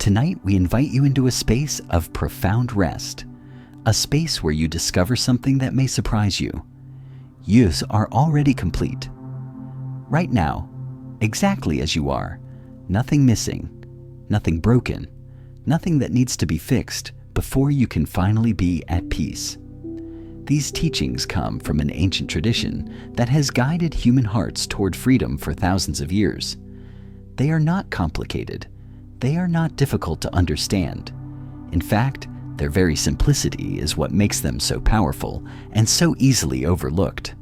Tonight, we invite you into a space of profound rest, a space where you discover something that may surprise you. You are already complete. Right now, exactly as you are, nothing missing, nothing broken, nothing that needs to be fixed before you can finally be at peace. These teachings come from an ancient tradition that has guided human hearts toward freedom for thousands of years. They are not complicated. They are not difficult to understand. In fact, their very simplicity is what makes them so powerful and so easily overlooked.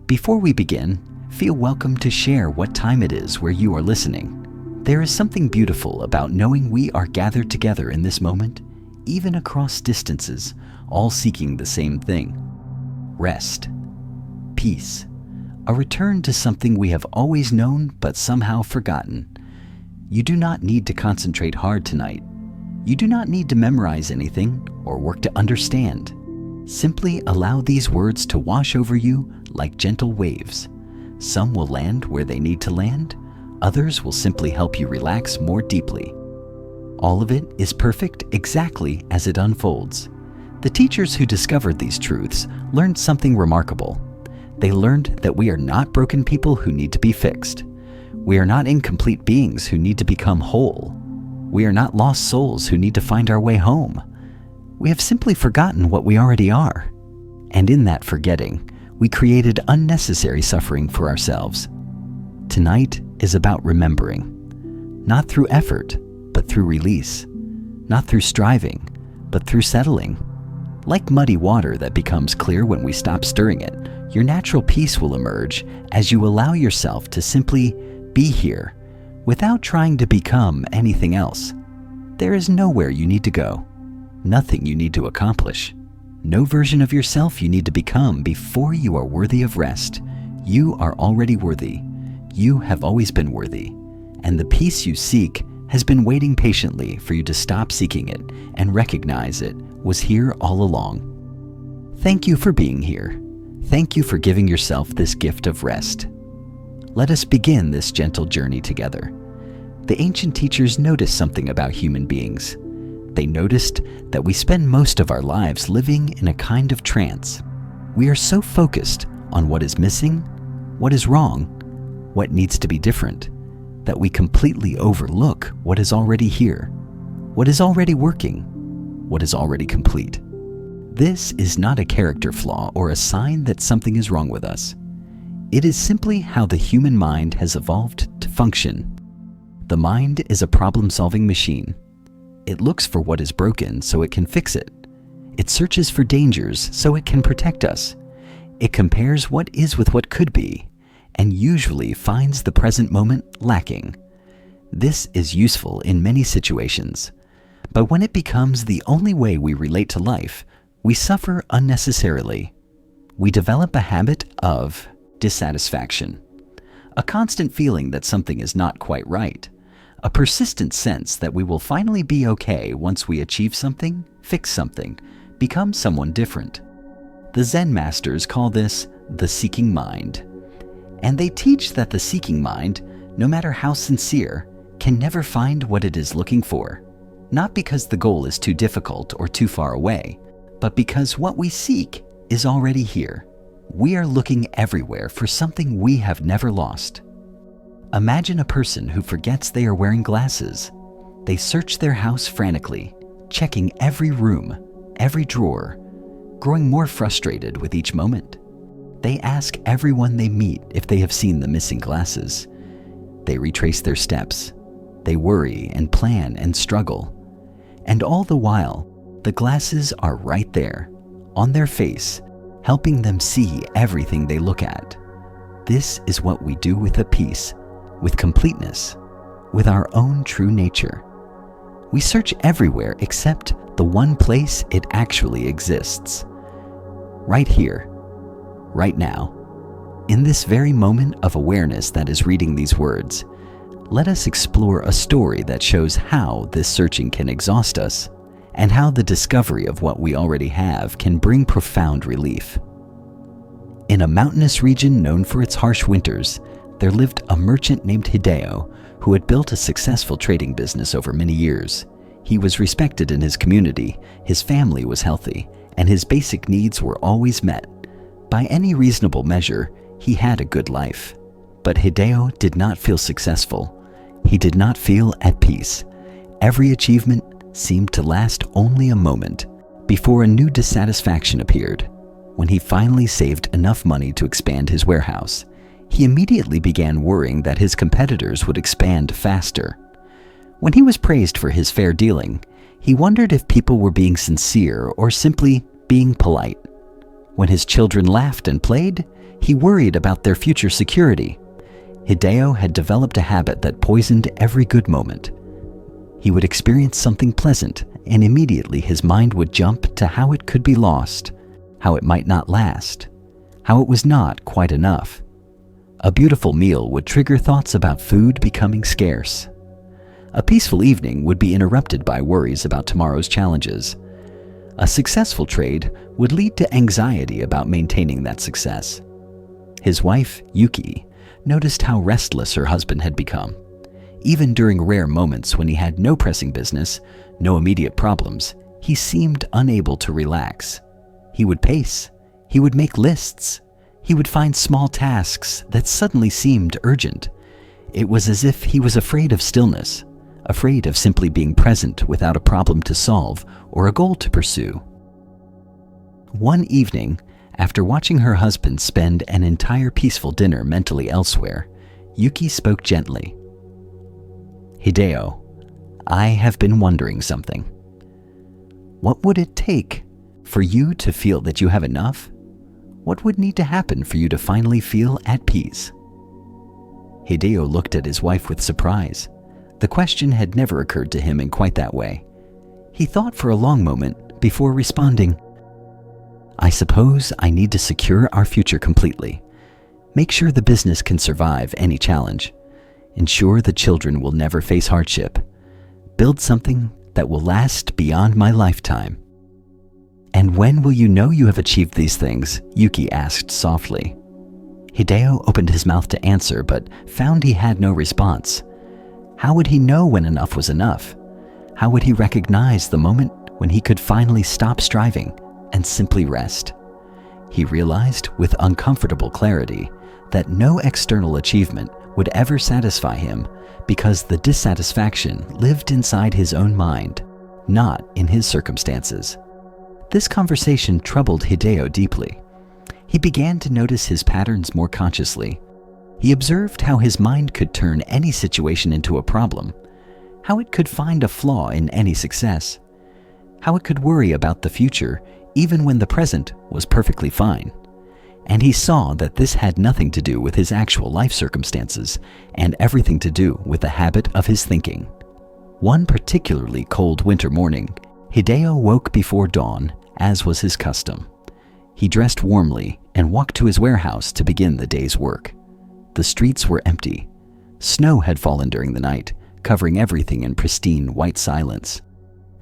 Before we begin, feel welcome to share what time it is where you are listening. There is something beautiful about knowing we are gathered together in this moment, even across distances, all seeking the same thing: rest, peace, a return to something we have always known but somehow forgotten. You do not need to concentrate hard tonight. You do not need to memorize anything or work to understand. Simply allow these words to wash over you like gentle waves. Some will land where they need to land. Others will simply help you relax more deeply. All of it is perfect exactly as it unfolds. The teachers who discovered these truths learned something remarkable. They learned that we are not broken people who need to be fixed. We are not incomplete beings who need to become whole. We are not lost souls who need to find our way home. We have simply forgotten what we already are. And in that forgetting, we created unnecessary suffering for ourselves. Tonight is about remembering, not through effort, but through release, not through striving, but through settling. Like muddy water that becomes clear when we stop stirring it, your natural peace will emerge as you allow yourself to simply be here without trying to become anything else. There is nowhere you need to go, nothing you need to accomplish, no version of yourself you need to become before you are worthy of rest. You are already worthy. You have always been worthy, and the peace you seek has been waiting patiently for you to stop seeking it and recognize it was here all along. Thank you for being here. Thank you for giving yourself this gift of rest. Let us begin this gentle journey together. The ancient teachers noticed something about human beings. They noticed that we spend most of our lives living in a kind of trance. We are so focused on what is missing, what is wrong, what needs to be different, that we completely overlook what is already here, what is already working, what is already complete. This is not a character flaw or a sign that something is wrong with us. It is simply how the human mind has evolved to function. The mind is a problem-solving machine. It looks for what is broken so it can fix it. It searches for dangers so it can protect us. It compares what is with what could be, and usually finds the present moment lacking. This is useful in many situations, but when it becomes the only way we relate to life, we suffer unnecessarily. We develop a habit of dissatisfaction, a constant feeling that something is not quite right, a persistent sense that we will finally be okay once we achieve something, fix something, become someone different. The Zen masters call this the seeking mind. And they teach that the seeking mind, no matter how sincere, can never find what it is looking for. Not because the goal is too difficult or too far away, but because what we seek is already here. We are looking everywhere for something we have never lost. Imagine a person who forgets they are wearing glasses. They search their house frantically, checking every room, every drawer, growing more frustrated with each moment. They ask everyone they meet if they have seen the missing glasses. They retrace their steps. They worry and plan and struggle. And all the while, the glasses are right there, on their face, helping them see everything they look at. This is what we do with a peace, with completeness, with our own true nature. We search everywhere except the one place it actually exists. Right here, right now, in this very moment of awareness that is reading these words, let us explore a story that shows how this searching can exhaust us and how the discovery of what we already have can bring profound relief. In a mountainous region known for its harsh winters, there lived a merchant named Hideo who had built a successful trading business over many years. He was respected in his community, his family was healthy, and his basic needs were always met. By any reasonable measure, he had a good life. But Hideo did not feel successful. He did not feel at peace. Every achievement seemed to last only a moment before a new dissatisfaction appeared. When he finally saved enough money to expand his warehouse, he immediately began worrying that his competitors would expand faster. When he was praised for his fair dealing, he wondered if people were being sincere or simply being polite. When his children laughed and played, he worried about their future security. Hideo had developed a habit that poisoned every good moment. He would experience something pleasant, and immediately his mind would jump to how it could be lost, how it might not last, how it was not quite enough. A beautiful meal would trigger thoughts about food becoming scarce. A peaceful evening would be interrupted by worries about tomorrow's challenges. A successful trade would lead to anxiety about maintaining that success. His wife, Yuki, noticed how restless her husband had become. Even during rare moments when he had no pressing business, no immediate problems, he seemed unable to relax. He would pace. He would make lists. He would find small tasks that suddenly seemed urgent. It was as if he was afraid of stillness, afraid of simply being present without a problem to solve or a goal to pursue. One evening, after watching her husband spend an entire peaceful dinner mentally elsewhere, Yuki spoke gently. "Hideo, I have been wondering something. What would it take for you to feel that you have enough? What would need to happen for you to finally feel at peace?" Hideo looked at his wife with surprise. The question had never occurred to him in quite that way. He thought for a long moment before responding, "I suppose I need to secure our future completely. Make sure the business can survive any challenge. Ensure the children will never face hardship. Build something that will last beyond my lifetime." "And when will you know you have achieved these things?" Yuki asked softly. Hideo opened his mouth to answer, but found he had no response. How would he know when enough was enough? How would he recognize the moment when he could finally stop striving and simply rest? He realized with uncomfortable clarity that no external achievement would ever satisfy him because the dissatisfaction lived inside his own mind, not in his circumstances. This conversation troubled Hideo deeply. He began to notice his patterns more consciously. He observed how his mind could turn any situation into a problem, how it could find a flaw in any success, how it could worry about the future even when the present was perfectly fine. And he saw that this had nothing to do with his actual life circumstances and everything to do with the habit of his thinking. One particularly cold winter morning, Hideo woke before dawn, as was his custom. He dressed warmly and walked to his warehouse to begin the day's work. The streets were empty. Snow had fallen during the night, covering everything in pristine white silence.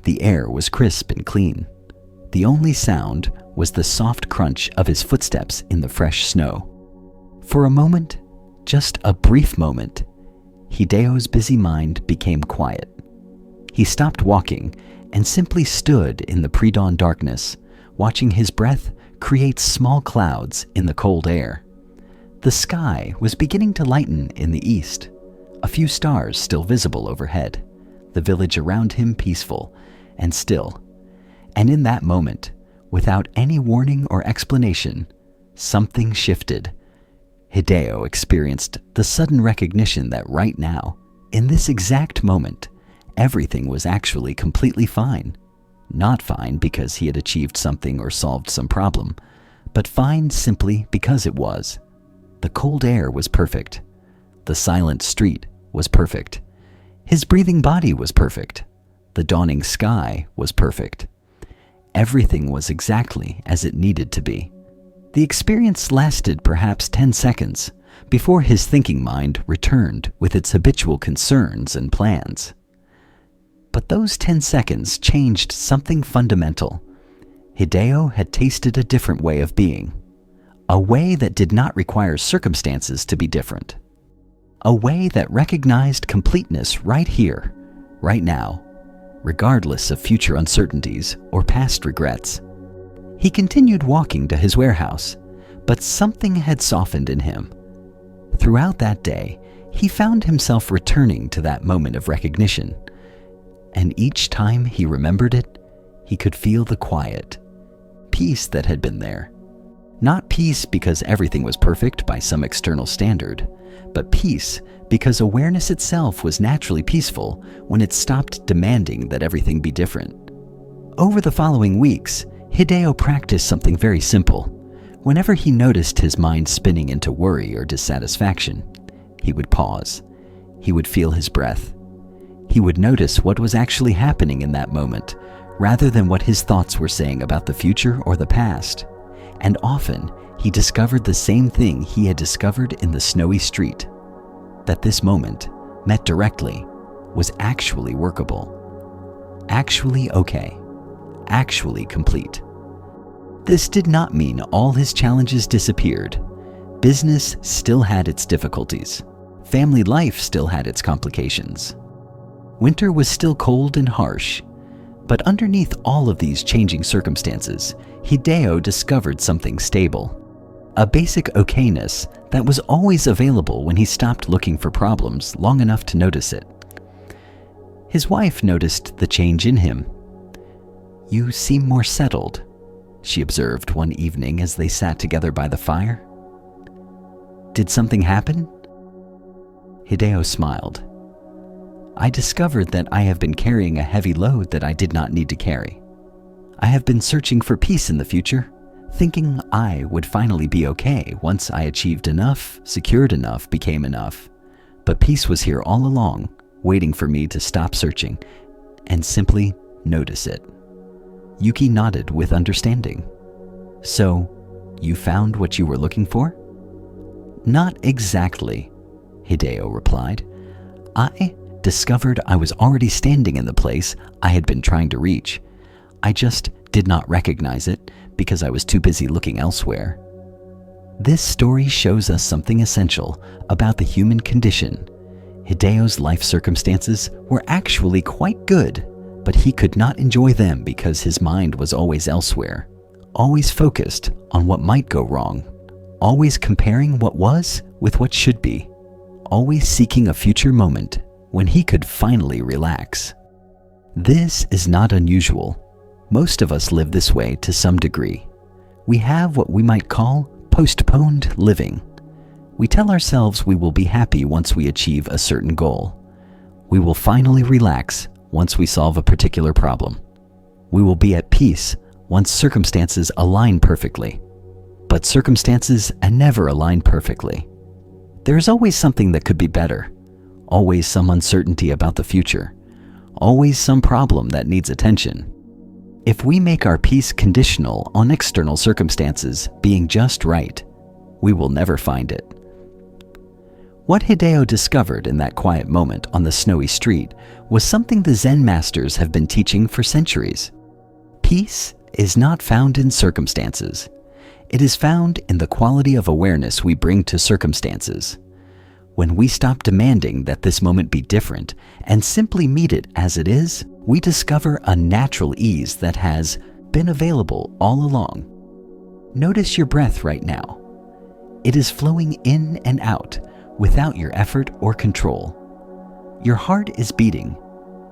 The air was crisp and clean. The only sound was the soft crunch of his footsteps in the fresh snow. For a moment, just a brief moment, Hideo's busy mind became quiet. He stopped walking and simply stood in the pre-dawn darkness, watching his breath create small clouds in the cold air. The sky was beginning to lighten in the east, a few stars still visible overhead, the village around him peaceful and still. And in that moment, without any warning or explanation, something shifted. Hideo experienced the sudden recognition that right now, in this exact moment, everything was actually completely fine. Not fine because he had achieved something or solved some problem, but fine simply because it was. The cold air was perfect. The silent street was perfect. His breathing body was perfect. The dawning sky was perfect. Everything was exactly as it needed to be. The experience lasted perhaps 10 seconds before his thinking mind returned with its habitual concerns and plans. But those 10 seconds changed something fundamental. Hideo had tasted a different way of being. A way that did not require circumstances to be different. A way that recognized completeness right here, right now. regardless of future uncertainties or past regrets. He continued walking to his warehouse, but something had softened in him. Throughout that day, he found himself returning to that moment of recognition, and each time he remembered it, he could feel the quiet, peace that had been there. Not peace because everything was perfect by some external standard, but peace because awareness itself was naturally peaceful when it stopped demanding that everything be different. Over the following weeks, Hideo practiced something very simple. Whenever he noticed his mind spinning into worry or dissatisfaction, he would pause. He would feel his breath. He would notice what was actually happening in that moment, rather than what his thoughts were saying about the future or the past. And often, he discovered the same thing he had discovered in the snowy street, that this moment, met directly, was actually workable, actually okay, actually complete. This did not mean all his challenges disappeared. Business still had its difficulties. Family life still had its complications. Winter was still cold and harsh. But underneath all of these changing circumstances, Hideo discovered something stable. A basic okayness that was always available when he stopped looking for problems long enough to notice it. His wife noticed the change in him. "You seem more settled," she observed one evening as they sat together by the fire. "Did something happen?" Hideo smiled. "I discovered that I have been carrying a heavy load that I did not need to carry. I have been searching for peace in the future, thinking I would finally be okay once I achieved enough, secured enough, became enough. But peace was here all along, waiting for me to stop searching and simply notice it." Yuki nodded with understanding. "So, you found what you were looking for?" "Not exactly," Hideo replied. "I discovered I was already standing in the place I had been trying to reach. I just did not recognize it because I was too busy looking elsewhere." This story shows us something essential about the human condition. Hideo's life circumstances were actually quite good, but he could not enjoy them because his mind was always elsewhere, always focused on what might go wrong, always comparing what was with what should be, always seeking a future moment when he could finally relax. This is not unusual. Most of us live this way to some degree. We have what we might call postponed living. We tell ourselves we will be happy once we achieve a certain goal. We will finally relax once we solve a particular problem. We will be at peace once circumstances align perfectly. But circumstances never align perfectly. There is always something that could be better. Always some uncertainty about the future. Always some problem that needs attention. If we make our peace conditional on external circumstances being just right, we will never find it. What Hideo discovered in that quiet moment on the snowy street was something the Zen masters have been teaching for centuries. Peace is not found in circumstances. It is found in the quality of awareness we bring to circumstances. When we stop demanding that this moment be different and simply meet it as it is, we discover a natural ease that has been available all along. Notice your breath right now. It is flowing in and out without your effort or control. Your heart is beating.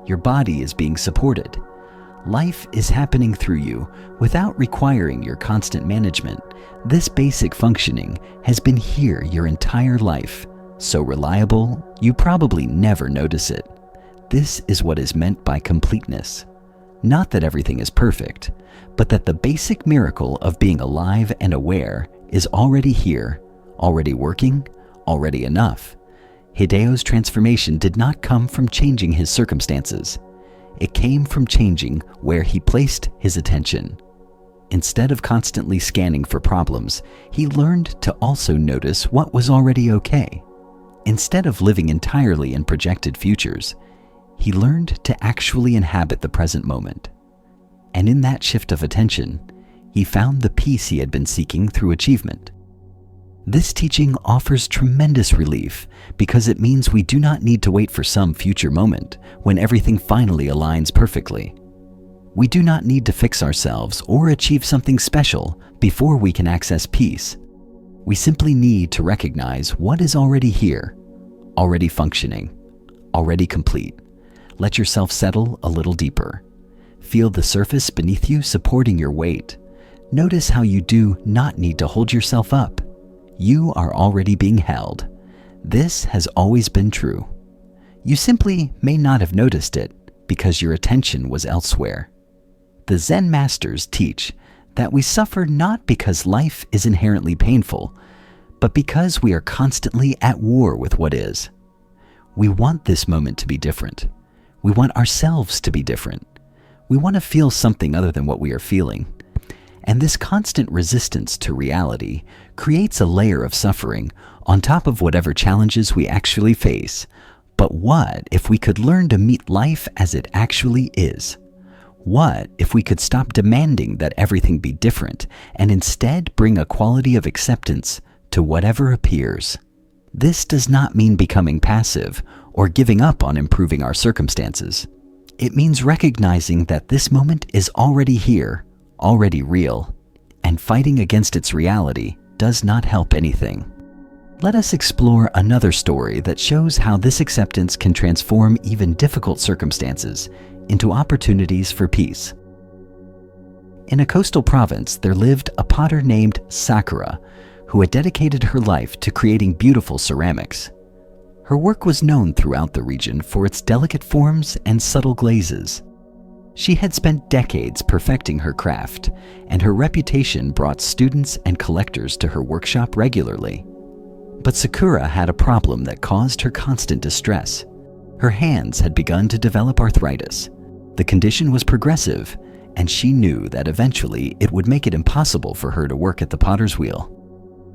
Your body is being supported. Life is happening through you without requiring your constant management. This basic functioning has been here your entire life. So reliable, you probably never notice it. This is what is meant by completeness. Not that everything is perfect, but that the basic miracle of being alive and aware is already here, already working, already enough. Hideo's transformation did not come from changing his circumstances. It came from changing where he placed his attention. Instead of constantly scanning for problems, he learned to also notice what was already okay. Instead of living entirely in projected futures, he learned to actually inhabit the present moment. And in that shift of attention, he found the peace he had been seeking through achievement. This teaching offers tremendous relief because it means we do not need to wait for some future moment when everything finally aligns perfectly. We do not need to fix ourselves or achieve something special before we can access peace. We simply need to recognize what is already here, already functioning, already complete. Let yourself settle a little deeper. Feel the surface beneath you supporting your weight. Notice how you do not need to hold yourself up. You are already being held. This has always been true. You simply may not have noticed it because your attention was elsewhere. The Zen masters teach that we suffer not because life is inherently painful, but because we are constantly at war with what is. We want this moment to be different. We want ourselves to be different. We want to feel something other than what we are feeling. And this constant resistance to reality creates a layer of suffering on top of whatever challenges we actually face. But what if we could learn to meet life as it actually is? What if we could stop demanding that everything be different and instead bring a quality of acceptance to whatever appears? This does not mean becoming passive or giving up on improving our circumstances. It means recognizing that this moment is already here, already real, and fighting against its reality does not help anything. Let us explore another story that shows how this acceptance can transform even difficult circumstances into opportunities for peace. In a coastal province, there lived a potter named Sakura, who had dedicated her life to creating beautiful ceramics. Her work was known throughout the region for its delicate forms and subtle glazes. She had spent decades perfecting her craft, and her reputation brought students and collectors to her workshop regularly. But Sakura had a problem that caused her constant distress. Her hands had begun to develop arthritis. The condition was progressive, and she knew that eventually it would make it impossible for her to work at the potter's wheel.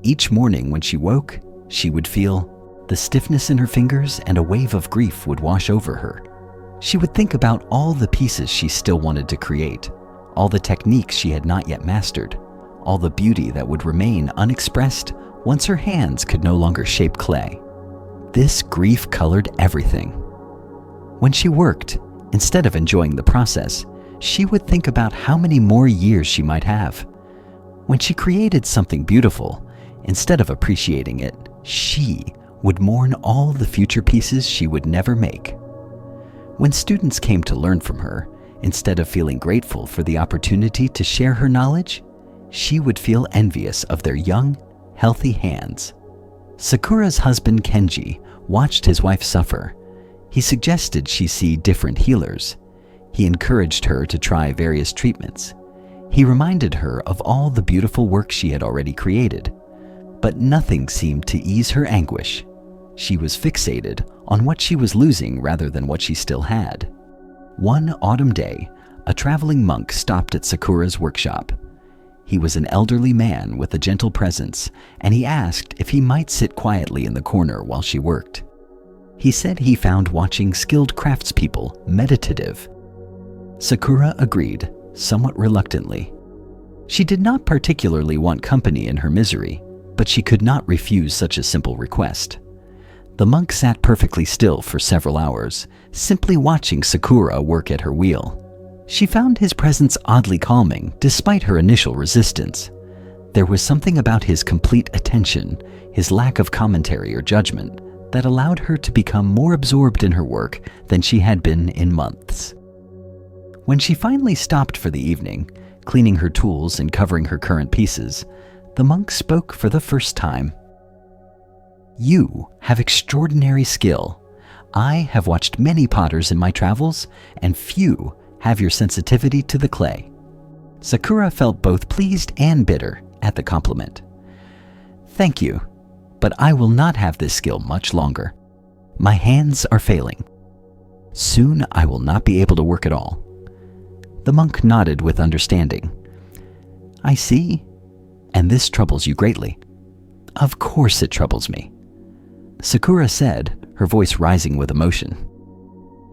Each morning when she woke, she would feel the stiffness in her fingers, and a wave of grief would wash over her. She would think about all the pieces she still wanted to create, all the techniques she had not yet mastered, all the beauty that would remain unexpressed once her hands could no longer shape clay. This grief colored everything. When she worked, instead of enjoying the process, she would think about how many more years she might have. When she created something beautiful, instead of appreciating it, she would mourn all the future pieces she would never make. When students came to learn from her, instead of feeling grateful for the opportunity to share her knowledge, she would feel envious of their young, healthy hands. Sakura's husband Kenji watched his wife suffer. He suggested she see different healers. He encouraged her to try various treatments. He reminded her of all the beautiful work she had already created. But nothing seemed to ease her anguish. She was fixated on what she was losing rather than what she still had. One autumn day, a traveling monk stopped at Sakura's workshop. He was an elderly man with a gentle presence, and he asked if he might sit quietly in the corner while she worked. He said he found watching skilled craftspeople meditative. Sakura agreed, somewhat reluctantly. She did not particularly want company in her misery, but she could not refuse such a simple request. The monk sat perfectly still for several hours, simply watching Sakura work at her wheel. She found his presence oddly calming, despite her initial resistance. There was something about his complete attention, his lack of commentary or judgment, that allowed her to become more absorbed in her work than she had been in months. When she finally stopped for the evening, cleaning her tools and covering her current pieces, the monk spoke for the first time. "You have extraordinary skill. I have watched many potters in my travels, and few have your sensitivity to the clay." Sakura felt both pleased and bitter at the compliment. "Thank you, but I will not have this skill much longer. My hands are failing. Soon I will not be able to work at all." The monk nodded with understanding. "I see. And this troubles you greatly." "Of course it troubles me," Sakura said, her voice rising with emotion.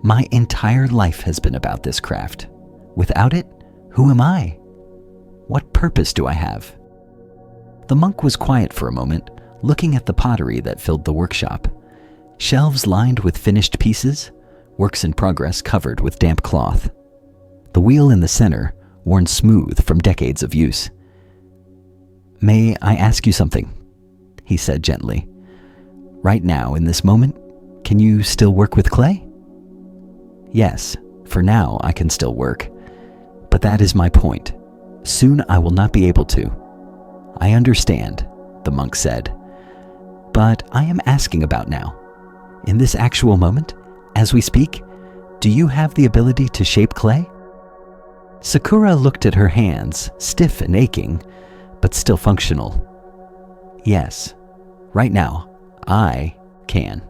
"My entire life has been about this craft. Without it, who am I? What purpose do I have?" The monk was quiet for a moment, looking at the pottery that filled the workshop. Shelves lined with finished pieces, works in progress covered with damp cloth. The wheel in the center, worn smooth from decades of use. "May I ask you something?" he said gently. "Right now, in this moment, can you still work with clay?" "Yes, for now I can still work. But that is my point. Soon I will not be able to." "I understand," the monk said. "But I am asking about now. In this actual moment, as we speak, do you have the ability to shape clay?" Sakura looked at her hands, stiff and aching, but still functional. "Yes, right now, I can."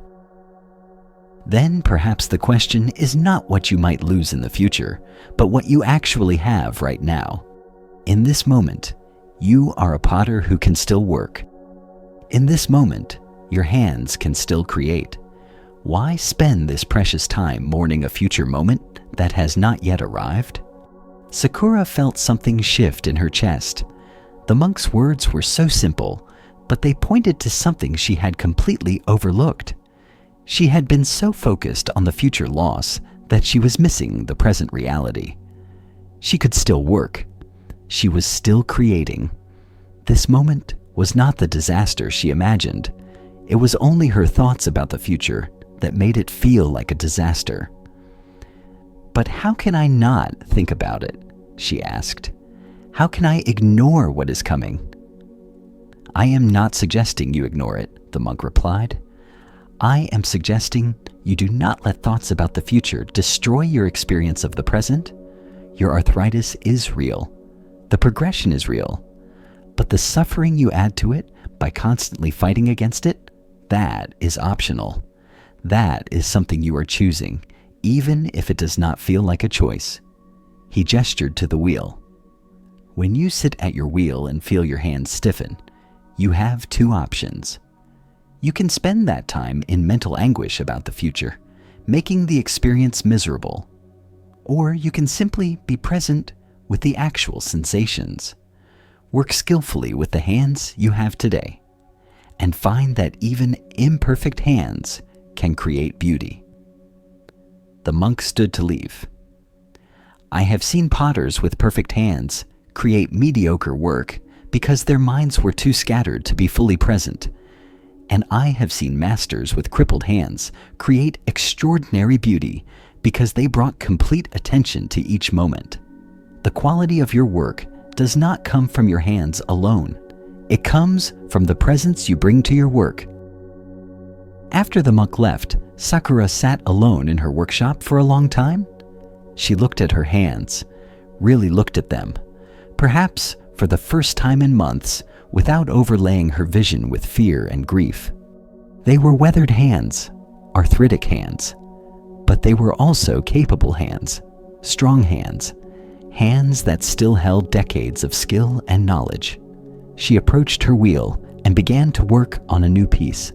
Then perhaps the question is not what you might lose in the future, but what you actually have right now. In this moment, you are a potter who can still work. In this moment, your hands can still create. Why spend this precious time mourning a future moment that has not yet arrived? Sakura felt something shift in her chest. The monk's words were so simple, but they pointed to something she had completely overlooked. She had been so focused on the future loss that she was missing the present reality. She could still work. She was still creating. This moment was not the disaster she imagined. It was only her thoughts about the future that made it feel like a disaster. "But how can I not think about it?" she asked. "How can I ignore what is coming?" "I am not suggesting you ignore it," the monk replied. "I am suggesting you do not let thoughts about the future destroy your experience of the present. Your arthritis is real. The progression is real. But the suffering you add to it by constantly fighting against it, that is optional. That is something you are choosing, even if it does not feel like a choice." He gestured to the wheel. "When you sit at your wheel and feel your hands stiffen, you have two options. You can spend that time in mental anguish about the future, making the experience miserable. Or you can simply be present with the actual sensations. Work skillfully with the hands you have today, and find that even imperfect hands can create beauty." The monk stood to leave. "I have seen potters with perfect hands create mediocre work because their minds were too scattered to be fully present. And I have seen masters with crippled hands create extraordinary beauty because they brought complete attention to each moment. The quality of your work does not come from your hands alone. It comes from the presence you bring to your work." After the monk left, Sakura sat alone in her workshop for a long time. She looked at her hands, really looked at them, perhaps for the first time in months, without overlaying her vision with fear and grief. They were weathered hands, arthritic hands, but they were also capable hands, strong hands, hands that still held decades of skill and knowledge. She approached her wheel and began to work on a new piece.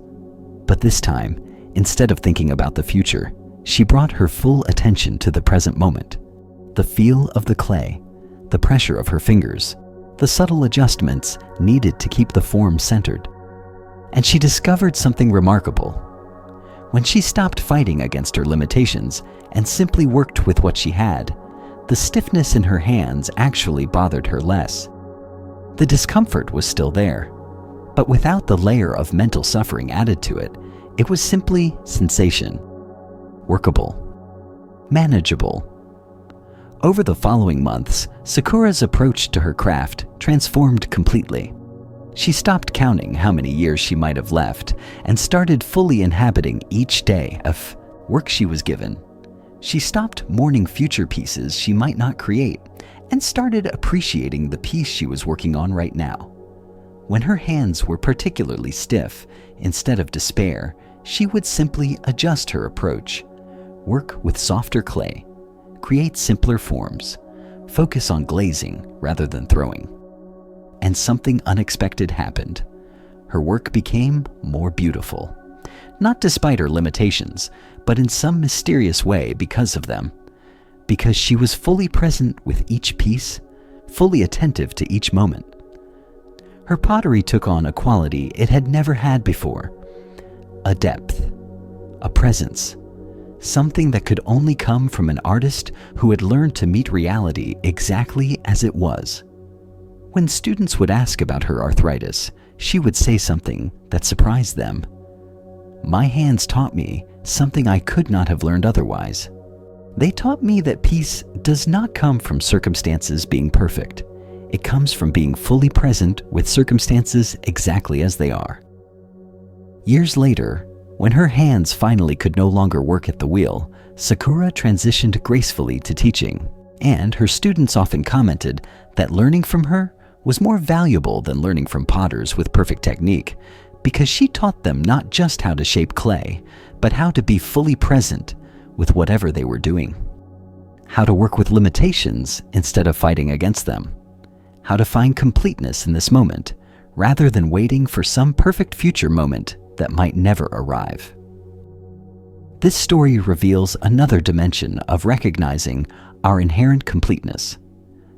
But this time, instead of thinking about the future, she brought her full attention to the present moment. The feel of the clay, the pressure of her fingers, the subtle adjustments needed to keep the form centered. And she discovered something remarkable. When she stopped fighting against her limitations and simply worked with what she had, the stiffness in her hands actually bothered her less. The discomfort was still there, but without the layer of mental suffering added to it, it was simply sensation. Workable. Manageable. Over the following months, Sakura's approach to her craft transformed completely. She stopped counting how many years she might have left and started fully inhabiting each day of work she was given. She stopped mourning future pieces she might not create and started appreciating the piece she was working on right now. When her hands were particularly stiff, instead of despair, she would simply adjust her approach, work with softer clay, create simpler forms, focus on glazing rather than throwing. And something unexpected happened. Her work became more beautiful, not despite her limitations, but in some mysterious way because of them. Because she was fully present with each piece, fully attentive to each moment. Her pottery took on a quality it had never had before. A depth, a presence, something that could only come from an artist who had learned to meet reality exactly as it was. When students would ask about her arthritis, she would say something that surprised them. "My hands taught me something I could not have learned otherwise. They taught me that peace does not come from circumstances being perfect. It comes from being fully present with circumstances exactly as they are." Years later, when her hands finally could no longer work at the wheel, Sakura transitioned gracefully to teaching, and her students often commented that learning from her was more valuable than learning from potters with perfect technique, because she taught them not just how to shape clay, but how to be fully present with whatever they were doing. How to work with limitations instead of fighting against them. How to find completeness in this moment, rather than waiting for some perfect future moment that might never arrive. This story reveals another dimension of recognizing our inherent completeness.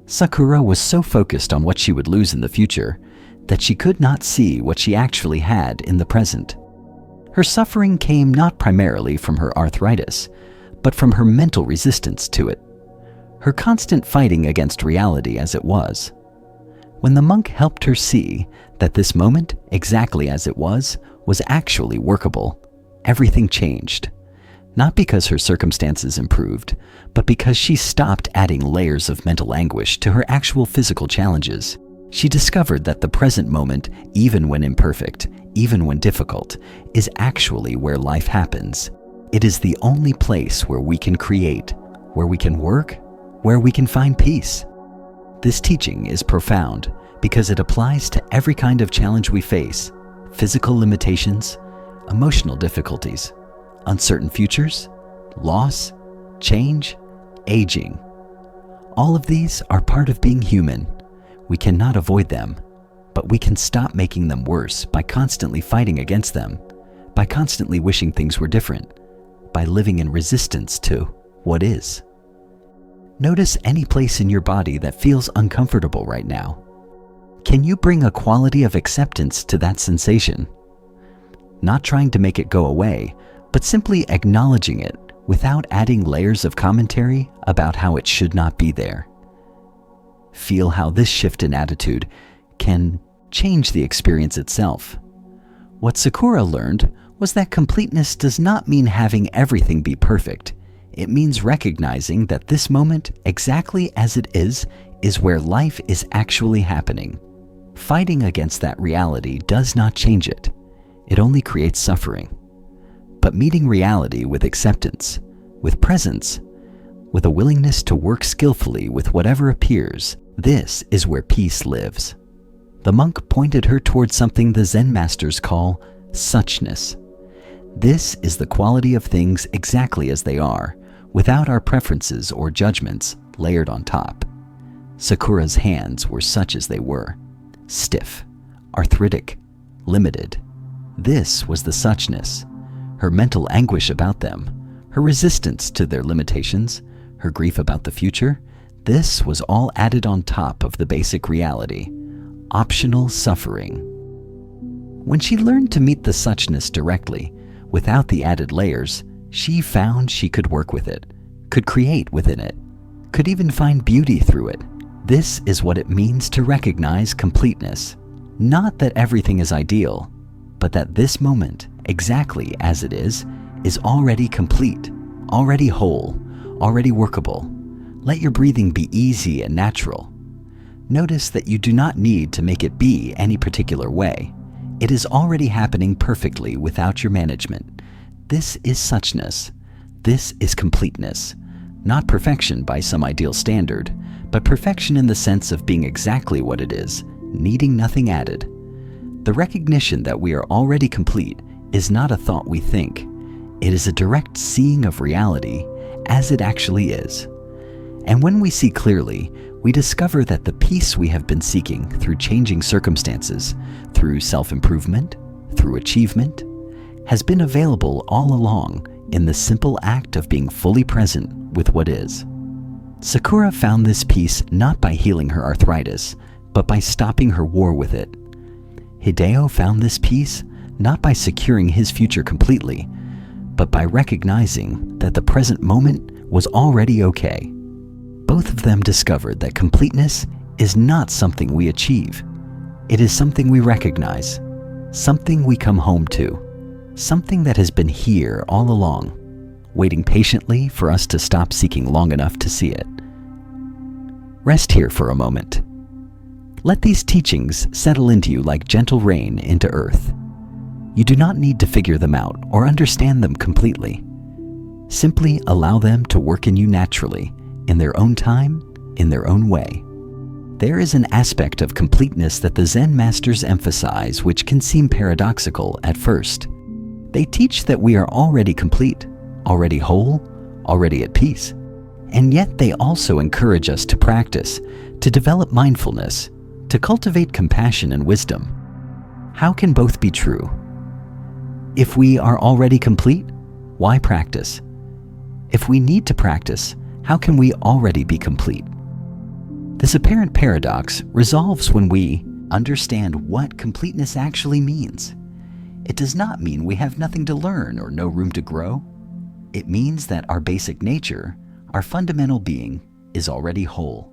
Sakura was so focused on what she would lose in the future that she could not see what she actually had in the present. Her suffering came not primarily from her arthritis, but from her mental resistance to it, her constant fighting against reality as it was. When the monk helped her see that this moment, exactly as it was actually workable, everything changed. Not because her circumstances improved, but because she stopped adding layers of mental anguish to her actual physical challenges. She discovered that the present moment, even when imperfect, even when difficult, is actually where life happens. It is the only place where we can create, where we can work, where we can find peace. This teaching is profound because it applies to every kind of challenge we face: physical limitations, emotional difficulties, uncertain futures, loss, change, aging. All of these are part of being human. We cannot avoid them, but we can stop making them worse by constantly fighting against them, by constantly wishing things were different, by living in resistance to what is. Notice any place in your body that feels uncomfortable right now. Can you bring a quality of acceptance to that sensation? Not trying to make it go away, but simply acknowledging it without adding layers of commentary about how it should not be there. Feel how this shift in attitude can change the experience itself. What Sakura learned was that completeness does not mean having everything be perfect. It means recognizing that this moment, exactly as it is where life is actually happening. Fighting against that reality does not change it. It only creates suffering. But meeting reality with acceptance, with presence, with a willingness to work skillfully with whatever appears, this is where peace lives. The monk pointed her towards something the Zen masters call suchness. This is the quality of things exactly as they are, without our preferences or judgments layered on top. Sakura's hands were such as they were: stiff, arthritic, limited. This was the suchness. Her mental anguish about them, her resistance to their limitations, her grief about the future, this was all added on top of the basic reality: optional suffering. When she learned to meet the suchness directly, without the added layers, she found she could work with it, could create within it, could even find beauty through it. This is what it means to recognize completeness. Not that everything is ideal, but that this moment, exactly as it is already complete, already whole, already workable. Let your breathing be easy and natural. Notice that you do not need to make it be any particular way. It is already happening perfectly without your management. This is suchness. This is completeness. Not perfection by some ideal standard, but perfection in the sense of being exactly what it is, needing nothing added. The recognition that we are already complete is not a thought we think. It is a direct seeing of reality as it actually is. And when we see clearly, we discover that the peace we have been seeking through changing circumstances, through self-improvement, through achievement, has been available all along in the simple act of being fully present with what is. Sakura found this peace not by healing her arthritis, but by stopping her war with it, Hideo found this peace not by securing his future completely, but by recognizing that the present moment was already okay. Both of them discovered that completeness is not something we achieve. It is something we recognize, something we come home to, something that has been here all along, waiting patiently for us to stop seeking long enough to see it. Rest here for a moment. Let these teachings settle into you like gentle rain into earth. You do not need to figure them out or understand them completely. Simply allow them to work in you naturally, in their own time, in their own way. There is an aspect of completeness that the Zen masters emphasize which can seem paradoxical at first. They teach that we are already complete, already whole, already at peace. And yet they also encourage us to practice, to develop mindfulness, to cultivate compassion and wisdom. How can both be true? If we are already complete, why practice? If we need to practice, how can we already be complete? This apparent paradox resolves when we understand what completeness actually means. It does not mean we have nothing to learn or no room to grow. It means that our basic nature, our fundamental being, is already whole.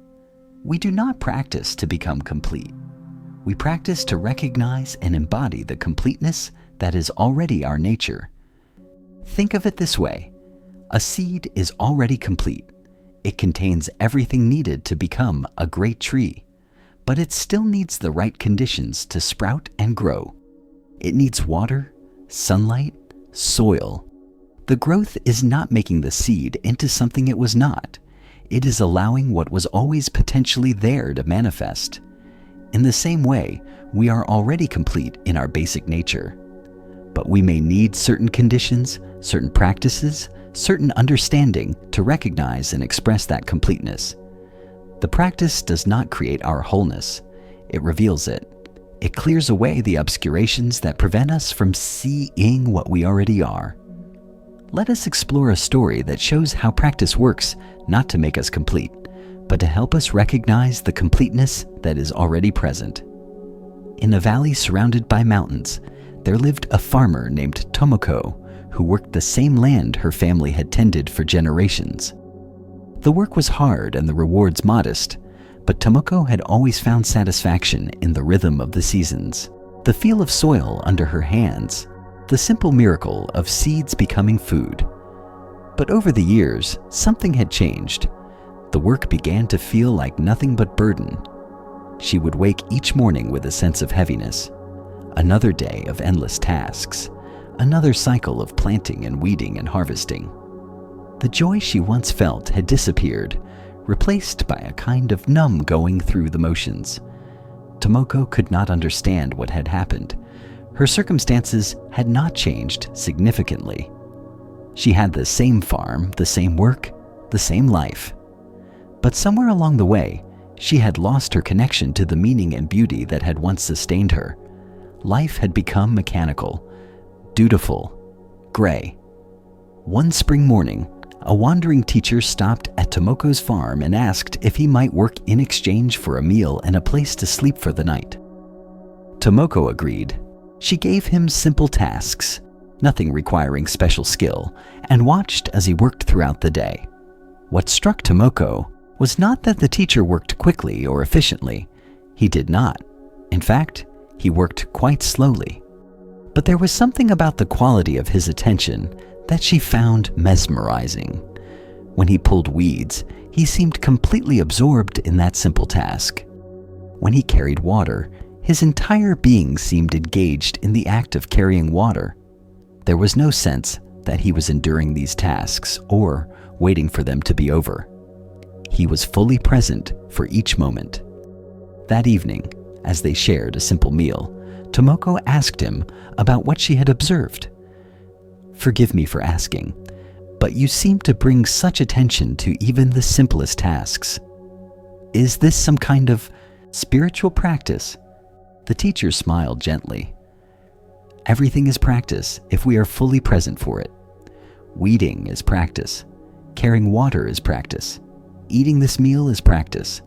We do not practice to become complete. We practice to recognize and embody the completeness that is already our nature. Think of it this way. A seed is already complete. It contains everything needed to become a great tree, but it still needs the right conditions to sprout and grow. It needs water, sunlight, soil. The growth is not making the seed into something it was not. It is allowing what was always potentially there to manifest. In the same way, we are already complete in our basic nature. But we may need certain conditions, certain practices, certain understanding to recognize and express that completeness. The practice does not create our wholeness. It reveals it. It clears away the obscurations that prevent us from seeing what we already are. Let us explore a story that shows how practice works not to make us complete, but to help us recognize the completeness that is already present. In a valley surrounded by mountains, there lived a farmer named Tomoko who worked the same land her family had tended for generations. The work was hard and the rewards modest, but Tomoko had always found satisfaction in the rhythm of the seasons, the feel of soil under her hands, the simple miracle of seeds becoming food. But over the years, something had changed. The work began to feel like nothing but burden. She would wake each morning with a sense of heaviness. Another day of endless tasks. Another cycle of planting and weeding and harvesting. The joy she once felt had disappeared, replaced by a kind of numb going through the motions. Tomoko could not understand what had happened. Her circumstances had not changed significantly. She had the same farm, the same work, the same life. But somewhere along the way, she had lost her connection to the meaning and beauty that had once sustained her. Life had become mechanical, dutiful, gray. One spring morning, a wandering teacher stopped at Tomoko's farm and asked if he might work in exchange for a meal and a place to sleep for the night. Tomoko agreed. She gave him simple tasks, nothing requiring special skill, and watched as he worked throughout the day. What struck Tomoko was not that the teacher worked quickly or efficiently. He did not. In fact, he worked quite slowly. But there was something about the quality of his attention that she found mesmerizing. When he pulled weeds, he seemed completely absorbed in that simple task. When he carried water, his entire being seemed engaged in the act of carrying water. There was no sense that he was enduring these tasks or waiting for them to be over. He was fully present for each moment. That evening, as they shared a simple meal, Tomoko asked him about what she had observed. "Forgive me for asking, but you seem to bring such attention to even the simplest tasks. Is this some kind of spiritual practice?" The teacher smiled gently. "Everything is practice if we are fully present for it. Weeding is practice. Carrying water is practice. Eating this meal is practice.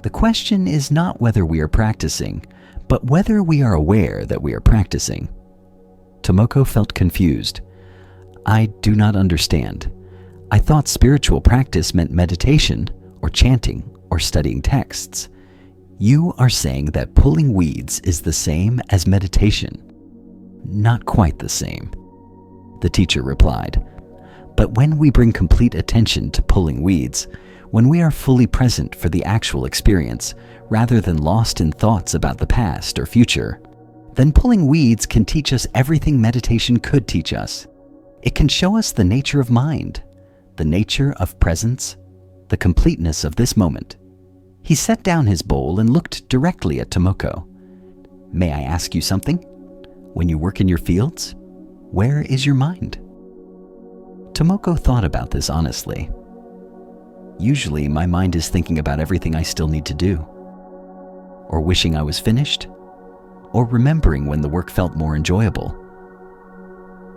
The question is not whether we are practicing, but whether we are aware that we are practicing. Tomoko felt confused. I do not understand. I thought spiritual practice meant meditation, or chanting, or studying texts. You are saying that pulling weeds is the same as meditation. Not quite the same, the teacher replied. But when we bring complete attention to pulling weeds, when we are fully present for the actual experience, rather than lost in thoughts about the past or future, then pulling weeds can teach us everything meditation could teach us. It can show us the nature of mind, the nature of presence, the completeness of this moment. He set down his bowl and looked directly at Tomoko. May I ask you something? When you work in your fields, where is your mind? Tomoko thought about this honestly. Usually my mind is thinking about everything I still need to do, or wishing I was finished, or remembering when the work felt more enjoyable.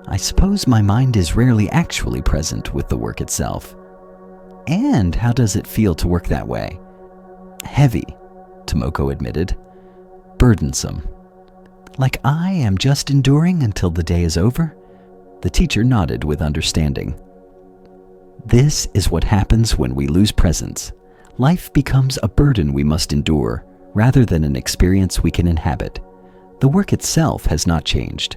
I suppose my mind is rarely actually present with the work itself. And how does it feel to work that way? Heavy, Tomoko admitted. Burdensome. Like I am just enduring until the day is over? The teacher nodded with understanding. This is what happens when we lose presence. Life becomes a burden we must endure, rather than an experience we can inhabit. The work itself has not changed,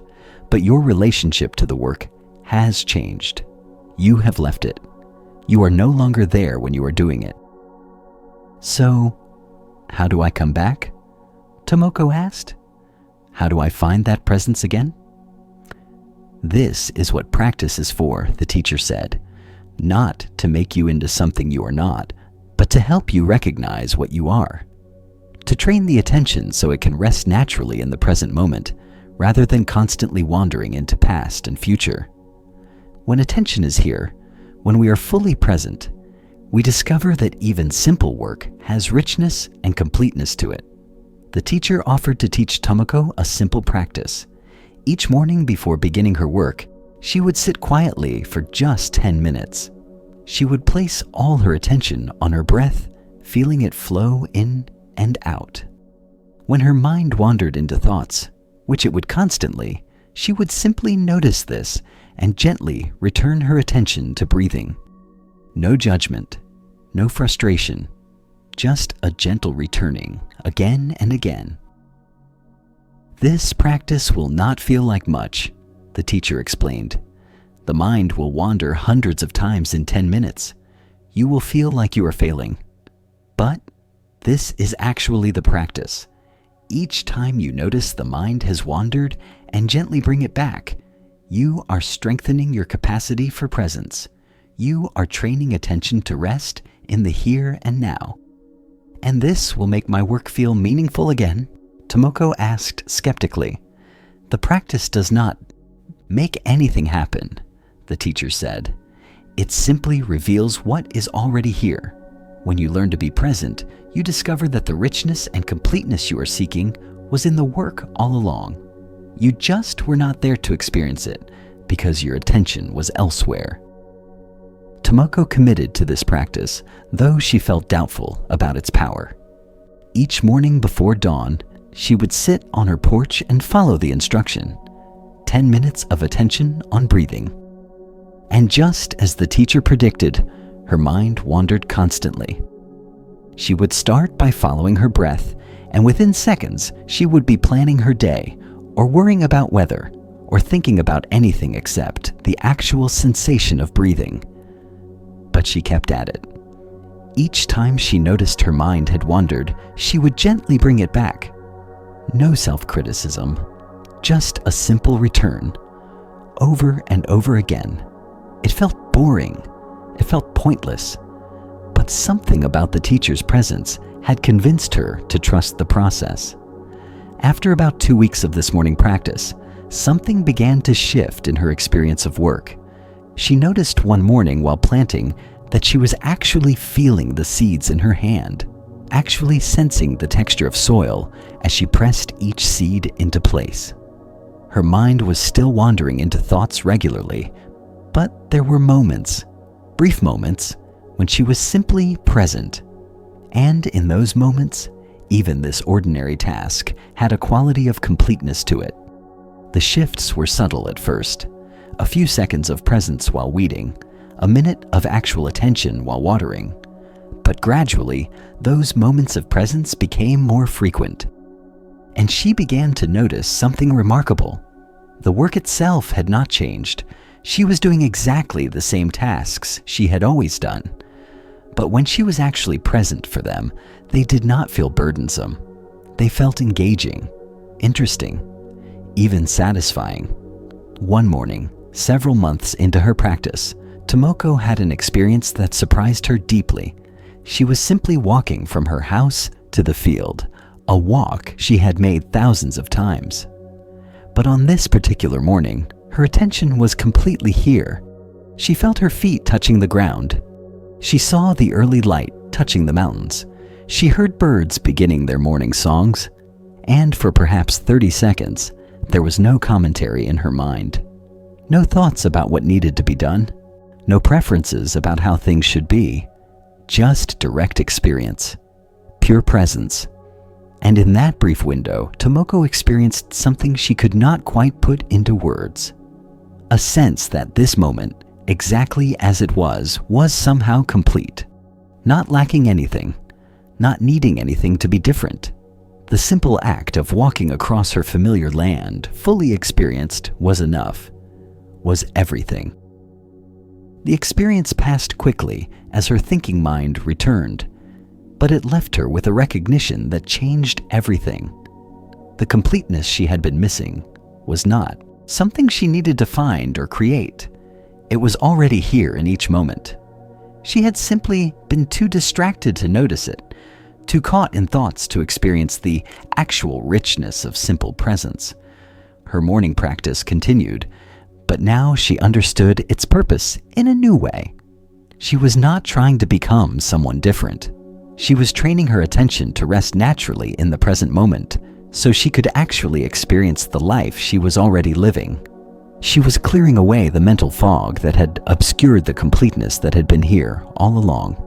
but your relationship to the work has changed. You have left it. You are no longer there when you are doing it. So, how do I come back? Tomoko asked. How do I find that presence again? This is what practice is for, the teacher said. Not to make you into something you are not, but to help you recognize what you are. To train the attention so it can rest naturally in the present moment, rather than constantly wandering into past and future. When attention is here, when we are fully present, we discover that even simple work has richness and completeness to it. The teacher offered to teach Tomoko a simple practice. Each morning before beginning her work, she would sit quietly for just 10 minutes. She would place all her attention on her breath, feeling it flow in and out. When her mind wandered into thoughts, which it would constantly, she would simply notice this and gently return her attention to breathing. No judgment, no frustration, just a gentle returning again and again. This practice will not feel like much, the teacher explained. The mind will wander hundreds of times in 10 minutes. You will feel like you are failing. But this is actually the practice. Each time you notice the mind has wandered and gently bring it back, you are strengthening your capacity for presence. You are training attention to rest in the here and now. And this will make my work feel meaningful again? Tomoko asked skeptically. The practice does not make anything happen, the teacher said. It simply reveals what is already here. When you learn to be present, you discover that the richness and completeness you are seeking was in the work all along. You just were not there to experience it because your attention was elsewhere. Tomoko committed to this practice, though she felt doubtful about its power. Each morning before dawn, she would sit on her porch and follow the instruction. 10 minutes of attention on breathing. And just as the teacher predicted, her mind wandered constantly. She would start by following her breath, and within seconds, she would be planning her day, or worrying about weather, or thinking about anything except the actual sensation of breathing. But she kept at it. Each time she noticed her mind had wandered, she would gently bring it back. No self-criticism, just a simple return, over and over again. It felt boring, it felt pointless, but something about the teacher's presence had convinced her to trust the process. After about 2 weeks of this morning practice, something began to shift in her experience of work. She noticed one morning while planting that she was actually feeling the seeds in her hand, actually sensing the texture of soil as she pressed each seed into place. Her mind was still wandering into thoughts regularly, but there were moments, brief moments, when she was simply present. And in those moments, Even this ordinary task had a quality of completeness to it. The shifts were subtle at first. A few seconds of presence while weeding, a minute of actual attention while watering. But gradually, those moments of presence became more frequent. And she began to notice something remarkable. The work itself had not changed. She was doing exactly the same tasks she had always done. But when she was actually present for them, they did not feel burdensome. They felt engaging, interesting, even satisfying. One morning, several months into her practice, Tomoko had an experience that surprised her deeply. She was simply walking from her house to the field, a walk she had made thousands of times. But on this particular morning, her attention was completely here. She felt her feet touching the ground. She saw the early light touching the mountains. She heard birds beginning their morning songs. And for perhaps 30 seconds, there was no commentary in her mind. No thoughts about what needed to be done. No preferences about how things should be. Just direct experience. Pure presence. And in that brief window, Tomoko experienced something she could not quite put into words. A sense that this moment, exactly as it was somehow complete. Not lacking anything. Not needing anything to be different. The simple act of walking across her familiar land, fully experienced, was enough. Was everything. The experience passed quickly as her thinking mind returned, but it left her with a recognition that changed everything. The completeness she had been missing was not something she needed to find or create. It was already here in each moment. She had simply been too distracted to notice it, too caught in thoughts to experience the actual richness of simple presence. Her morning practice continued, but now she understood its purpose in a new way. She was not trying to become someone different. She was training her attention to rest naturally in the present moment, so she could actually experience the life she was already living. She was clearing away the mental fog that had obscured the completeness that had been here all along.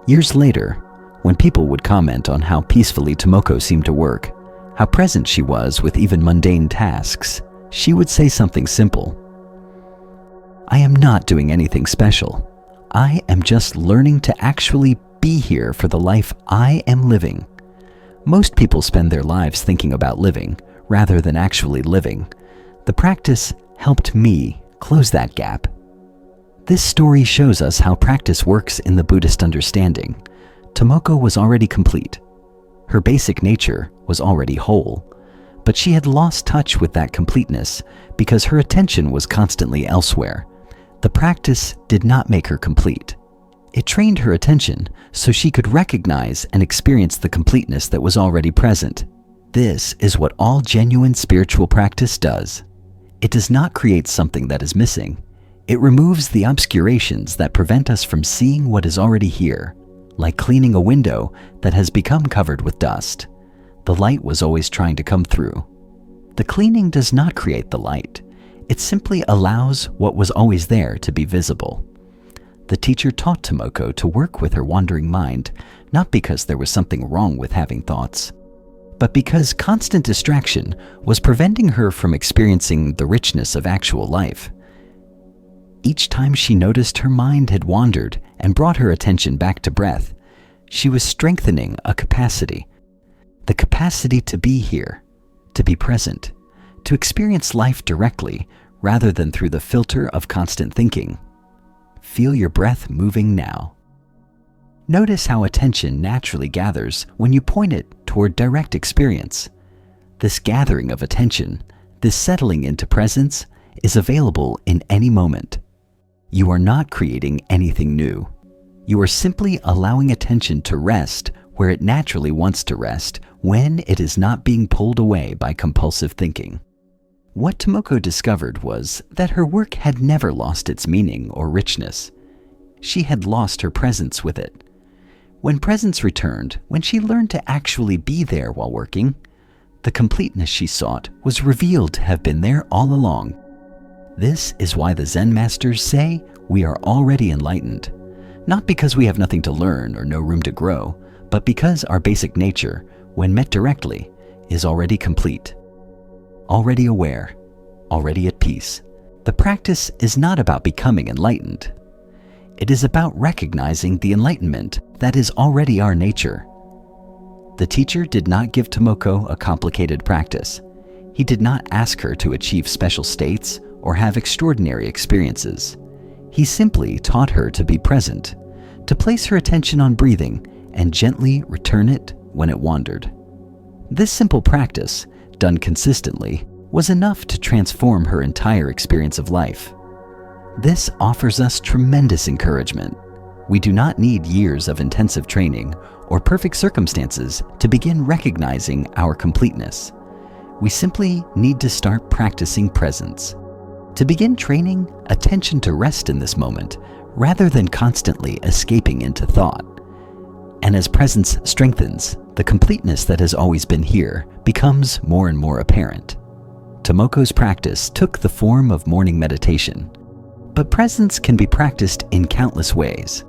Years later, when people would comment on how peacefully Tomoko seemed to work, how present she was with even mundane tasks, she would say something simple. "I am not doing anything special. I am just learning to actually be here for the life I am living." Most people spend their lives thinking about living, rather than actually living. The practice helped me close that gap. This story shows us how practice works in the Buddhist understanding. Tomoko was already complete. Her basic nature was already whole, but she had lost touch with that completeness because her attention was constantly elsewhere. The practice did not make her complete. It trained her attention so she could recognize and experience the completeness that was already present. This is what all genuine spiritual practice does. It does not create something that is missing. It removes the obscurations that prevent us from seeing what is already here, like cleaning a window that has become covered with dust. The light was always trying to come through. The cleaning does not create the light. It simply allows what was always there to be visible. The teacher taught Tomoko to work with her wandering mind, not because there was something wrong with having thoughts, but because constant distraction was preventing her from experiencing the richness of actual life. Each time she noticed her mind had wandered and brought her attention back to breath, she was strengthening a capacity. The capacity to be here, to be present, to experience life directly rather than through the filter of constant thinking. Feel your breath moving now. Notice how attention naturally gathers when you point it toward direct experience. This gathering of attention, this settling into presence, is available in any moment. You are not creating anything new. You are simply allowing attention to rest where it naturally wants to rest when it is not being pulled away by compulsive thinking. What Tomoko discovered was that her work had never lost its meaning or richness. She had lost her presence with it. When presence returned, when she learned to actually be there while working, the completeness she sought was revealed to have been there all along. This is why the Zen masters say we are already enlightened, not because we have nothing to learn or no room to grow, but because our basic nature, when met directly, is already complete, already aware, already at peace. The practice is not about becoming enlightened. It is about recognizing the enlightenment that is already our nature. The teacher did not give Tomoko a complicated practice. He did not ask her to achieve special states or have extraordinary experiences. He simply taught her to be present, to place her attention on breathing and gently return it when it wandered. This simple practice, done consistently, was enough to transform her entire experience of life. This offers us tremendous encouragement. We do not need years of intensive training or perfect circumstances to begin recognizing our completeness. We simply need to start practicing presence. To begin training attention to rest in this moment, rather than constantly escaping into thought. And as presence strengthens, the completeness that has always been here becomes more and more apparent. Tomoko's practice took the form of morning meditation, but presence can be practiced in countless ways.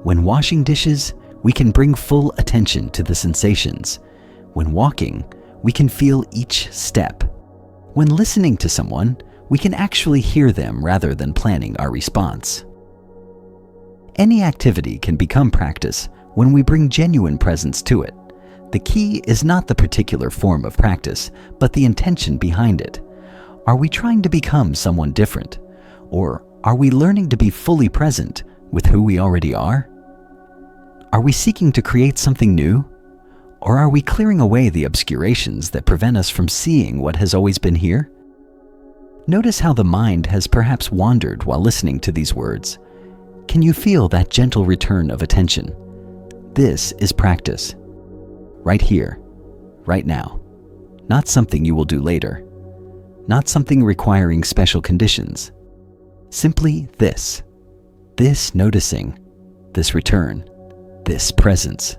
When washing dishes, we can bring full attention to the sensations. When walking, we can feel each step. When listening to someone, we can actually hear them rather than planning our response. Any activity can become practice when we bring genuine presence to it. The key is not the particular form of practice, but the intention behind it. Are we trying to become someone different? Or are we learning to be fully present with who we already are? Are we seeking to create something new? Or are we clearing away the obscurations that prevent us from seeing what has always been here? Notice how the mind has perhaps wandered while listening to these words. Can you feel that gentle return of attention? This is practice. Right here, right now. Not something you will do later. Not something requiring special conditions. Simply this. This noticing. This return. This presence.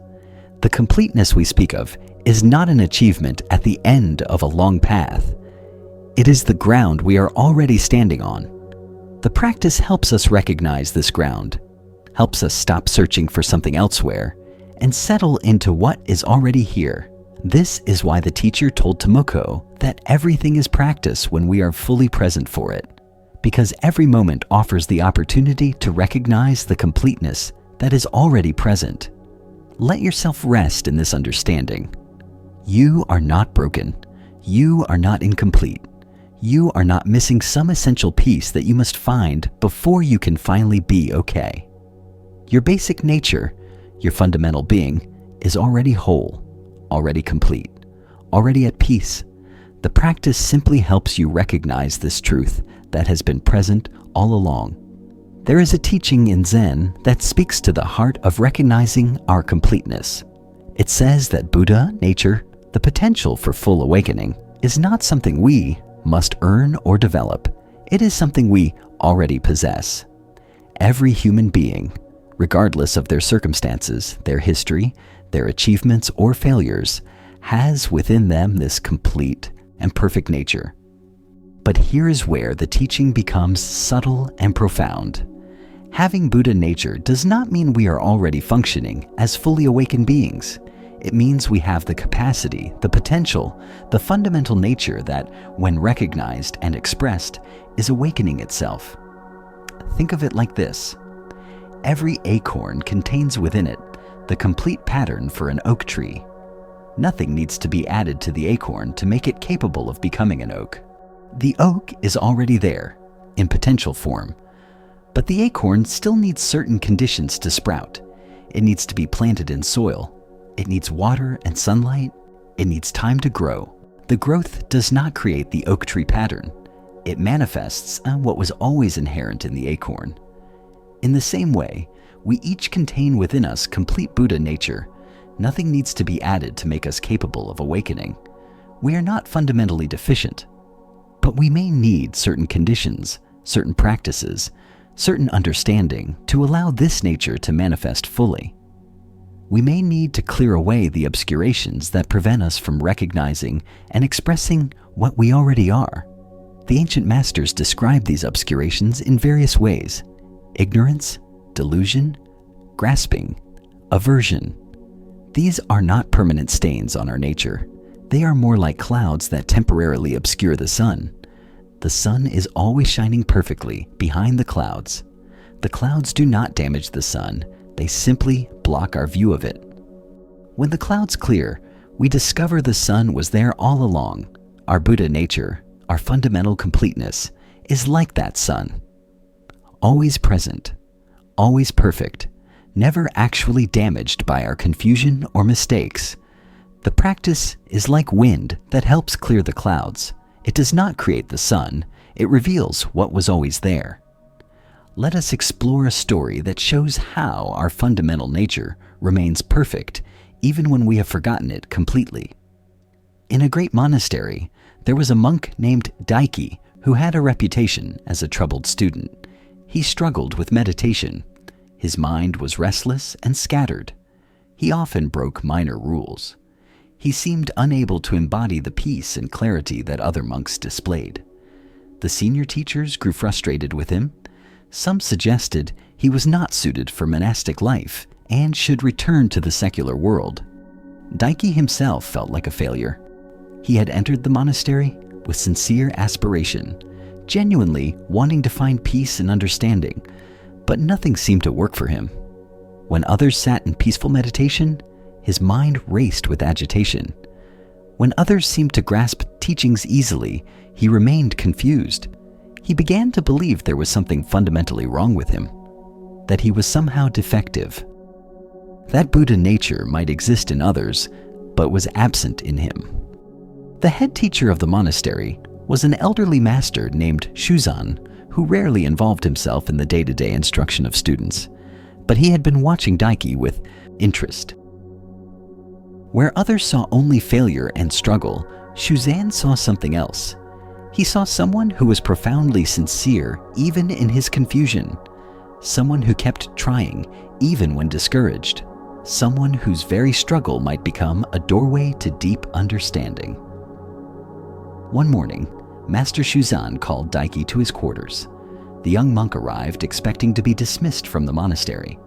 The completeness we speak of is not an achievement at the end of a long path. It is the ground we are already standing on. The practice helps us recognize this ground, helps us stop searching for something elsewhere, and settle into what is already here. This is why the teacher told Tomoko that everything is practice when we are fully present for it, because every moment offers the opportunity to recognize the completeness that is already present. Let yourself rest in this understanding. You are not broken. You are not incomplete. You are not missing some essential piece that you must find before you can finally be okay. Your basic nature, your fundamental being, is already whole, already complete, already at peace. The practice simply helps you recognize this truth that has been present all along. There is a teaching in Zen that speaks to the heart of recognizing our completeness. It says that Buddha, nature, the potential for full awakening, is not something we must earn or develop. It is something we already possess. Every human being, regardless of their circumstances, their history, their achievements or failures, has within them this complete and perfect nature. But here is where the teaching becomes subtle and profound. Having Buddha nature does not mean we are already functioning as fully awakened beings. It means we have the capacity, the potential, the fundamental nature that, when recognized and expressed, is awakening itself. Think of it like this. Every acorn contains within it the complete pattern for an oak tree. Nothing needs to be added to the acorn to make it capable of becoming an oak. The oak is already there, in potential form, but the acorn still needs certain conditions to sprout. It needs to be planted in soil. It needs water and sunlight. It needs time to grow. The growth does not create the oak tree pattern. It manifests what was always inherent in the acorn. In the same way, we each contain within us complete Buddha nature. Nothing needs to be added to make us capable of awakening. We are not fundamentally deficient, but we may need certain conditions, certain practices, certain understanding to allow this nature to manifest fully. We may need to clear away the obscurations that prevent us from recognizing and expressing what we already are. The ancient masters describe these obscurations in various ways: ignorance, delusion, grasping, aversion, These are not permanent stains on our nature. They are more like clouds that temporarily obscure the sun. The sun is always shining perfectly behind the clouds. The clouds do not damage the sun. They simply block our view of it. When the clouds clear, we discover the sun was there all along. Our Buddha nature, our fundamental completeness, is like that sun. Always present, always perfect, never actually damaged by our confusion or mistakes. The practice is like wind that helps clear the clouds. It does not create the sun, it reveals what was always there. Let us explore a story that shows how our fundamental nature remains perfect even when we have forgotten it completely. In a great monastery, there was a monk named Daiki who had a reputation as a troubled student. He struggled with meditation. His mind was restless and scattered. He often broke minor rules. He seemed unable to embody the peace and clarity that other monks displayed. The senior teachers grew frustrated with him. Some suggested he was not suited for monastic life and should return to the secular world. Daiki himself felt like a failure. He had entered the monastery with sincere aspiration, genuinely wanting to find peace and understanding, but nothing seemed to work for him. When others sat in peaceful meditation, his mind raced with agitation. When others seemed to grasp teachings easily, he remained confused. He began to believe there was something fundamentally wrong with him, that he was somehow defective. That Buddha nature might exist in others, but was absent in him. The head teacher of the monastery was an elderly master named Shuzan, who rarely involved himself in the day-to-day instruction of students, but he had been watching Daiki with interest. Where others saw only failure and struggle, Shuzan saw something else. He saw someone who was profoundly sincere even in his confusion, someone who kept trying even when discouraged, someone whose very struggle might become a doorway to deep understanding. One morning, Master Shuzan called Daiki to his quarters. The young monk arrived expecting to be dismissed from the monastery.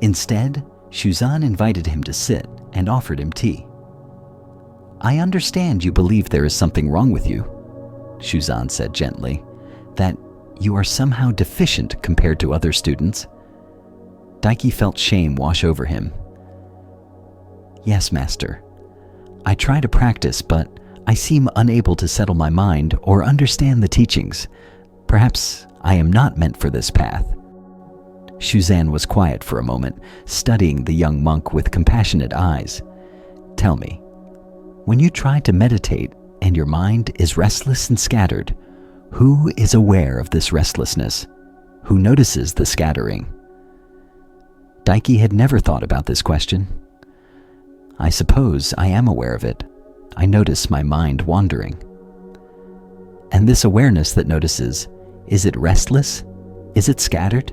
Instead, Shuzan invited him to sit and offered him tea. "I understand you believe there is something wrong with you," Shuzan said gently, "that you are somehow deficient compared to other students." Daiki felt shame wash over him. "Yes, Master. I try to practice, but I seem unable to settle my mind or understand the teachings. Perhaps I am not meant for this path." Shuzan was quiet for a moment, studying the young monk with compassionate eyes. "Tell me, when you try to meditate and your mind is restless and scattered, who is aware of this restlessness? Who notices the scattering?" Daiki had never thought about this question. "I suppose I am aware of it. I notice my mind wandering." "And this awareness that notices, is it restless? Is it scattered?"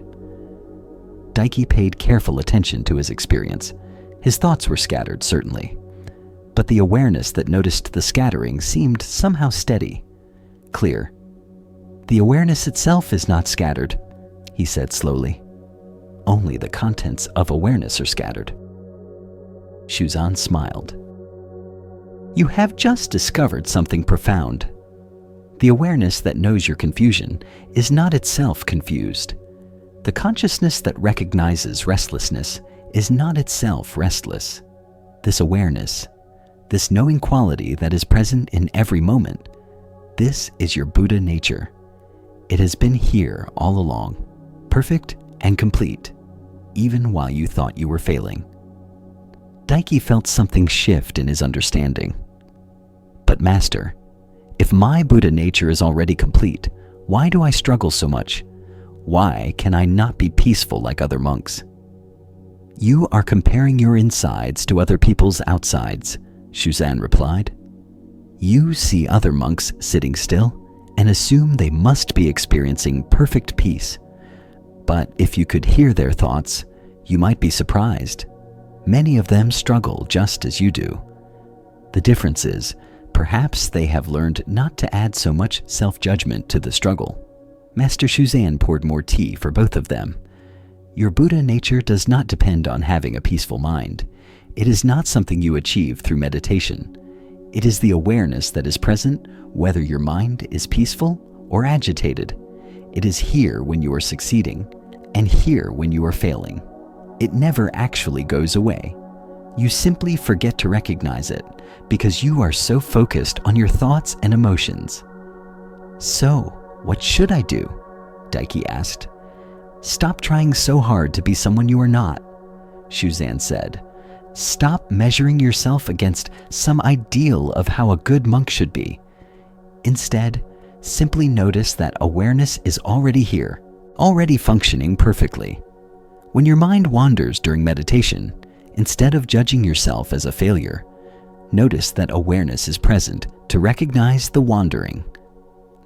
Daiki paid careful attention to his experience. His thoughts were scattered, certainly, but the awareness that noticed the scattering seemed somehow steady, clear. "The awareness itself is not scattered," he said slowly. "Only the contents of awareness are scattered." Shuzan smiled. "You have just discovered something profound. The awareness that knows your confusion is not itself confused. The consciousness that recognizes restlessness is not itself restless. This awareness, this knowing quality that is present in every moment, this is your Buddha nature. It has been here all along, perfect and complete, even while you thought you were failing." Daiki felt something shift in his understanding. "But Master, if my Buddha nature is already complete, why do I struggle so much? Why can I not be peaceful like other monks?" "You are comparing your insides to other people's outsides," Shuzan replied. "You see other monks sitting still and assume they must be experiencing perfect peace. But if you could hear their thoughts, you might be surprised. Many of them struggle just as you do. The difference is, perhaps they have learned not to add so much self-judgment to the struggle." Master Shuzan poured more tea for both of them. "Your Buddha nature does not depend on having a peaceful mind. It is not something you achieve through meditation. It is the awareness that is present whether your mind is peaceful or agitated. It is here when you are succeeding and here when you are failing. It never actually goes away. You simply forget to recognize it because you are so focused on your thoughts and emotions. So, what should I do? Daiki asked. Stop trying so hard to be someone you are not, Shuzan said. Stop measuring yourself against some ideal of how a good monk should be. Instead, simply notice that awareness is already here, already functioning perfectly. When your mind wanders during meditation, instead of judging yourself as a failure, notice that awareness is present to recognize the wandering.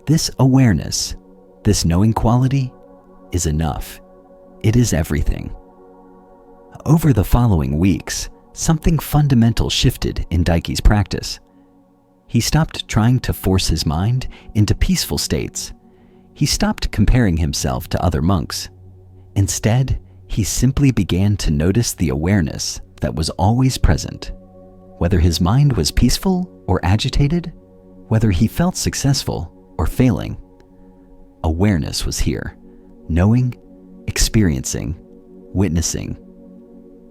This awareness, this knowing quality, is enough. It is everything. Over the following weeks, something fundamental shifted in Daiki's practice. He stopped trying to force his mind into peaceful states. He stopped comparing himself to other monks. Instead, he simply began to notice the awareness that was always present. Whether his mind was peaceful or agitated, whether he felt successful or failing, awareness was here, knowing, experiencing, witnessing.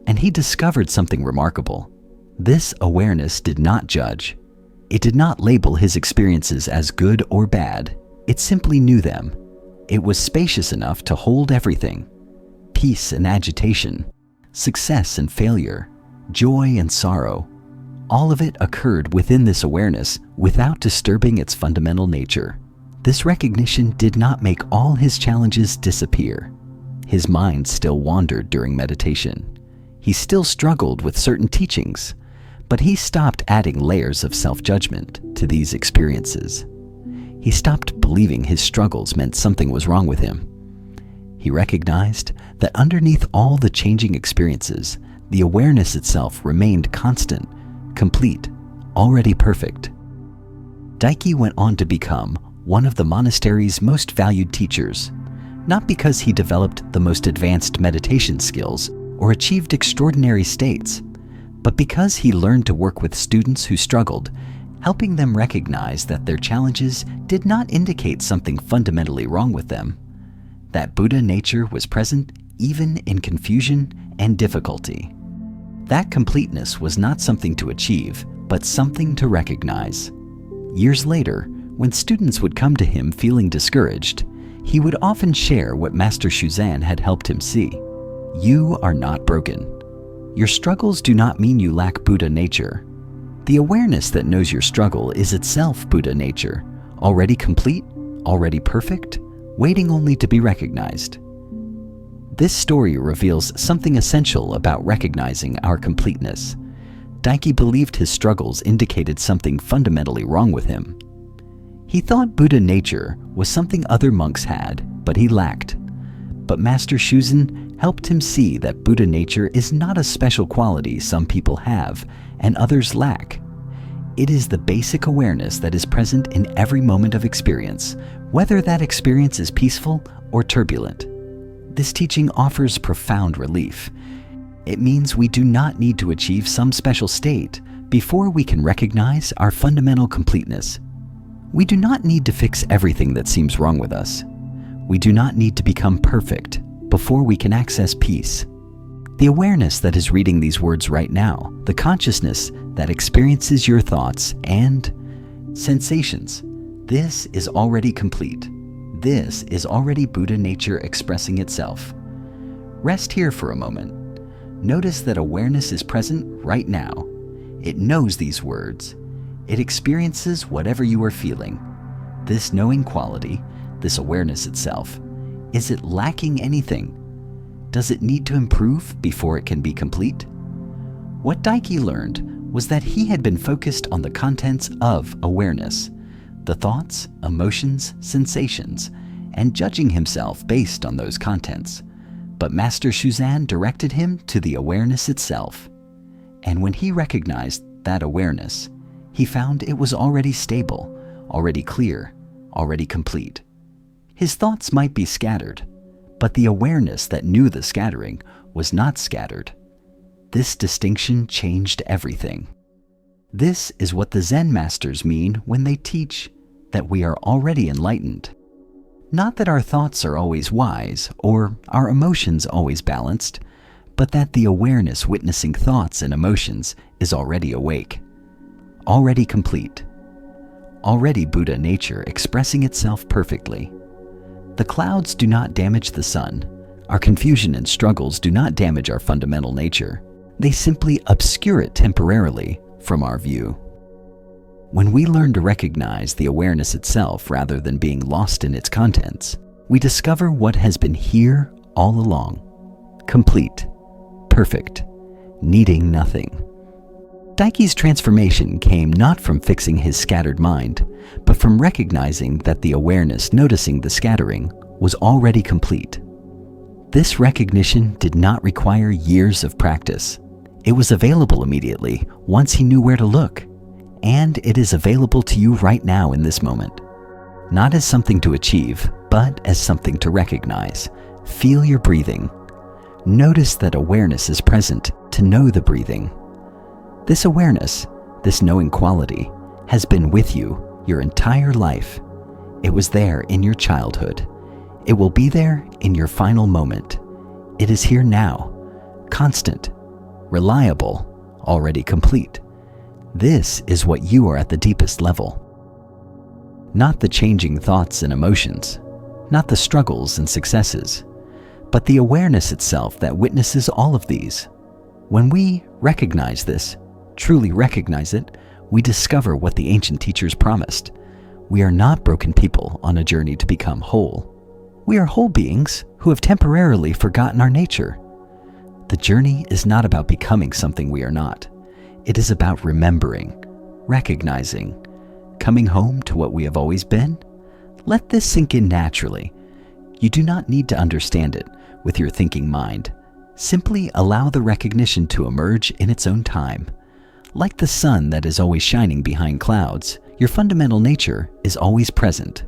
And he discovered something remarkable. This awareness did not judge. It did not label his experiences as good or bad. It simply knew them. It was spacious enough to hold everything. Peace and agitation, success and failure, joy and sorrow. All of it occurred within this awareness without disturbing its fundamental nature. This recognition did not make all his challenges disappear. His mind still wandered during meditation. He still struggled with certain teachings, but he stopped adding layers of self-judgment to these experiences. He stopped believing his struggles meant something was wrong with him. He recognized that underneath all the changing experiences, the awareness itself remained constant, complete, already perfect. Daiki went on to become one of the monastery's most valued teachers, not because he developed the most advanced meditation skills or achieved extraordinary states, but because he learned to work with students who struggled, helping them recognize that their challenges did not indicate something fundamentally wrong with them, that Buddha nature was present even in confusion and difficulty. That completeness was not something to achieve, but something to recognize. Years later, when students would come to him feeling discouraged, he would often share what Master Shuzan had helped him see. You are not broken. Your struggles do not mean you lack Buddha nature. The awareness that knows your struggle is itself Buddha nature, already complete, already perfect, waiting only to be recognized. This story reveals something essential about recognizing our completeness. Daiki believed his struggles indicated something fundamentally wrong with him. He thought Buddha nature was something other monks had, but he lacked. But Master Shuzan helped him see that Buddha nature is not a special quality some people have and others lack. It is the basic awareness that is present in every moment of experience, whether that experience is peaceful or turbulent. This teaching offers profound relief. It means we do not need to achieve some special state before we can recognize our fundamental completeness. We do not need to fix everything that seems wrong with us. We do not need to become perfect before we can access peace. The awareness that is reading these words right now, the consciousness that experiences your thoughts and sensations, this is already complete. This is already Buddha nature expressing itself. Rest here for a moment. Notice that awareness is present right now. It knows these words. It experiences whatever you are feeling. This knowing quality, this awareness itself, is it lacking anything? Does it need to improve before it can be complete? What Daiki learned was that he had been focused on the contents of awareness, the thoughts, emotions, sensations, and judging himself based on those contents. But Master Shuzan directed him to the awareness itself. And when he recognized that awareness, he found it was already stable, already clear, already complete. His thoughts might be scattered, but the awareness that knew the scattering was not scattered. This distinction changed everything. This is what the Zen masters mean when they teach that we are already enlightened. Not that our thoughts are always wise or our emotions always balanced, but that the awareness witnessing thoughts and emotions is already awake, already complete, already Buddha nature expressing itself perfectly. The clouds do not damage the sun. Our confusion and struggles do not damage our fundamental nature. They simply obscure it temporarily from our view. When we learn to recognize the awareness itself rather than being lost in its contents, we discover what has been here all along, complete, perfect, needing nothing. Daiki's transformation came not from fixing his scattered mind, but from recognizing that the awareness noticing the scattering was already complete. This recognition did not require years of practice. It was available immediately once he knew where to look, and it is available to you right now in this moment. Not as something to achieve, but as something to recognize. Feel your breathing. Notice that awareness is present to know the breathing. This awareness, this knowing quality, has been with you your entire life. It was there in your childhood. It will be there in your final moment. It is here now, constant, reliable, already complete. This is what you are at the deepest level. Not the changing thoughts and emotions, not the struggles and successes, but the awareness itself that witnesses all of these. When we recognize this, truly recognize it, we discover what the ancient teachers promised. We are not broken people on a journey to become whole. We are whole beings who have temporarily forgotten our nature. The journey is not about becoming something we are not. It is about remembering, recognizing, coming home to what we have always been. Let this sink in naturally. You do not need to understand it with your thinking mind. Simply allow the recognition to emerge in its own time. Like the sun that is always shining behind clouds, your fundamental nature is always present,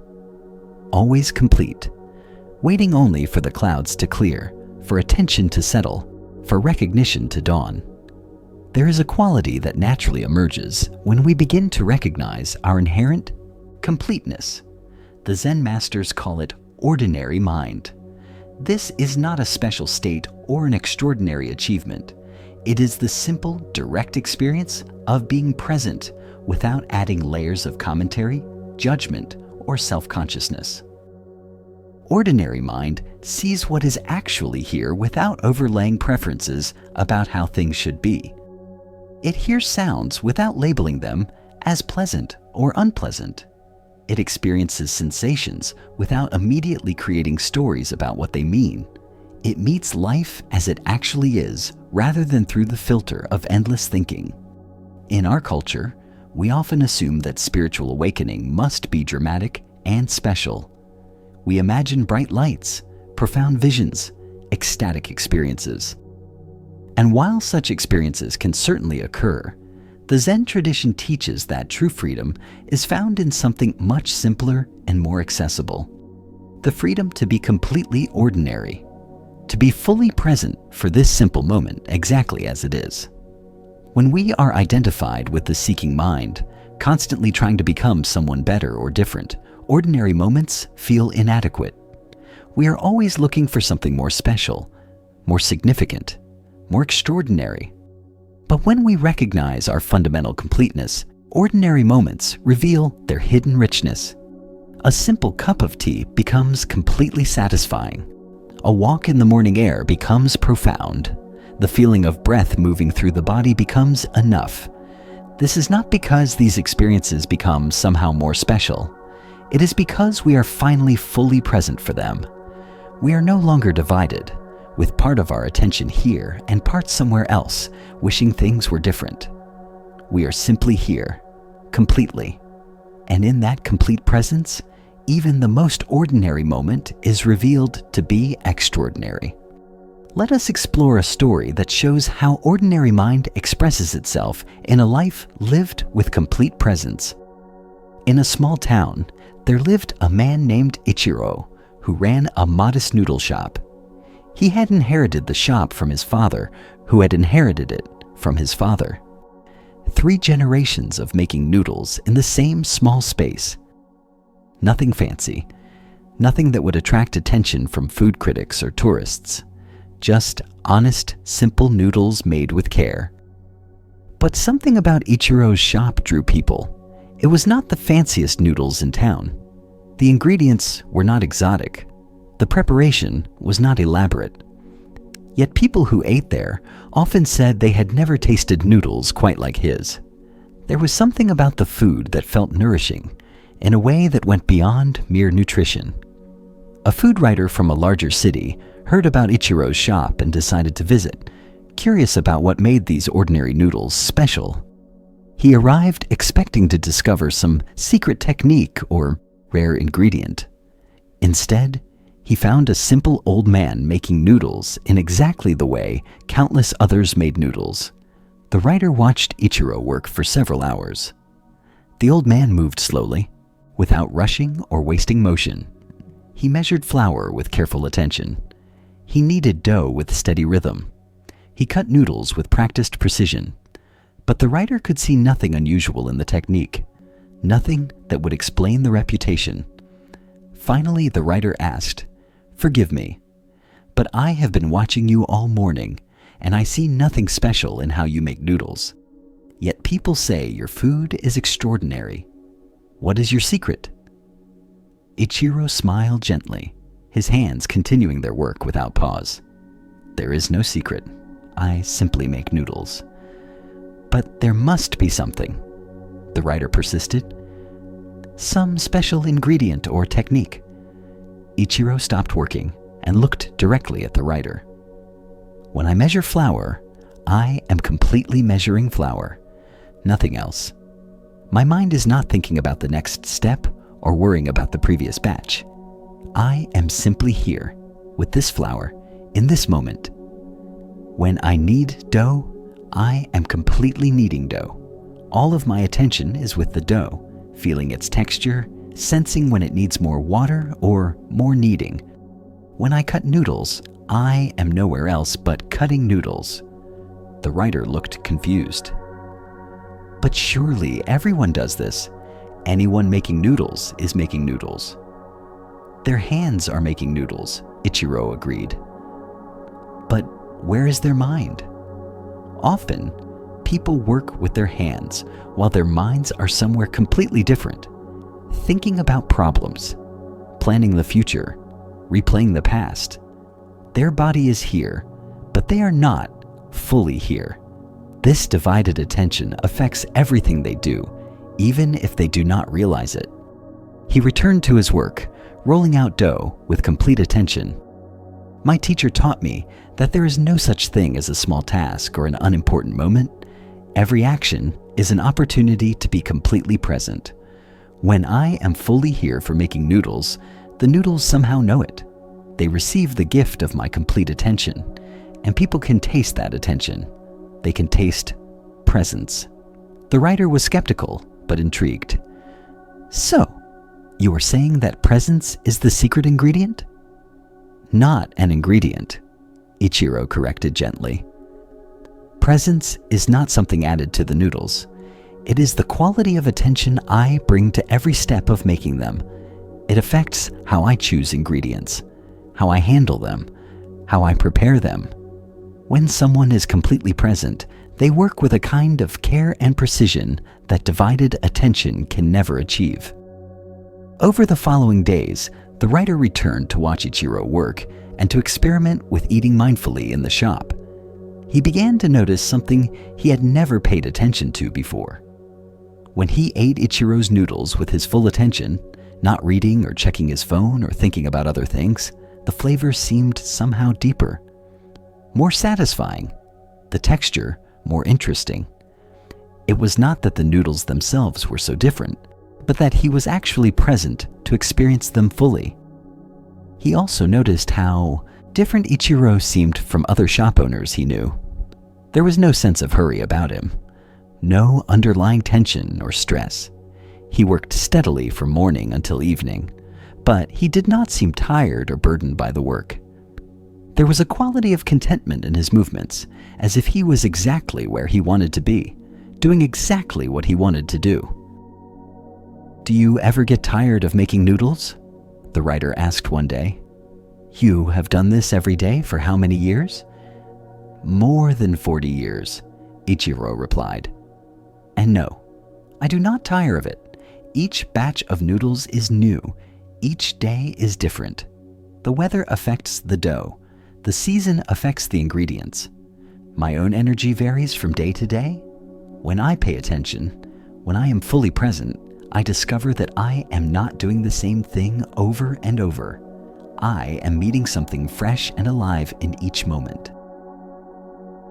always complete, waiting only for the clouds to clear, for attention to settle, for recognition to dawn. There is a quality that naturally emerges when we begin to recognize our inherent completeness. The Zen masters call it ordinary mind. This is not a special state or an extraordinary achievement. It is the simple, direct experience of being present without adding layers of commentary, judgment, or self-consciousness. Ordinary mind sees what is actually here without overlaying preferences about how things should be. It hears sounds without labeling them as pleasant or unpleasant. It experiences sensations without immediately creating stories about what they mean. It meets life as it actually is, rather than through the filter of endless thinking. In our culture, we often assume that spiritual awakening must be dramatic and special. We imagine bright lights, profound visions, ecstatic experiences. And while such experiences can certainly occur, the Zen tradition teaches that true freedom is found in something much simpler and more accessible. The freedom to be completely ordinary, to be fully present for this simple moment exactly as it is. When we are identified with the seeking mind, constantly trying to become someone better or different, ordinary moments feel inadequate. We are always looking for something more special, more significant, more extraordinary. But when we recognize our fundamental completeness, ordinary moments reveal their hidden richness. A simple cup of tea becomes completely satisfying. A walk in the morning air becomes profound. The feeling of breath moving through the body becomes enough. This is not because these experiences become somehow more special. It is because we are finally fully present for them. We are no longer divided, with part of our attention here and part somewhere else, wishing things were different. We are simply here, completely. And in that complete presence, even the most ordinary moment is revealed to be extraordinary. Let us explore a story that shows how ordinary mind expresses itself in a life lived with complete presence. In a small town, there lived a man named Ichiro, who ran a modest noodle shop. He had inherited the shop from his father, who had inherited it from his father. 3 generations of making noodles in the same small space. Nothing fancy, nothing that would attract attention from food critics or tourists. Just honest, simple noodles made with care. But something about Ichiro's shop drew people. It was not the fanciest noodles in town. The ingredients were not exotic. The preparation was not elaborate. Yet people who ate there often said they had never tasted noodles quite like his. There was something about the food that felt nourishing, in a way that went beyond mere nutrition. A food writer from a larger city heard about Ichiro's shop and decided to visit, curious about what made these ordinary noodles special. He arrived expecting to discover some secret technique or rare ingredient. Instead, he found a simple old man making noodles in exactly the way countless others made noodles. The writer watched Ichiro work for several hours. The old man moved slowly, without rushing or wasting motion. He measured flour with careful attention. He kneaded dough with steady rhythm. He cut noodles with practiced precision. But the writer could see nothing unusual in the technique, nothing that would explain the reputation. Finally, the writer asked, "Forgive me, but I have been watching you all morning, and I see nothing special in how you make noodles. Yet people say your food is extraordinary. What is your secret?" Ichiro smiled gently, his hands continuing their work without pause. "There is no secret. I simply make noodles." "But there must be something," the writer persisted. "Some special ingredient or technique." Ichiro stopped working and looked directly at the writer. "When I measure flour, I am completely measuring flour, nothing else. My mind is not thinking about the next step or worrying about the previous batch. I am simply here, with this flour, in this moment. When I knead dough, I am completely kneading dough. All of my attention is with the dough, feeling its texture, sensing when it needs more water or more kneading. When I cut noodles, I am nowhere else but cutting noodles." The writer looked confused. "But surely everyone does this. Anyone making noodles is making noodles." "Their hands are making noodles," Ichiro agreed. "But where is their mind?" Often, people work with their hands while their minds are somewhere completely different, thinking about problems, planning the future, replaying the past. Their body is here, but they are not fully here. This divided attention affects everything they do, even if they do not realize it. He returned to his work, rolling out dough with complete attention. "My teacher taught me that there is no such thing as a small task or an unimportant moment. Every action is an opportunity to be completely present. When I am fully here for making noodles, the noodles somehow know it. They receive the gift of my complete attention, and people can taste that attention. They can taste presence." The writer was skeptical, but intrigued. "So, you are saying that presence is the secret ingredient?" "Not an ingredient," Ichiro corrected gently. "Presence is not something added to the noodles. It is the quality of attention I bring to every step of making them. It affects how I choose ingredients, how I handle them, how I prepare them. When someone is completely present, they work with a kind of care and precision that divided attention can never achieve." Over the following days, the writer returned to watch Ichiro work and to experiment with eating mindfully in the shop. He began to notice something he had never paid attention to before. When he ate Ichiro's noodles with his full attention, not reading or checking his phone or thinking about other things, the flavor seemed somehow deeper, more satisfying, the texture more interesting. It was not that the noodles themselves were so different, but that he was actually present to experience them fully. He also noticed how different Ichiro seemed from other shop owners he knew. There was no sense of hurry about him, no underlying tension or stress. He worked steadily from morning until evening, but he did not seem tired or burdened by the work. There was a quality of contentment in his movements, as if he was exactly where he wanted to be, doing exactly what he wanted to do. "Do you ever get tired of making noodles?" the writer asked one day. "You have done this every day for how many years?" "More than 40 years, Ichiro replied. "And no, I do not tire of it. Each batch of noodles is new. Each day is different. The weather affects the dough. The season affects the ingredients. My own energy varies from day to day. When I pay attention, when I am fully present, I discover that I am not doing the same thing over and over. I am meeting something fresh and alive in each moment."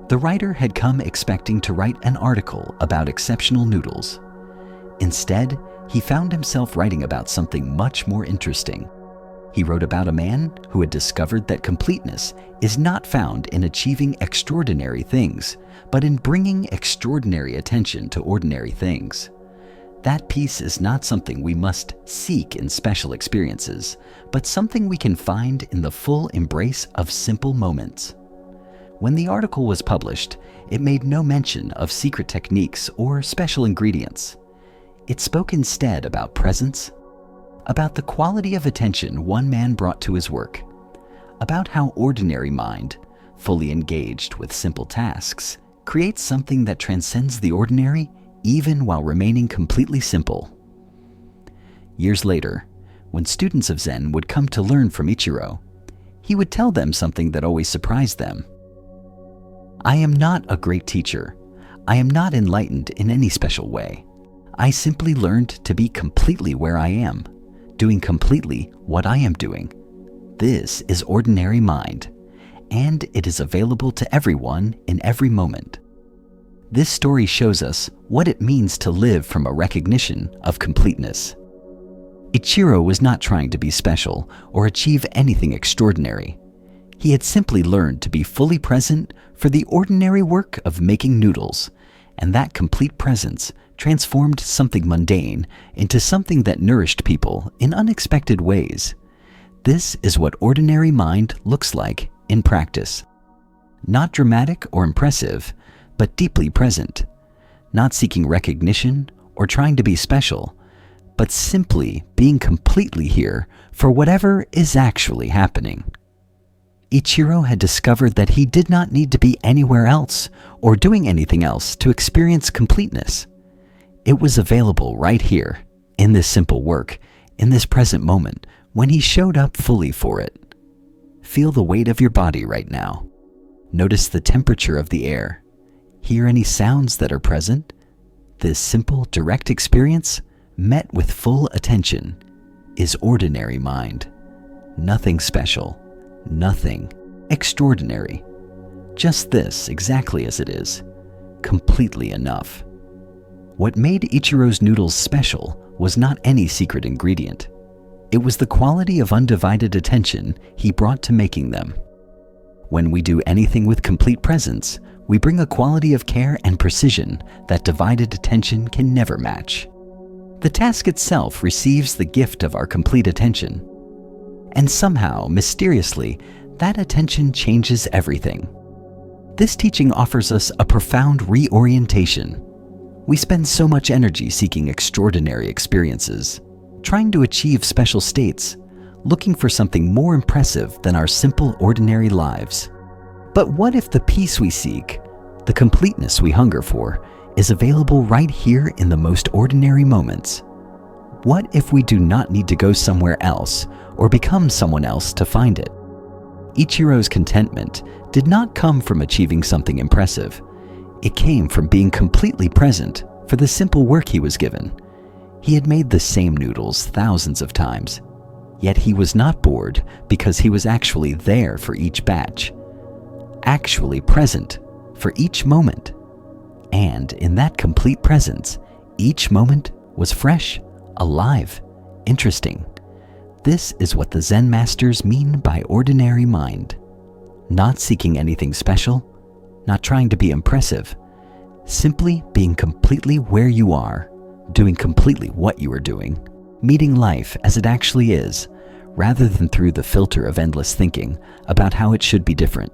The writer had come expecting to write an article about exceptional noodles. Instead, he found himself writing about something much more interesting. He wrote about a man who had discovered that completeness is not found in achieving extraordinary things, but in bringing extraordinary attention to ordinary things. That peace is not something we must seek in special experiences, but something we can find in the full embrace of simple moments. When the article was published, it made no mention of secret techniques or special ingredients. It spoke instead about presence, about the quality of attention one man brought to his work, about how ordinary mind, fully engaged with simple tasks, creates something that transcends the ordinary even while remaining completely simple. Years later, when students of Zen would come to learn from Ichiro, he would tell them something that always surprised them. "I am not a great teacher. I am not enlightened in any special way. I simply learned to be completely where I am, doing completely what I am doing. This is ordinary mind, and it is available to everyone in every moment." This story shows us what it means to live from a recognition of completeness. Ichiro was not trying to be special or achieve anything extraordinary. He had simply learned to be fully present for the ordinary work of making noodles, and that complete presence transformed something mundane into something that nourished people in unexpected ways. This is what ordinary mind looks like in practice. Not dramatic or impressive, but deeply present. Not seeking recognition or trying to be special, but simply being completely here for whatever is actually happening. Ichiro had discovered that he did not need to be anywhere else or doing anything else to experience completeness. It was available right here, in this simple work, in this present moment, when he showed up fully for it. Feel the weight of your body right now. Notice the temperature of the air. Hear any sounds that are present. This simple, direct experience, met with full attention, is ordinary mind. Nothing special. Nothing extraordinary. Just this exactly as it is, completely enough. What made Ichiro's noodles special was not any secret ingredient. It was the quality of undivided attention he brought to making them. When we do anything with complete presence, we bring a quality of care and precision that divided attention can never match. The task itself receives the gift of our complete attention. And somehow, mysteriously, that attention changes everything. This teaching offers us a profound reorientation. We spend so much energy seeking extraordinary experiences, trying to achieve special states, looking for something more impressive than our simple, ordinary lives. But what if the peace we seek, the completeness we hunger for, is available right here in the most ordinary moments? What if we do not need to go somewhere else or become someone else to find it? Ichiro's contentment did not come from achieving something impressive. It came from being completely present for the simple work he was given. He had made the same noodles thousands of times, yet he was not bored because he was actually there for each batch, actually present for each moment. And in that complete presence, each moment was fresh, alive, interesting. This is what the Zen masters mean by ordinary mind. Not seeking anything special, not trying to be impressive, simply being completely where you are, doing completely what you are doing, meeting life as it actually is, rather than through the filter of endless thinking about how it should be different.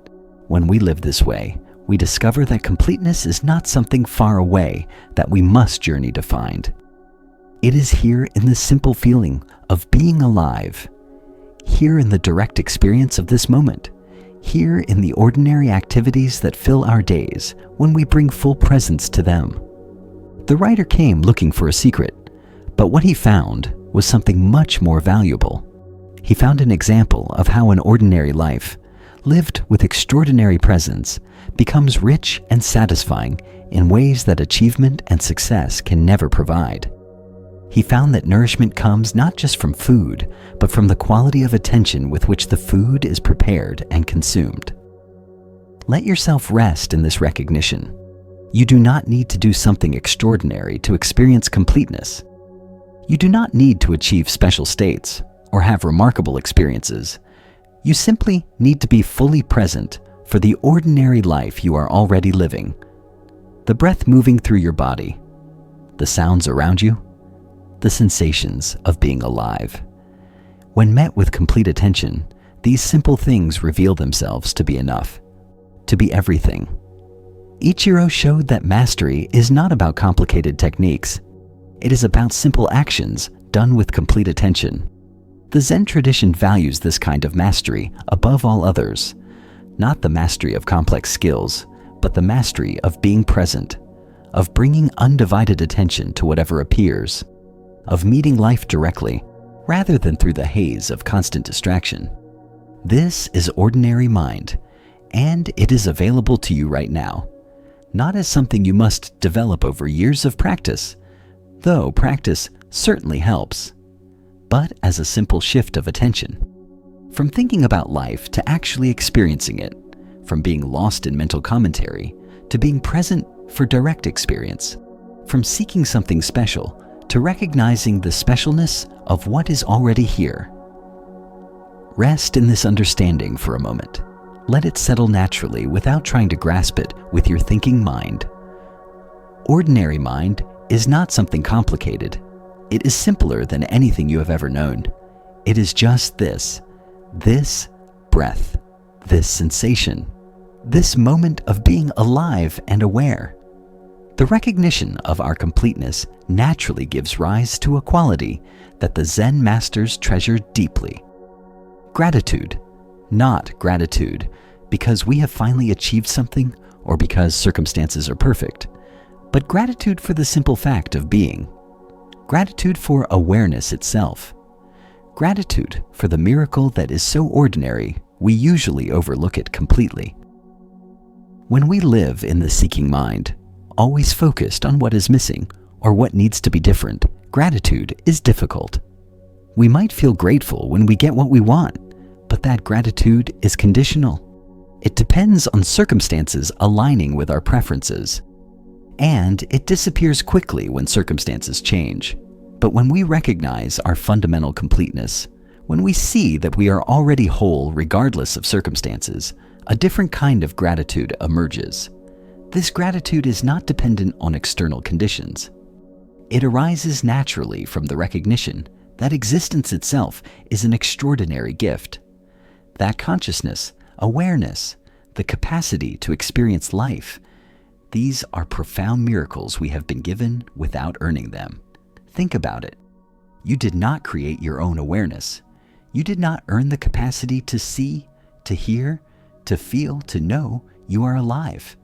When we live this way, we discover that completeness is not something far away that we must journey to find. It is here in the simple feeling of being alive, here in the direct experience of this moment, here in the ordinary activities that fill our days when we bring full presence to them. The writer came looking for a secret, but what he found was something much more valuable. He found an example of how an ordinary life, lived with extraordinary presence, becomes rich and satisfying in ways that achievement and success can never provide. He found that nourishment comes not just from food, but from the quality of attention with which the food is prepared and consumed. Let yourself rest in this recognition. You do not need to do something extraordinary to experience completeness. You do not need to achieve special states or have remarkable experiences. You simply need to be fully present for the ordinary life you are already living. The breath moving through your body, the sounds around you, the sensations of being alive. When met with complete attention, these simple things reveal themselves to be enough, to be everything. Ichiro showed that mastery is not about complicated techniques. It is about simple actions done with complete attention. The Zen tradition values this kind of mastery above all others, not the mastery of complex skills, but the mastery of being present, of bringing undivided attention to whatever appears, of meeting life directly, rather than through the haze of constant distraction. This is ordinary mind, and it is available to you right now, not as something you must develop over years of practice, though practice certainly helps, but as a simple shift of attention. From thinking about life to actually experiencing it, from being lost in mental commentary to being present for direct experience, from seeking something special to recognizing the specialness of what is already here. Rest in this understanding for a moment. Let it settle naturally without trying to grasp it with your thinking mind. Ordinary mind is not something complicated. It is simpler than anything you have ever known. It is just this breath, this sensation, this moment of being alive and aware. The recognition of our completeness naturally gives rise to a quality that the Zen masters treasure deeply. Gratitude, not gratitude because we have finally achieved something or because circumstances are perfect, but gratitude for the simple fact of being. Gratitude for awareness itself. Gratitude for the miracle that is so ordinary we usually overlook it completely. When we live in the seeking mind, always focused on what is missing or what needs to be different, gratitude is difficult. We might feel grateful when we get what we want, but that gratitude is conditional. It depends on circumstances aligning with our preferences, and it disappears quickly when circumstances change. But when we recognize our fundamental completeness, when we see that we are already whole regardless of circumstances, a different kind of gratitude emerges. This gratitude is not dependent on external conditions. It arises naturally from the recognition that existence itself is an extraordinary gift. That consciousness, awareness, the capacity to experience life, these are profound miracles we have been given without earning them. Think about it. You did not create your own awareness. You did not earn the capacity to see, to hear, to feel, to know you are alive.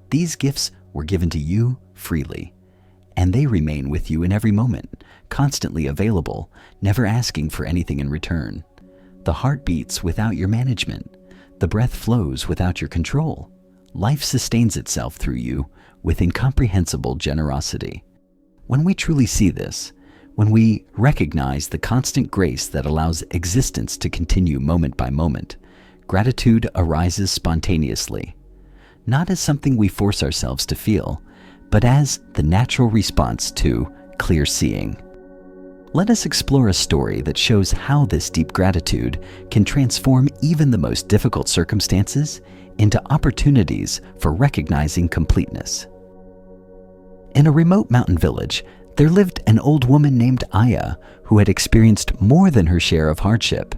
These gifts were given to you freely, and they remain with you in every moment, constantly available, never asking for anything in return. The heart beats without your management. The breath flows without your control. Life sustains itself through you with incomprehensible generosity. When we truly see this, when we recognize the constant grace that allows existence to continue moment by moment, gratitude arises spontaneously, not as something we force ourselves to feel, but as the natural response to clear seeing. Let us explore a story that shows how this deep gratitude can transform even the most difficult circumstances into opportunities for recognizing completeness. In a remote mountain village, there lived an old woman named Aya who had experienced more than her share of hardship.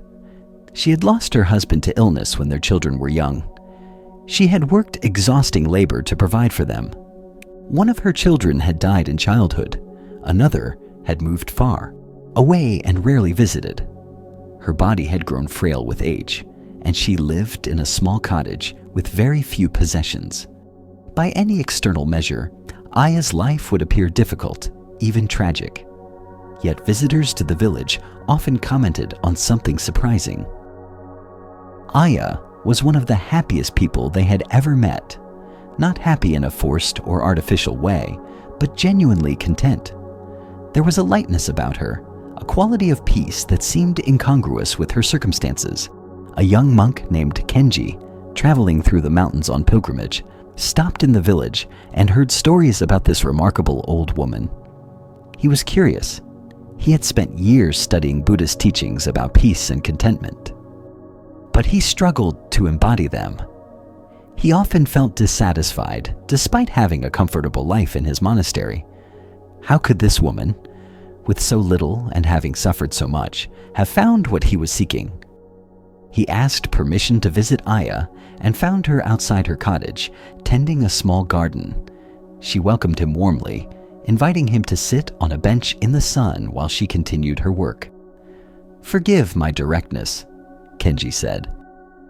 She had lost her husband to illness when their children were young. She had worked exhausting labor to provide for them. One of her children had died in childhood. Another had moved far, away and rarely visited. Her body had grown frail with age, and she lived in a small cottage with very few possessions. By any external measure, Aya's life would appear difficult, even tragic. Yet visitors to the village often commented on something surprising. Aya was one of the happiest people they had ever met. Not happy in a forced or artificial way, but genuinely content. There was a lightness about her, a quality of peace that seemed incongruous with her circumstances. A young monk named Kenji, traveling through the mountains on pilgrimage, stopped in the village and heard stories about this remarkable old woman. He was curious. He had spent years studying Buddhist teachings about peace and contentment, but he struggled to embody them. He often felt dissatisfied, despite having a comfortable life in his monastery. How could this woman, with so little and having suffered so much, have found what he was seeking? He asked permission to visit Aya and found her outside her cottage, tending a small garden. She welcomed him warmly, inviting him to sit on a bench in the sun while she continued her work. "Forgive my directness," Kenji said,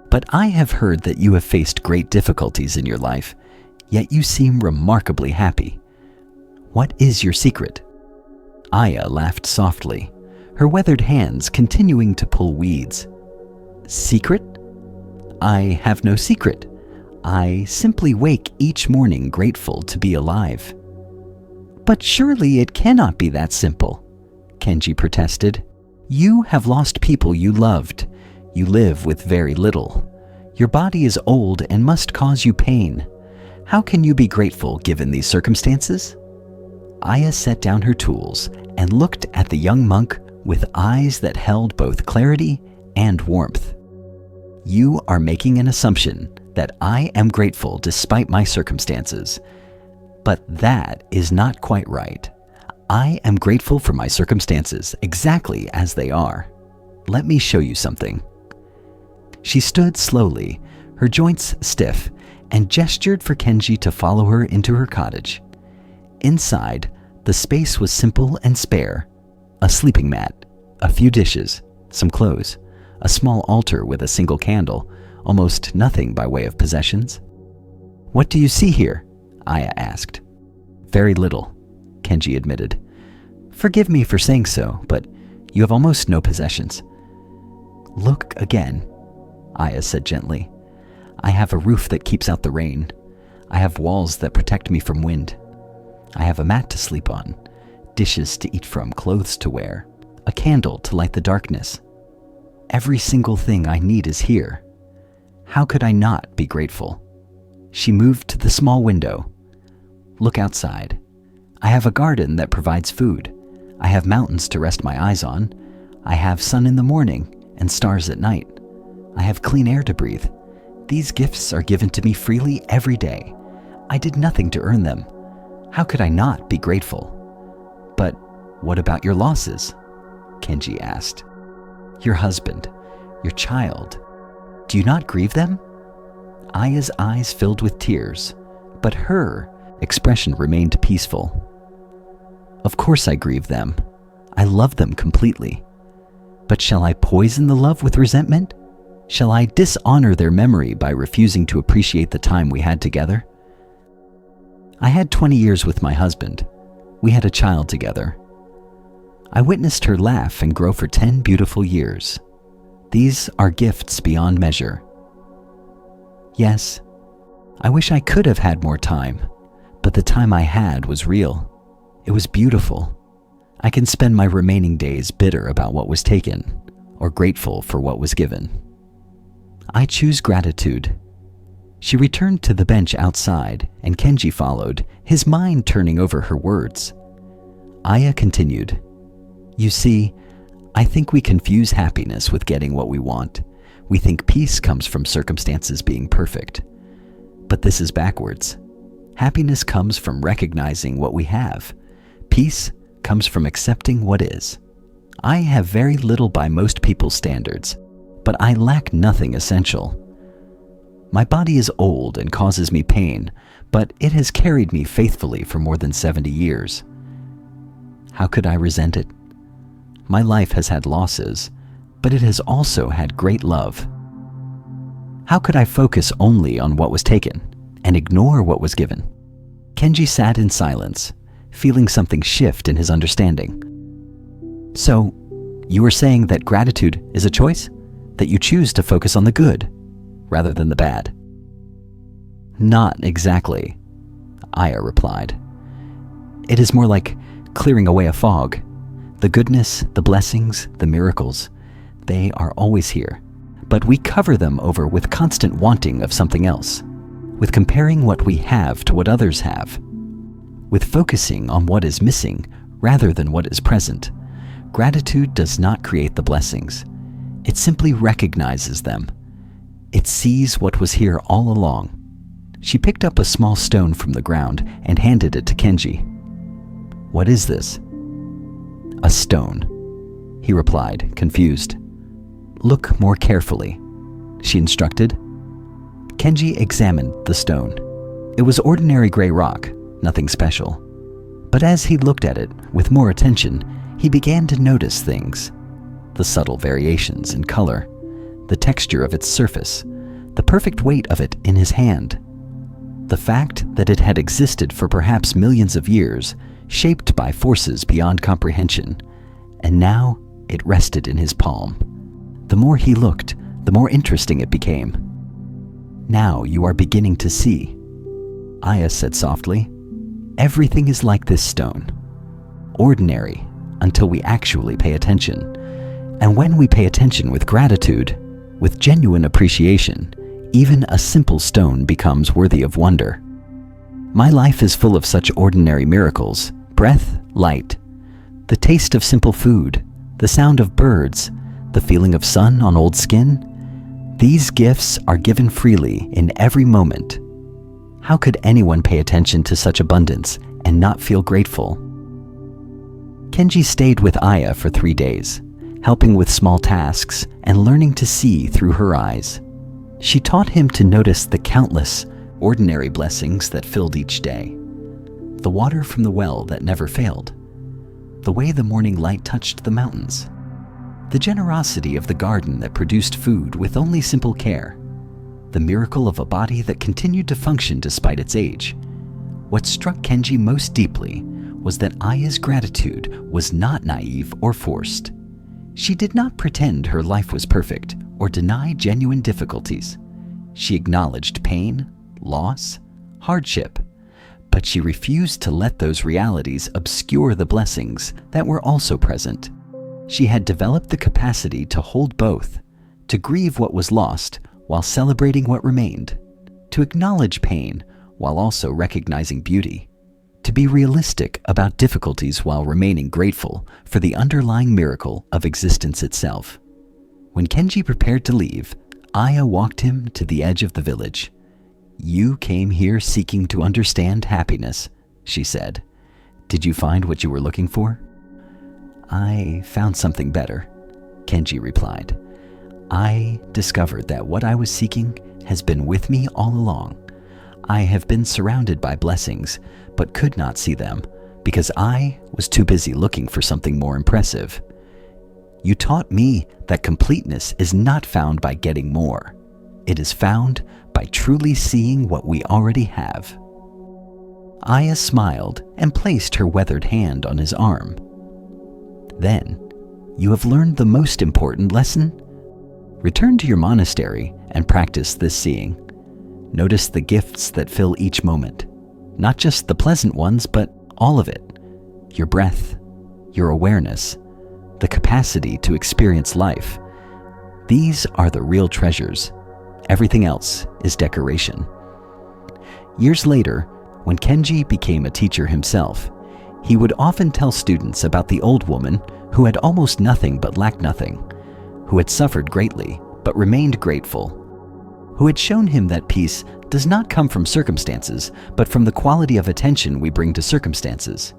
"but I have heard that you have faced great difficulties in your life, yet you seem remarkably happy. What is your secret?" Aya laughed softly, her weathered hands continuing to pull weeds. "Secret? I have no secret. I simply wake each morning grateful to be alive." "But surely it cannot be that simple," Kenji protested. "You have lost people you loved. You live with very little. Your body is old and must cause you pain. How can you be grateful given these circumstances?" Aya set down her tools and looked at the young monk with eyes that held both clarity and warmth. "You are making an assumption that I am grateful despite my circumstances. But that is not quite right. I am grateful for my circumstances exactly as they are. Let me show you something." She stood slowly, her joints stiff, and gestured for Kenji to follow her into her cottage. Inside, the space was simple and spare. A sleeping mat, a few dishes, some clothes, a small altar with a single candle, almost nothing by way of possessions. "What do you see here?" Aya asked. "Very little," Kenji admitted. "Forgive me for saying so, but you have almost no possessions." "Look again," Aya said gently. "I have a roof that keeps out the rain. I have walls that protect me from wind. I have a mat to sleep on, dishes to eat from, clothes to wear, a candle to light the darkness. Every single thing I need is here. How could I not be grateful?" She moved to the small window. "Look outside. I have a garden that provides food. I have mountains to rest my eyes on. I have sun in the morning and stars at night. I have clean air to breathe. These gifts are given to me freely every day. I did nothing to earn them. How could I not be grateful?" "But what about your losses?" Kenji asked. "Your husband, your child. Do you not grieve them?" Aya's eyes filled with tears, but her expression remained peaceful. "Of course I grieve them. I love them completely. But shall I poison the love with resentment? Shall I dishonor their memory by refusing to appreciate the time we had together? I had 20 years with my husband. We had a child together. I witnessed her laugh and grow for 10 beautiful years. These are gifts beyond measure. Yes, I wish I could have had more time, but the time I had was real. It was beautiful. I can spend my remaining days bitter about what was taken, or grateful for what was given. I choose gratitude." She returned to the bench outside, and Kenji followed, his mind turning over her words. Aya continued, "You see, I think we confuse happiness with getting what we want. We think peace comes from circumstances being perfect. But this is backwards. Happiness comes from recognizing what we have. Peace comes from accepting what is. I have very little by most people's standards, but I lack nothing essential. My body is old and causes me pain, but it has carried me faithfully for more than 70 years. How could I resent it? My life has had losses, but it has also had great love. How could I focus only on what was taken and ignore what was given? Kenji sat in silence, feeling something shift in his understanding. So, you were saying that gratitude is a choice? That you choose to focus on the good rather than the bad? Not exactly, Aya replied. It is more like clearing away a fog. The goodness, the blessings, the miracles, they are always here, but we cover them over with constant wanting of something else, with comparing what we have to what others have, with focusing on what is missing rather than what is present. Gratitude does not create the blessings. It simply recognizes them. It sees what was here all along. She picked up a small stone from the ground and handed it to Kenji. What is this? A stone, he replied, confused. Look more carefully, she instructed. Kenji examined the stone. It was ordinary gray rock, nothing special. But as he looked at it with more attention, he began to notice things. The subtle variations in color, the texture of its surface, the perfect weight of it in his hand. The fact that it had existed for perhaps millions of years, shaped by forces beyond comprehension, and now it rested in his palm. The more he looked, the more interesting it became. Now you are beginning to see, Aya said softly. Everything is like this stone, ordinary until we actually pay attention. And when we pay attention with gratitude, with genuine appreciation, even a simple stone becomes worthy of wonder. My life is full of such ordinary miracles: breath, light, the taste of simple food, the sound of birds, the feeling of sun on old skin. These gifts are given freely in every moment. How could anyone pay attention to such abundance and not feel grateful? Kenji stayed with Aya for 3 days, helping with small tasks and learning to see through her eyes. She taught him to notice the countless, ordinary blessings that filled each day. The water from the well that never failed, the way the morning light touched the mountains, the generosity of the garden that produced food with only simple care, the miracle of a body that continued to function despite its age. What struck Kenji most deeply was that Aya's gratitude was not naive or forced. She did not pretend her life was perfect or deny genuine difficulties. She acknowledged pain, loss, hardship, but she refused to let those realities obscure the blessings that were also present. She had developed the capacity to hold both, to grieve what was lost while celebrating what remained, to acknowledge pain while also recognizing beauty, to be realistic about difficulties while remaining grateful for the underlying miracle of existence itself. When Kenji prepared to leave, Aya walked him to the edge of the village. "You came here seeking to understand happiness," she said. "Did you find what you were looking for?" "I found something better," Kenji replied. "I discovered that what I was seeking has been with me all along. I have been surrounded by blessings, but could not see them because I was too busy looking for something more impressive. You taught me that completeness is not found by getting more. It is found by truly seeing what we already have." Aya smiled and placed her weathered hand on his arm. "Then, you have learned the most important lesson? Return to your monastery and practice this seeing. Notice the gifts that fill each moment, not just the pleasant ones, but all of it. Your breath, your awareness, the capacity to experience life. These are the real treasures. Everything else is decoration." Years later, when Kenji became a teacher himself, he would often tell students about the old woman who had almost nothing but lacked nothing, who had suffered greatly but remained grateful, who had shown him that peace does not come from circumstances, but from the quality of attention we bring to circumstances.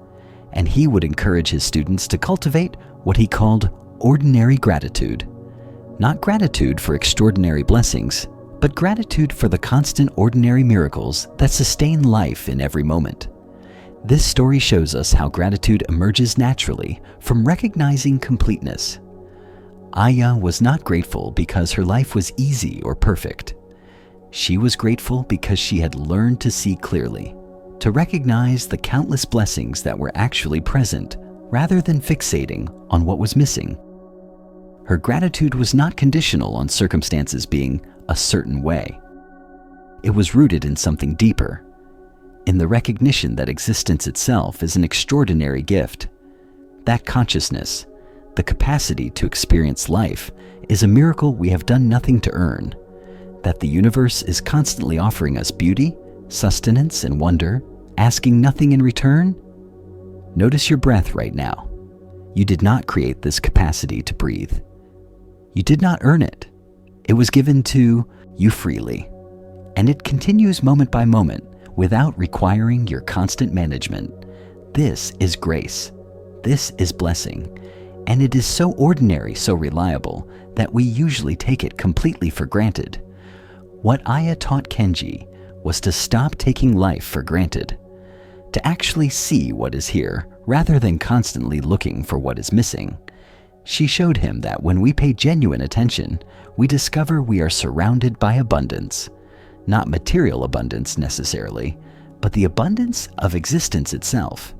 And he would encourage his students to cultivate what he called ordinary gratitude. Not gratitude for extraordinary blessings, but gratitude for the constant ordinary miracles that sustain life in every moment. This story shows us how gratitude emerges naturally from recognizing completeness. Aya was not grateful because her life was easy or perfect. She was grateful because she had learned to see clearly, to recognize the countless blessings that were actually present rather than fixating on what was missing. Her gratitude was not conditional on circumstances being a certain way. It was rooted in something deeper, in the recognition that existence itself is an extraordinary gift. That consciousness, the capacity to experience life, is a miracle we have done nothing to earn. That the universe is constantly offering us beauty, sustenance, and wonder, asking nothing in return. Notice your breath right now. You did not create this capacity to breathe. You did not earn it. It was given to you freely, and it continues moment by moment without requiring your constant management. This is grace. This is blessing. And it is so ordinary, so reliable, that we usually take it completely for granted. What Aya taught Kenji was to stop taking life for granted, to actually see what is here rather than constantly looking for what is missing. She showed him that when we pay genuine attention, we discover we are surrounded by abundance. Not material abundance necessarily, but the abundance of existence itself.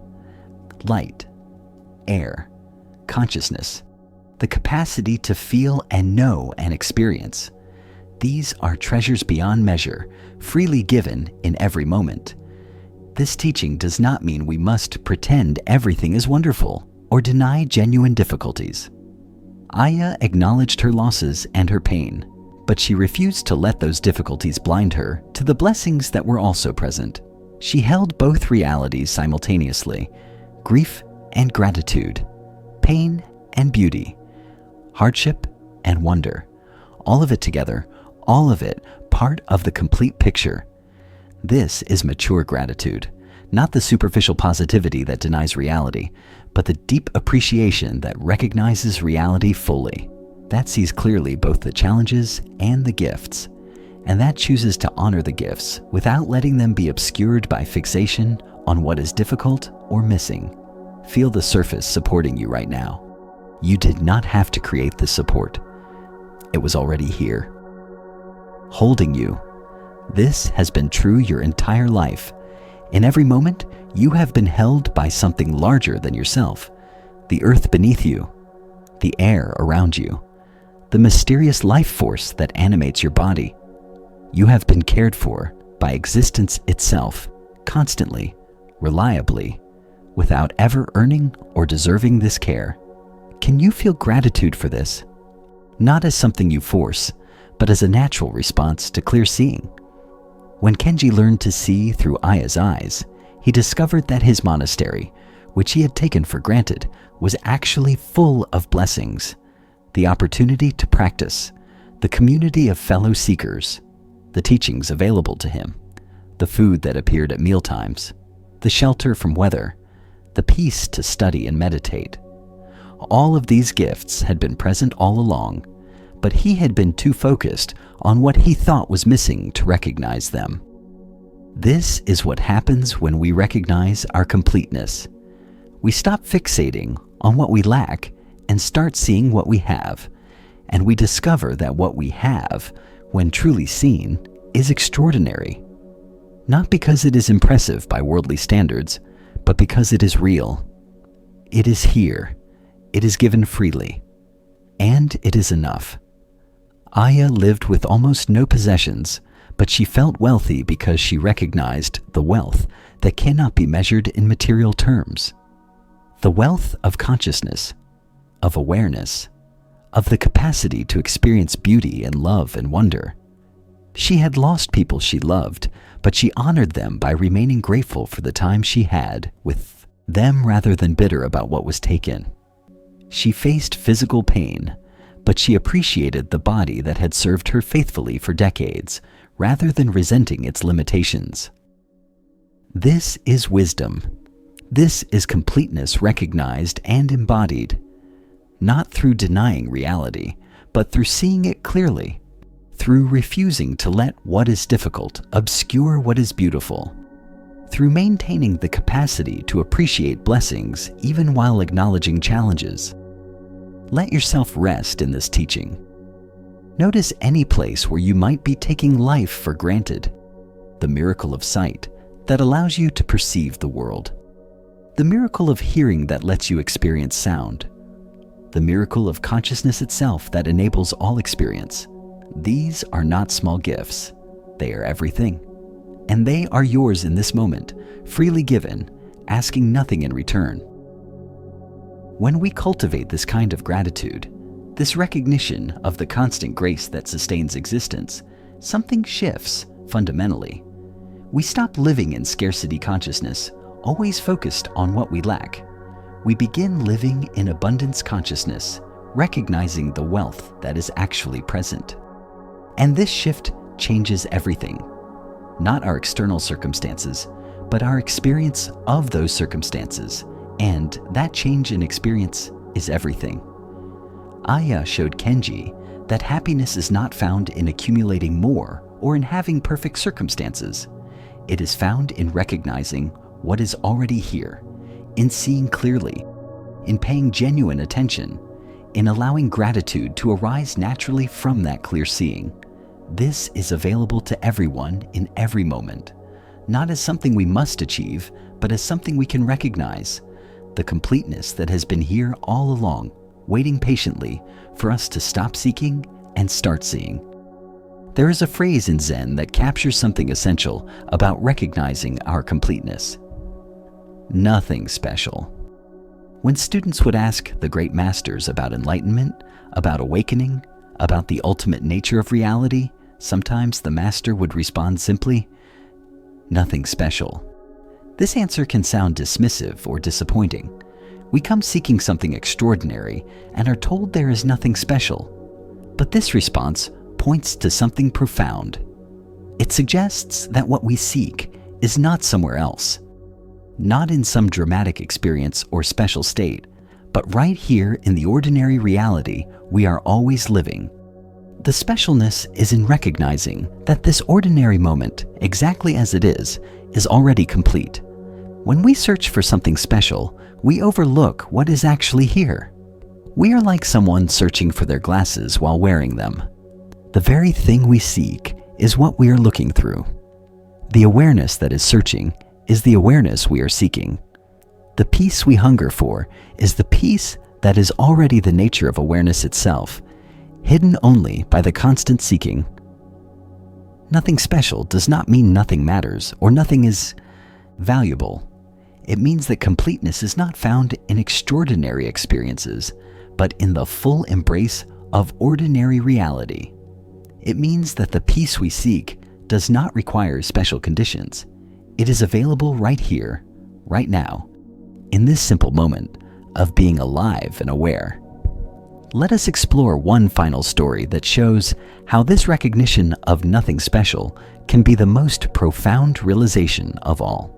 Light, air, consciousness, the capacity to feel and know and experience. These are treasures beyond measure, freely given in every moment. This teaching does not mean we must pretend everything is wonderful or deny genuine difficulties. Aya acknowledged her losses and her pain, but she refused to let those difficulties blind her to the blessings that were also present. She held both realities simultaneously, grief and gratitude, pain and beauty, hardship and wonder, all of it together, all of it part of the complete picture. This is mature gratitude, not the superficial positivity that denies reality, but the deep appreciation that recognizes reality fully, that sees clearly both the challenges and the gifts, and that chooses to honor the gifts without letting them be obscured by fixation on what is difficult or missing. Feel the surface supporting you right now. You did not have to create this support. It was already here, holding you. This has been true your entire life. In every moment, you have been held by something larger than yourself. The earth beneath you, the air around you, the mysterious life force that animates your body. You have been cared for by existence itself, constantly, reliably, without ever earning or deserving this care. Can you feel gratitude for this? Not as something you force, but as a natural response to clear seeing. When Kenji learned to see through Aya's eyes, he discovered that his monastery, which he had taken for granted, was actually full of blessings. The opportunity to practice, the community of fellow seekers, the teachings available to him, the food that appeared at mealtimes, the shelter from weather, the peace to study and meditate. All of these gifts had been present all along, but he had been too focused on what he thought was missing to recognize them. This is what happens when we recognize our completeness. We stop fixating on what we lack and start seeing what we have, and we discover that what we have, when truly seen, is extraordinary. Not because it is impressive by worldly standards, but because it is real. It is here. It is given freely. And it is enough. Aya lived with almost no possessions, but she felt wealthy because she recognized the wealth that cannot be measured in material terms. The wealth of consciousness, of awareness, of the capacity to experience beauty and love and wonder. She had lost people she loved, but she honored them by remaining grateful for the time she had with them rather than bitter about what was taken. She faced physical pain, but she appreciated the body that had served her faithfully for decades, rather than resenting its limitations. This is wisdom. This is completeness recognized and embodied, not through denying reality, but through seeing it clearly, through refusing to let what is difficult obscure what is beautiful, through maintaining the capacity to appreciate blessings even while acknowledging challenges. Let yourself rest in this teaching. Notice any place where you might be taking life for granted, the miracle of sight that allows you to perceive the world, the miracle of hearing that lets you experience sound, the miracle of consciousness itself that enables all experience. These are not small gifts. They are everything. And they are yours in this moment, freely given, asking nothing in return. When we cultivate this kind of gratitude, this recognition of the constant grace that sustains existence, something shifts fundamentally. We stop living in scarcity consciousness, always focused on what we lack. We begin living in abundance consciousness, recognizing the wealth that is actually present. And this shift changes everything. Not our external circumstances, but our experience of those circumstances. And that change in experience is everything. Aya showed Kenji that happiness is not found in accumulating more or in having perfect circumstances. It is found in recognizing what is already here, in seeing clearly, in paying genuine attention, in allowing gratitude to arise naturally from that clear seeing. This is available to everyone in every moment, not as something we must achieve, but as something we can recognize, the completeness that has been here all along, waiting patiently for us to stop seeking and start seeing. There is a phrase in Zen that captures something essential about recognizing our completeness. Nothing special. When students would ask the great masters about enlightenment, about awakening, about the ultimate nature of reality, sometimes the master would respond simply, "Nothing special." This answer can sound dismissive or disappointing. We come seeking something extraordinary and are told there is nothing special. But this response points to something profound. It suggests that what we seek is not somewhere else, not in some dramatic experience or special state, but right here in the ordinary reality we are always living. The specialness is in recognizing that this ordinary moment, exactly as it is already complete. When we search for something special, we overlook what is actually here. We are like someone searching for their glasses while wearing them. The very thing we seek is what we are looking through. The awareness that is searching is the awareness we are seeking. The peace we hunger for is the peace that is already the nature of awareness itself, hidden only by the constant seeking. Nothing special does not mean nothing matters or nothing is valuable. It means that completeness is not found in extraordinary experiences, but in the full embrace of ordinary reality. It means that the peace we seek does not require special conditions. It is available right here, right now, in this simple moment of being alive and aware. Let us explore one final story that shows how this recognition of nothing special can be the most profound realization of all.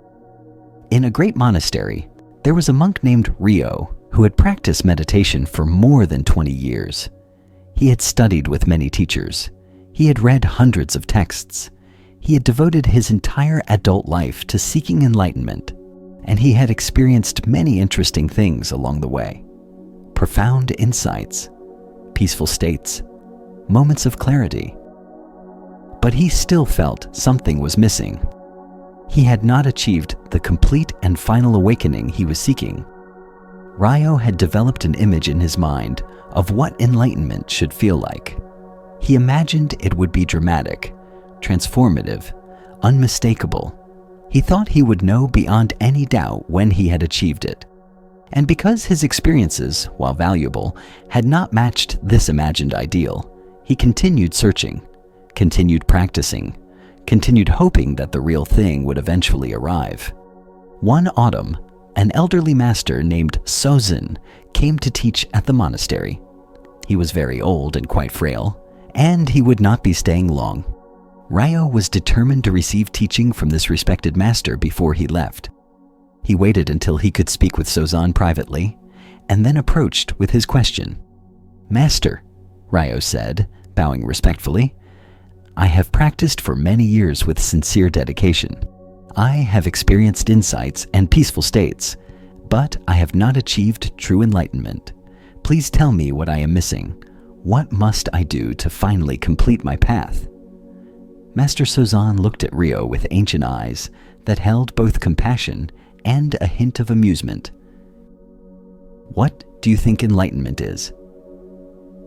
In a great monastery, there was a monk named Ryo who had practiced meditation for more than 20 years. He had studied with many teachers. He had read hundreds of texts. He had devoted his entire adult life to seeking enlightenment, and he had experienced many interesting things along the way. Profound insights, peaceful states, moments of clarity. But he still felt something was missing. He had not achieved the complete and final awakening he was seeking. Ryo had developed an image in his mind of what enlightenment should feel like. He imagined it would be dramatic, transformative, unmistakable. He thought he would know beyond any doubt when he had achieved it. And because his experiences, while valuable, had not matched this imagined ideal, he continued searching, continued practicing, continued hoping that the real thing would eventually arrive. One autumn, an elderly master named Sozin came to teach at the monastery. He was very old and quite frail, and he would not be staying long. Ryo was determined to receive teaching from this respected master before he left. He waited until he could speak with Sozin privately, and then approached with his question. "Master," Ryo said, bowing respectfully. I have practiced for many years with sincere dedication. I have experienced insights and peaceful states, but I have not achieved true enlightenment. Please tell me what I am missing. What must I do to finally complete my path? Master Sozan looked at Ryo with ancient eyes that held both compassion and a hint of amusement. What do you think enlightenment is?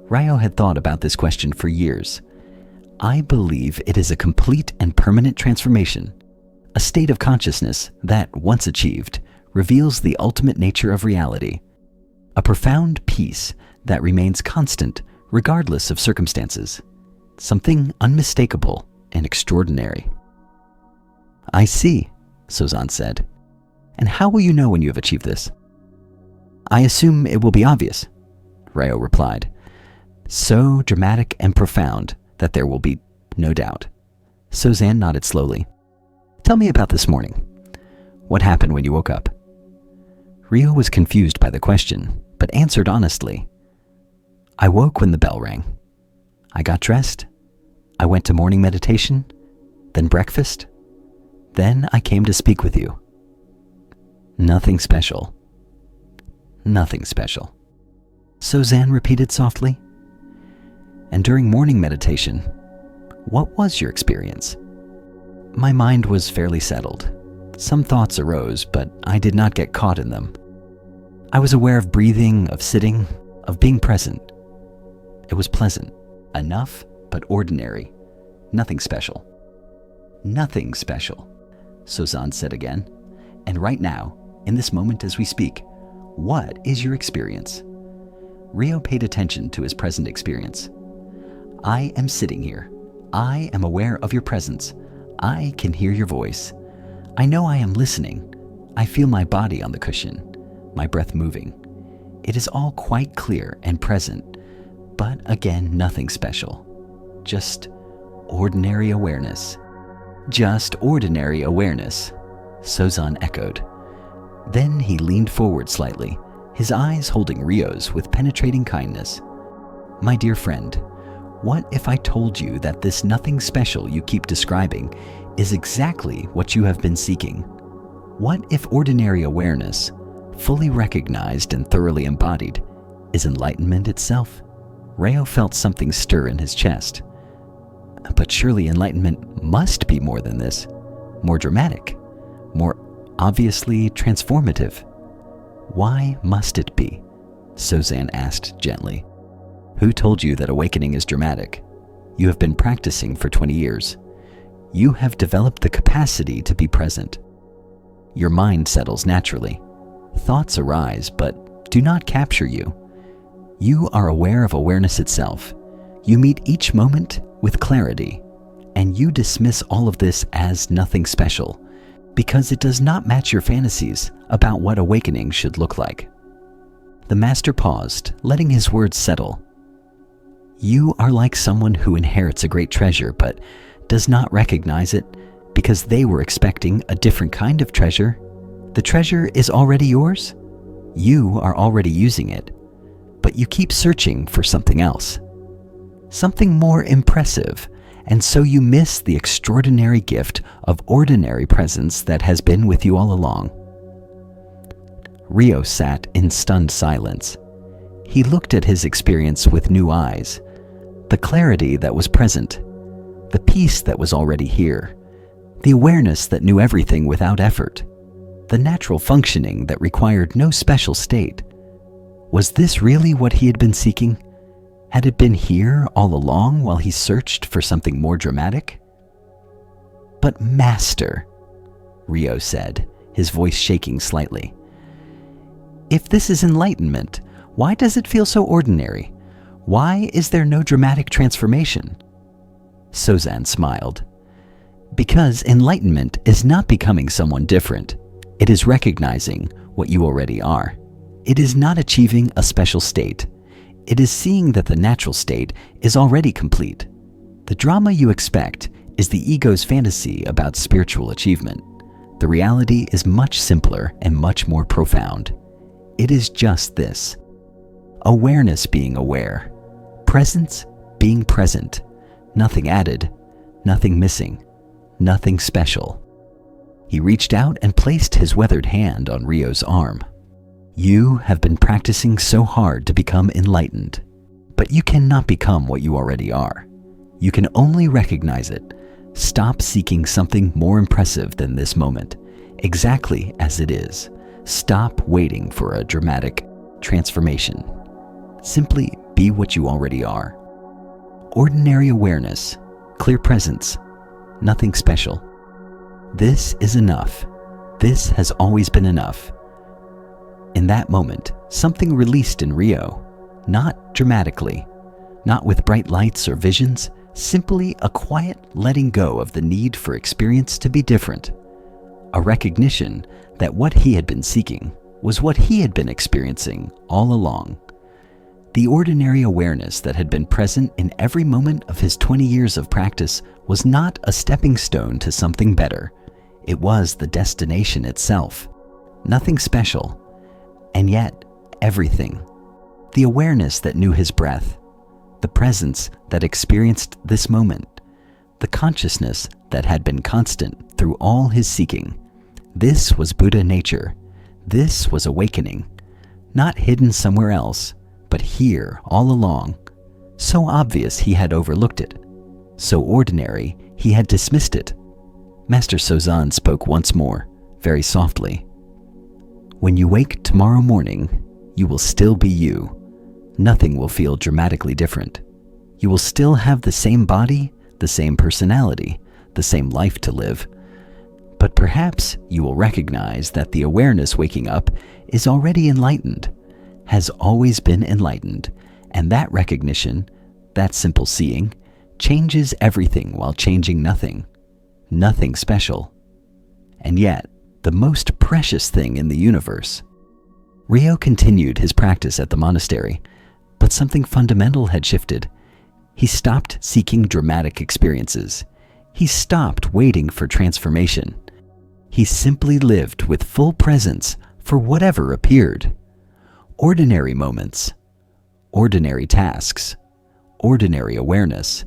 Ryo had thought about this question for years. I believe it is a complete and permanent transformation, a state of consciousness that, once achieved, reveals the ultimate nature of reality, a profound peace that remains constant regardless of circumstances, something unmistakable and extraordinary. I see, Sozan said. And how will you know when you have achieved this? I assume it will be obvious, Ryo replied. So dramatic and profound that there will be no doubt. Sozan nodded slowly. Tell me about this morning. What happened when you woke up? Ryo was confused by the question, but answered honestly. I woke when the bell rang. I got dressed. I went to morning meditation, then breakfast. Then I came to speak with you. Nothing special. Nothing special. Sozan repeated softly. And during morning meditation, what was your experience? My mind was fairly settled. Some thoughts arose, but I did not get caught in them. I was aware of breathing, of sitting, of being present. It was pleasant, enough, but ordinary. Nothing special. Nothing special, Sozan said again. And right now, in this moment as we speak, what is your experience? Ryo paid attention to his present experience. I am sitting here. I am aware of your presence. I can hear your voice. I know I am listening. I feel my body on the cushion, my breath moving. It is all quite clear and present, but again, nothing special. Just ordinary awareness. Just ordinary awareness, Sozan echoed. Then he leaned forward slightly, his eyes holding Ryo's with penetrating kindness. My dear friend, what if I told you that this nothing special you keep describing is exactly what you have been seeking? What if ordinary awareness, fully recognized and thoroughly embodied, is enlightenment itself? Ryo felt something stir in his chest. But surely enlightenment must be more than this, more dramatic, more obviously transformative. Why must it be? Sozan asked gently. Who told you that awakening is dramatic? You have been practicing for 20 years. You have developed the capacity to be present. Your mind settles naturally. Thoughts arise, but do not capture you. You are aware of awareness itself. You meet each moment with clarity, and you dismiss all of this as nothing special, because it does not match your fantasies about what awakening should look like. The master paused, letting his words settle. You are like someone who inherits a great treasure but does not recognize it because they were expecting a different kind of treasure. The treasure is already yours. You are already using it, but you keep searching for something else, something more impressive, and so you miss the extraordinary gift of ordinary presence that has been with you all along. Ryo sat in stunned silence. He looked at his experience with new eyes. The clarity that was present, the peace that was already here, the awareness that knew everything without effort, the natural functioning that required no special state. Was this really what he had been seeking? Had it been here all along while he searched for something more dramatic? But Master, Ryo said, his voice shaking slightly. If this is enlightenment, why does it feel so ordinary? Why is there no dramatic transformation? Sozan smiled. Because enlightenment is not becoming someone different. It is recognizing what you already are. It is not achieving a special state. It is seeing that the natural state is already complete. The drama you expect is the ego's fantasy about spiritual achievement. The reality is much simpler and much more profound. It is just this: awareness being aware, Presence being present, nothing added, nothing missing, nothing special. He reached out and placed his weathered hand on Rio's arm. You have been practicing so hard to become enlightened, but you cannot become what you already are. You can only recognize it. Stop seeking something more impressive than this moment, exactly as it is. Stop waiting for a dramatic transformation. Simply be what you already are. Ordinary awareness, clear presence, nothing special. This is enough. This has always been enough. In that moment, something released in Rio, not dramatically, not with bright lights or visions, simply a quiet letting go of the need for experience to be different. A recognition that what he had been seeking was what he had been experiencing all along. The ordinary awareness that had been present in every moment of his 20 years of practice was not a stepping stone to something better. It was the destination itself. Nothing special, and yet everything. The awareness that knew his breath, the presence that experienced this moment, the consciousness that had been constant through all his seeking. This was Buddha nature. This was awakening, not hidden somewhere else, but here all along. So obvious he had overlooked it. So ordinary he had dismissed it. Master Sozan spoke once more, very softly. When you wake tomorrow morning, you will still be you. Nothing will feel dramatically different. You will still have the same body, the same personality, the same life to live. But perhaps you will recognize that the awareness waking up is already enlightened, has always been enlightened, and that recognition, that simple seeing, changes everything while changing nothing. Nothing special. And yet, the most precious thing in the universe. Rio continued his practice at the monastery, but something fundamental had shifted. He stopped seeking dramatic experiences. He stopped waiting for transformation. He simply lived with full presence for whatever appeared. Ordinary moments, ordinary tasks, ordinary awareness.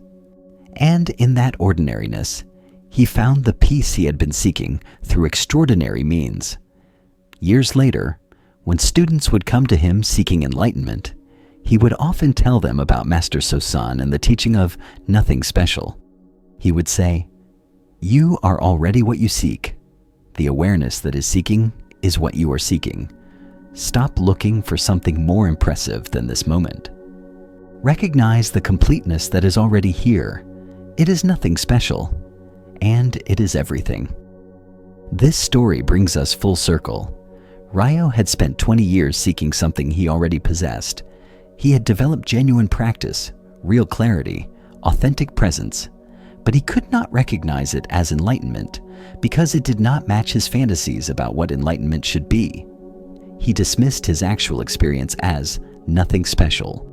And in that ordinariness, he found the peace he had been seeking through extraordinary means. Years later, when students would come to him seeking enlightenment, he would often tell them about Master Sosan and the teaching of nothing special. He would say, "You are already what you seek. The awareness that is seeking is what you are seeking. Stop looking for something more impressive than this moment. Recognize the completeness that is already here. It is nothing special, and it is everything." This story brings us full circle. Rio had spent 20 years seeking something he already possessed. He had developed genuine practice, real clarity, authentic presence, but he could not recognize it as enlightenment because it did not match his fantasies about what enlightenment should be. He dismissed his actual experience as nothing special,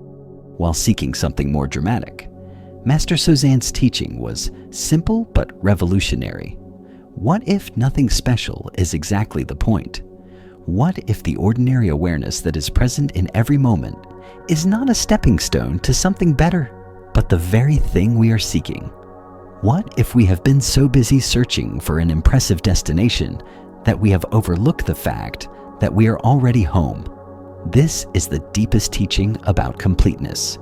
while seeking something more dramatic. Master Sozan's teaching was simple but revolutionary. What if nothing special is exactly the point? What if the ordinary awareness that is present in every moment is not a stepping stone to something better, but the very thing we are seeking? What if we have been so busy searching for an impressive destination that we have overlooked the fact that we are already home? This is the deepest teaching about completeness.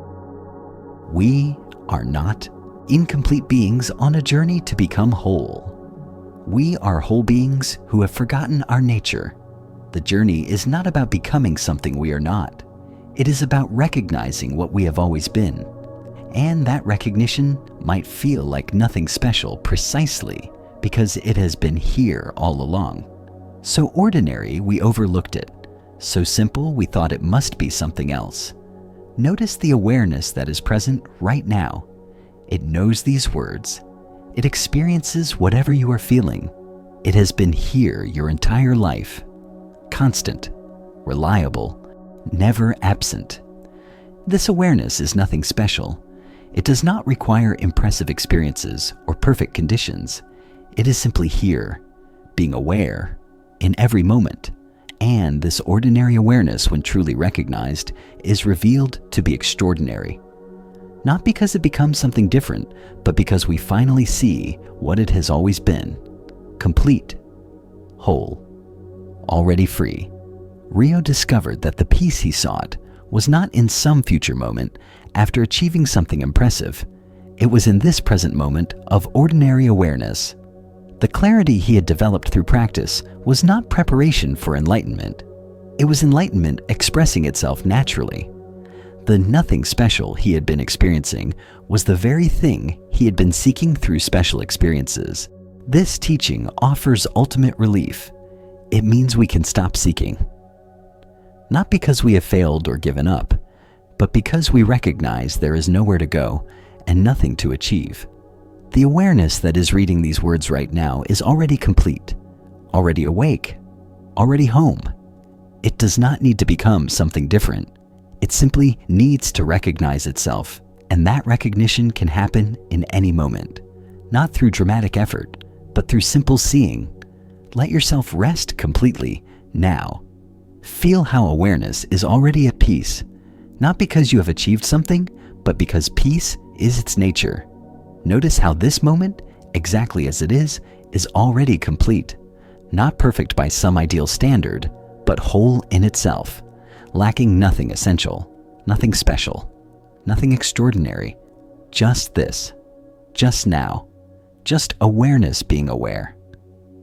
We are not incomplete beings on a journey to become whole. We are whole beings who have forgotten our nature. The journey is not about becoming something we are not. It is about recognizing what we have always been. And that recognition might feel like nothing special precisely because it has been here all along. So ordinary, we overlooked it. So simple, we thought it must be something else. Notice the awareness that is present right now. It knows these words. It experiences whatever you are feeling. It has been here your entire life. Constant, reliable, never absent. This awareness is nothing special. It does not require impressive experiences or perfect conditions. It is simply here, being aware, in every moment. And this ordinary awareness, when truly recognized, is revealed to be extraordinary. Not because it becomes something different, but because we finally see what it has always been: complete, whole, already free. Rio discovered that the peace he sought was not in some future moment after achieving something impressive. It was in this present moment of ordinary awareness. The clarity he had developed through practice was not preparation for enlightenment. It was enlightenment expressing itself naturally. The nothing special he had been experiencing was the very thing he had been seeking through special experiences. This teaching offers ultimate relief. It means we can stop seeking. Not because we have failed or given up, but because we recognize there is nowhere to go and nothing to achieve. The awareness that is reading these words right now is already complete, already awake, already home. It does not need to become something different. It simply needs to recognize itself, and that recognition can happen in any moment, not through dramatic effort, but through simple seeing. Let yourself rest completely now. Feel how awareness is already at peace, not because you have achieved something, but because peace is its nature. Notice how this moment, exactly as it is already complete, not perfect by some ideal standard, but whole in itself, lacking nothing essential, nothing special, nothing extraordinary, just this, just now, just awareness being aware.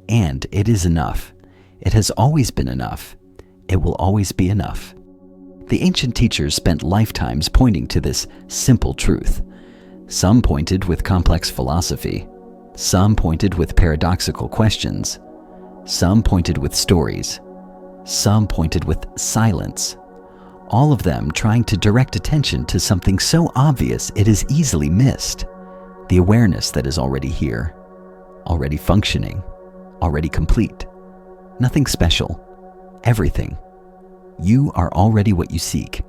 And it is enough. It has always been enough. It will always be enough. The ancient teachers spent lifetimes pointing to this simple truth. Some pointed with complex philosophy. Some pointed with paradoxical questions. Some pointed with stories. Some pointed with silence. All of them trying to direct attention to something so obvious it is easily missed. The awareness that is already here, already functioning, already complete. Nothing special. Everything. You are already what you seek.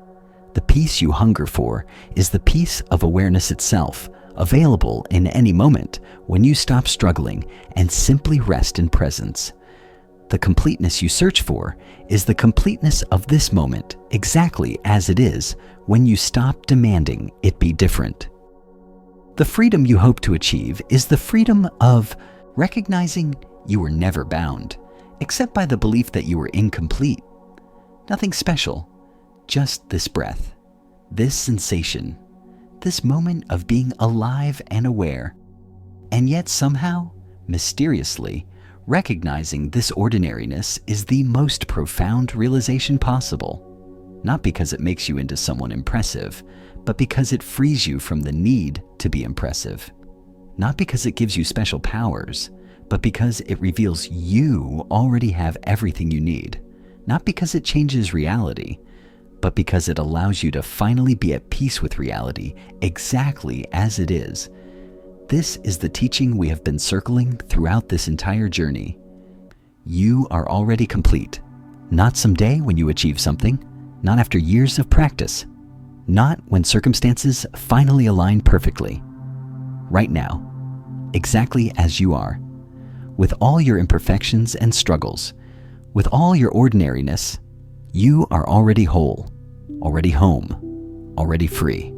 The peace you hunger for is the peace of awareness itself, available in any moment when you stop struggling and simply rest in presence. The completeness you search for is the completeness of this moment, exactly as it is, when you stop demanding it be different. The freedom you hope to achieve is the freedom of recognizing you were never bound, except by the belief that you were incomplete. Nothing special, just this breath, this sensation, this moment of being alive and aware, and yet somehow, mysteriously, recognizing this ordinariness is the most profound realization possible, not because it makes you into someone impressive, but because it frees you from the need to be impressive, not because it gives you special powers, but because it reveals you already have everything you need, not because it changes reality, but because it allows you to finally be at peace with reality exactly as it is. This is the teaching we have been circling throughout this entire journey. You are already complete, not someday when you achieve something, not after years of practice, not when circumstances finally align perfectly. Right now, exactly as you are, with all your imperfections and struggles, with all your ordinariness, you are already whole, already home, already free.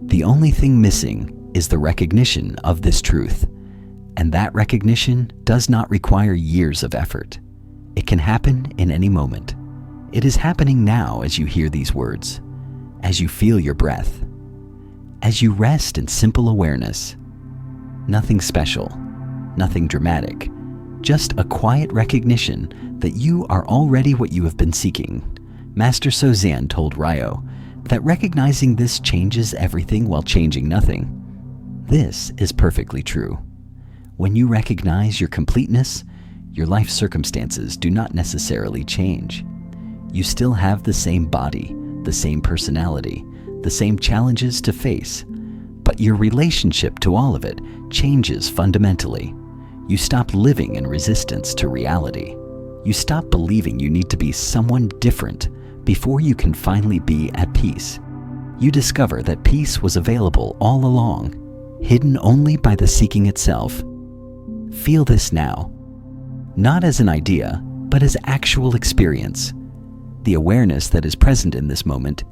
The only thing missing is the recognition of this truth, and that recognition does not require years of effort. It can happen in any moment. It is happening now as you hear these words, as you feel your breath, as you rest in simple awareness. Nothing special, nothing dramatic, just a quiet recognition that you are already what you have been seeking. Master Sozan told Ryo that recognizing this changes everything while changing nothing. This is perfectly true. When you recognize your completeness, your life circumstances do not necessarily change. You still have the same body, the same personality, the same challenges to face, but your relationship to all of it changes fundamentally. You stop living in resistance to reality. You stop believing you need to be someone different before you can finally be at peace. You discover that peace was available all along, hidden only by the seeking itself. Feel this now, not as an idea, but as actual experience. The awareness that is present in this moment,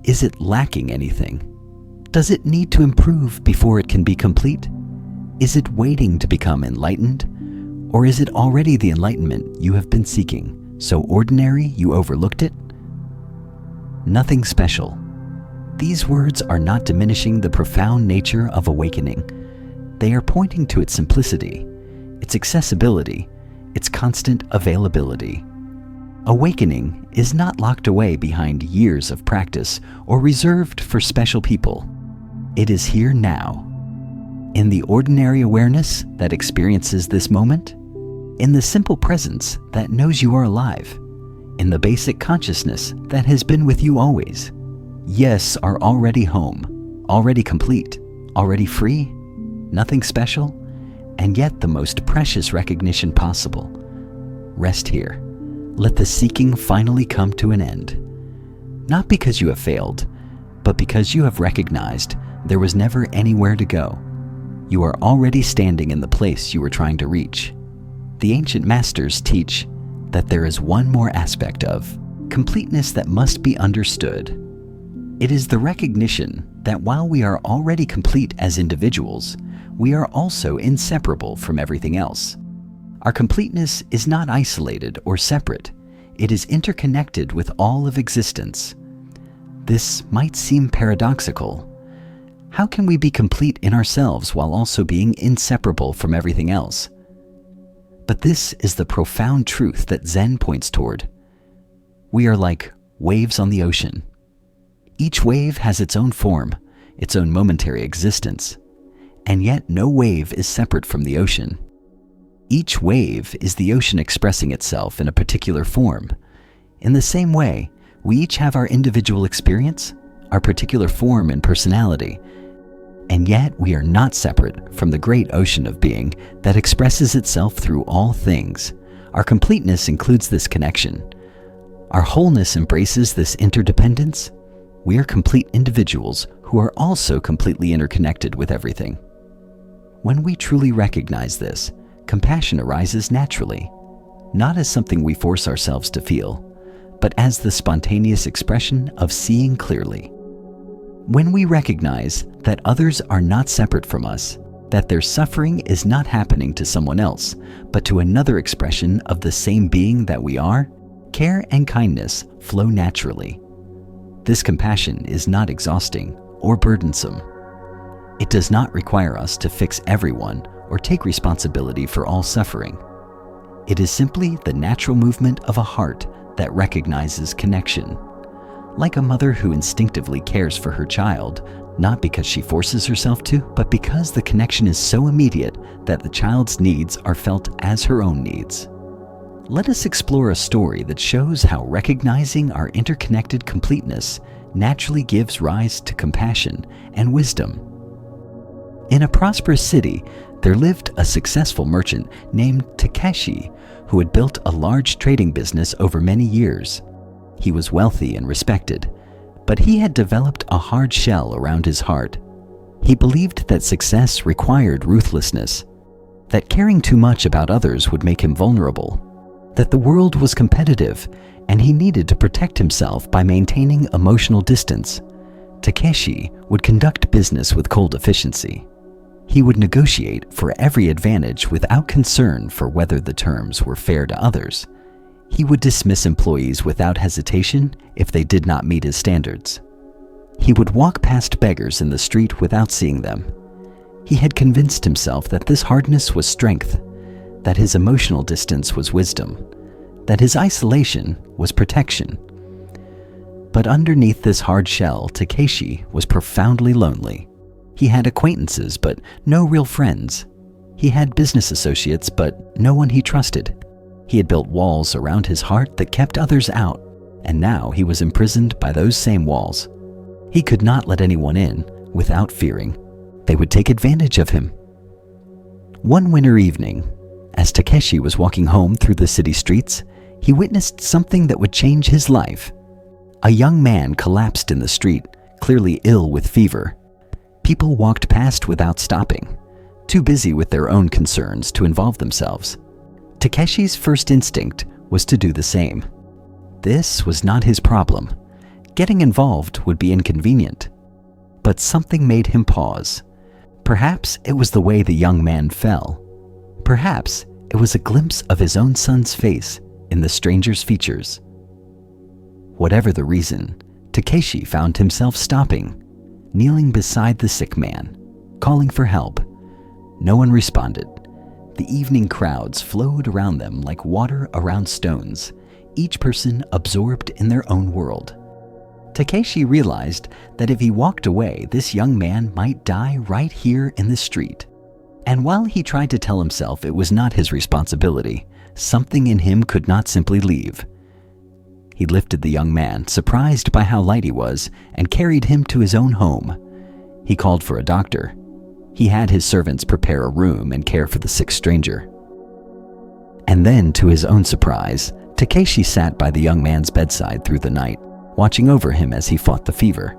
is it lacking anything? Does it need to improve before it can be complete? Is it waiting to become enlightened? Or is it already the enlightenment you have been seeking, so ordinary you overlooked it? Nothing special. These words are not diminishing the profound nature of awakening. They are pointing to its simplicity, its accessibility, its constant availability. Awakening is not locked away behind years of practice or reserved for special people. It is here now, in the ordinary awareness that experiences this moment, in the simple presence that knows you are alive, in the basic consciousness that has been with you always. Yes are already home, already complete, already free, nothing special, and yet the most precious recognition possible. Rest here. Let the seeking finally come to an end. Not because you have failed, but because you have recognized there was never anywhere to go. You are already standing in the place you were trying to reach. The ancient masters teach that there is one more aspect of completeness that must be understood. It is the recognition that while we are already complete as individuals, we are also inseparable from everything else. Our completeness is not isolated or separate. It is interconnected with all of existence. This might seem paradoxical. How can we be complete in ourselves while also being inseparable from everything else? But this is the profound truth that Zen points toward. We are like waves on the ocean. Each wave has its own form, its own momentary existence, and yet no wave is separate from the ocean. Each wave is the ocean expressing itself in a particular form. In the same way, we each have our individual experience, our particular form and personality, and yet we are not separate from the great ocean of being that expresses itself through all things. Our completeness includes this connection. Our wholeness embraces this interdependence. We are complete individuals who are also completely interconnected with everything. When we truly recognize this, compassion arises naturally, not as something we force ourselves to feel, but as the spontaneous expression of seeing clearly. When we recognize that others are not separate from us, that their suffering is not happening to someone else, but to another expression of the same being that we are, care and kindness flow naturally. This compassion is not exhausting or burdensome. It does not require us to fix everyone or take responsibility for all suffering. It is simply the natural movement of a heart that recognizes connection. Like a mother who instinctively cares for her child, not because she forces herself to, but because the connection is so immediate that the child's needs are felt as her own needs. Let us explore a story that shows how recognizing our interconnected completeness naturally gives rise to compassion and wisdom. In a prosperous city, there lived a successful merchant named Takeshi who had built a large trading business over many years. He was wealthy and respected, but he had developed a hard shell around his heart. He believed that success required ruthlessness, that caring too much about others would make him vulnerable, that the world was competitive and he needed to protect himself by maintaining emotional distance. Takeshi would conduct business with cold efficiency. He would negotiate for every advantage without concern for whether the terms were fair to others. He would dismiss employees without hesitation if they did not meet his standards. He would walk past beggars in the street without seeing them. He had convinced himself that this hardness was strength, that his emotional distance was wisdom, that his isolation was protection. But underneath this hard shell, Takeshi was profoundly lonely. He had acquaintances, but no real friends. He had business associates, but no one he trusted. He had built walls around his heart that kept others out, and now he was imprisoned by those same walls. He could not let anyone in without fearing they would take advantage of him. One winter evening, as Takeshi was walking home through the city streets, he witnessed something that would change his life. A young man collapsed in the street, clearly ill with fever. People walked past without stopping, too busy with their own concerns to involve themselves. Takeshi's first instinct was to do the same. This was not his problem. Getting involved would be inconvenient. but something made him pause. Perhaps it was the way the young man fell. Perhaps it was a glimpse of his own son's face in the stranger's features. Whatever the reason, Takeshi found himself stopping, kneeling beside the sick man, calling for help. No one responded. The evening crowds flowed around them like water around stones, each person absorbed in their own world. Takeshi realized that if he walked away, this young man might die right here in the street. And while he tried to tell himself it was not his responsibility, something in him could not simply leave. He lifted the young man, surprised by how light he was, and carried him to his own home. He called for a doctor. He had his servants prepare a room and care for the sick stranger. And then, to his own surprise, Takeshi sat by the young man's bedside through the night, watching over him as he fought the fever.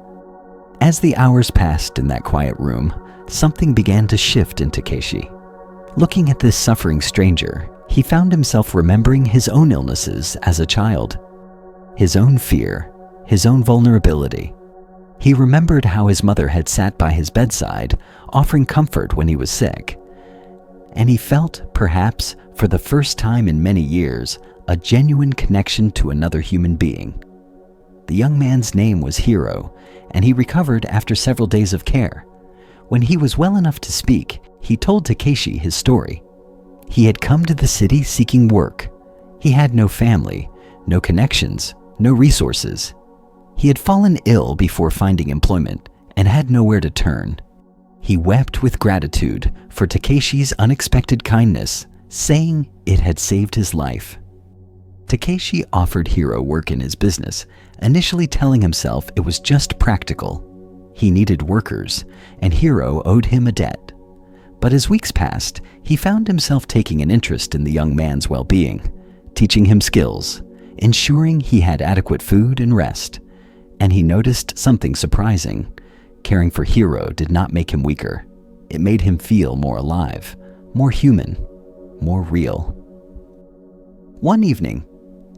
As the hours passed in that quiet room, something began to shift in Takeshi. Looking at this suffering stranger, he found himself remembering his own illnesses as a child, his own fear, his own vulnerability. He remembered how his mother had sat by his bedside, offering comfort when he was sick. And he felt, perhaps for the first time in many years, a genuine connection to another human being. The young man's name was Hiro, and he recovered after several days of care. When he was well enough to speak, he told Takeshi his story. He had come to the city seeking work. He had no family, no connections, no resources. He had fallen ill before finding employment and had nowhere to turn. He wept with gratitude for Takeshi's unexpected kindness, saying it had saved his life. Takeshi offered Hiro work in his business, initially telling himself it was just practical. He needed workers, and Hiro owed him a debt. But as weeks passed, he found himself taking an interest in the young man's well-being, teaching him skills, ensuring he had adequate food and rest. And he noticed something surprising. Caring for Hiro did not make him weaker. It made him feel more alive, more human, more real. One evening,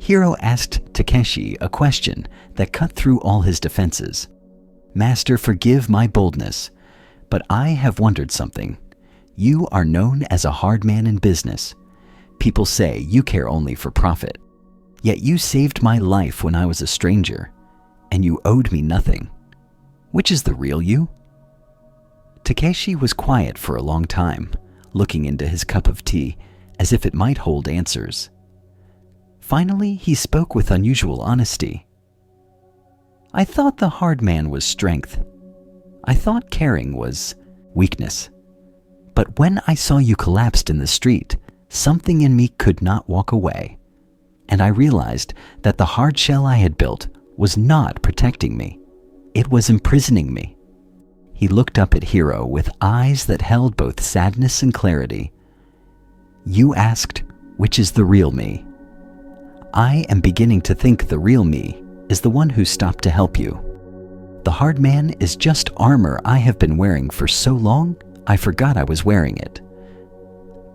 Hiro asked Takeshi a question that cut through all his defenses. "Master, forgive my boldness, but I have wondered something. You are known as a hard man in business. People say you care only for profit. Yet you saved my life when I was a stranger, and you owed me nothing. Which is the real you?" Takeshi was quiet for a long time, looking into his cup of tea as if it might hold answers. Finally, he spoke with unusual honesty. "I thought the hard man was strength. I thought caring was weakness. But when I saw you collapsed in the street, something in me could not walk away. And I realized that the hard shell I had built was not protecting me. It was imprisoning me." He looked up at Hiro with eyes that held both sadness and clarity. "You asked, which is the real me? I am beginning to think the real me is the one who stopped to help you. The hard man is just armor I have been wearing for so long, I forgot I was wearing it."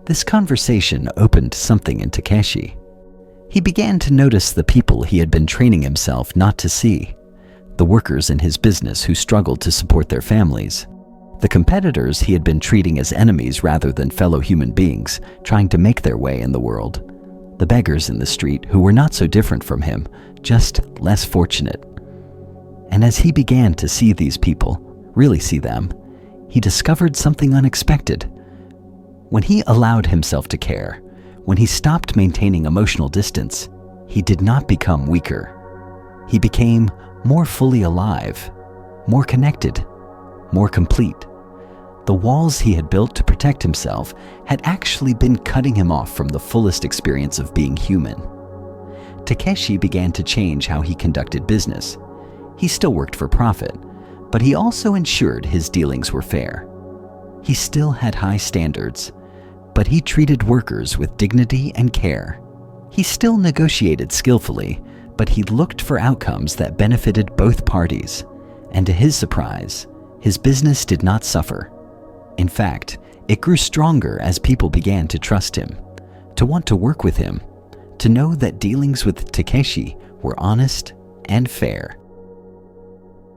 This conversation opened something in Takeshi. He began to notice the people he had been training himself not to see, the workers in his business who struggled to support their families, the competitors he had been treating as enemies rather than fellow human beings trying to make their way in the world, the beggars in the street who were not so different from him, just less fortunate. And as he began to see these people, really see them, he discovered something unexpected. When he allowed himself to care, when he stopped maintaining emotional distance, he did not become weaker. He became more fully alive, more connected, more complete. The walls he had built to protect himself had actually been cutting him off from the fullest experience of being human. Takeshi began to change how he conducted business. He still worked for profit, but he also ensured his dealings were fair. He still had high standards, but he treated workers with dignity and care. He still negotiated skillfully, but he looked for outcomes that benefited both parties. And to his surprise, his business did not suffer. In fact, it grew stronger as people began to trust him, to want to work with him, to know that dealings with Takeshi were honest and fair.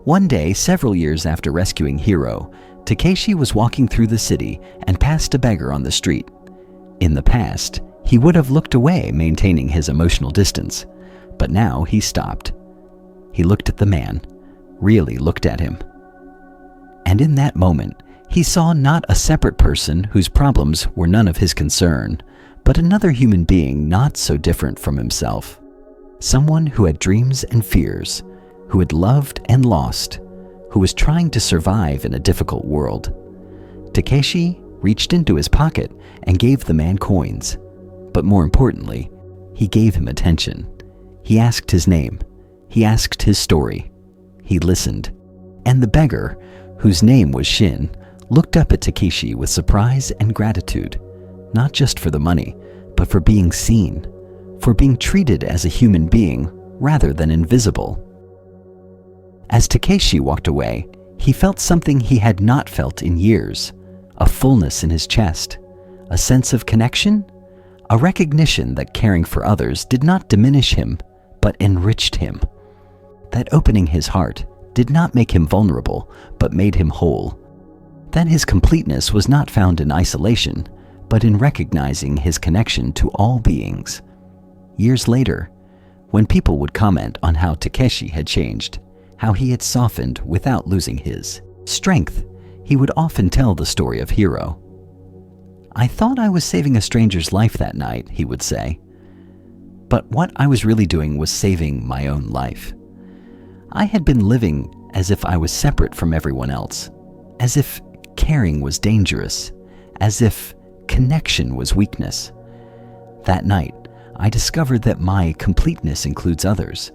One day, several years after rescuing Hiro, Takeshi was walking through the city and passed a beggar on the street. In the past, he would have looked away, maintaining his emotional distance, but now he stopped. He looked at the man, really looked at him. And in that moment, he saw not a separate person whose problems were none of his concern, but another human being not so different from himself. Someone who had dreams and fears, who had loved and lost, who was trying to survive in a difficult world. Takeshi reached into his pocket and gave the man coins. But more importantly, he gave him attention. He asked his name. He asked his story. He listened. And the beggar, whose name was Shin, looked up at Takeshi with surprise and gratitude, not just for the money, but for being seen, for being treated as a human being rather than invisible. As Takeshi walked away, he felt something he had not felt in years, a fullness in his chest, a sense of connection, a recognition that caring for others did not diminish him, but enriched him. That opening his heart did not make him vulnerable, but made him whole. That his completeness was not found in isolation, but in recognizing his connection to all beings. Years later, when people would comment on how Takeshi had changed, how he had softened without losing his strength, he would often tell the story of Hiro. "I thought I was saving a stranger's life that night," he would say. "But what I was really doing was saving my own life. I had been living as if I was separate from everyone else, as if caring was dangerous, as if connection was weakness. That night, I discovered that my completeness includes others,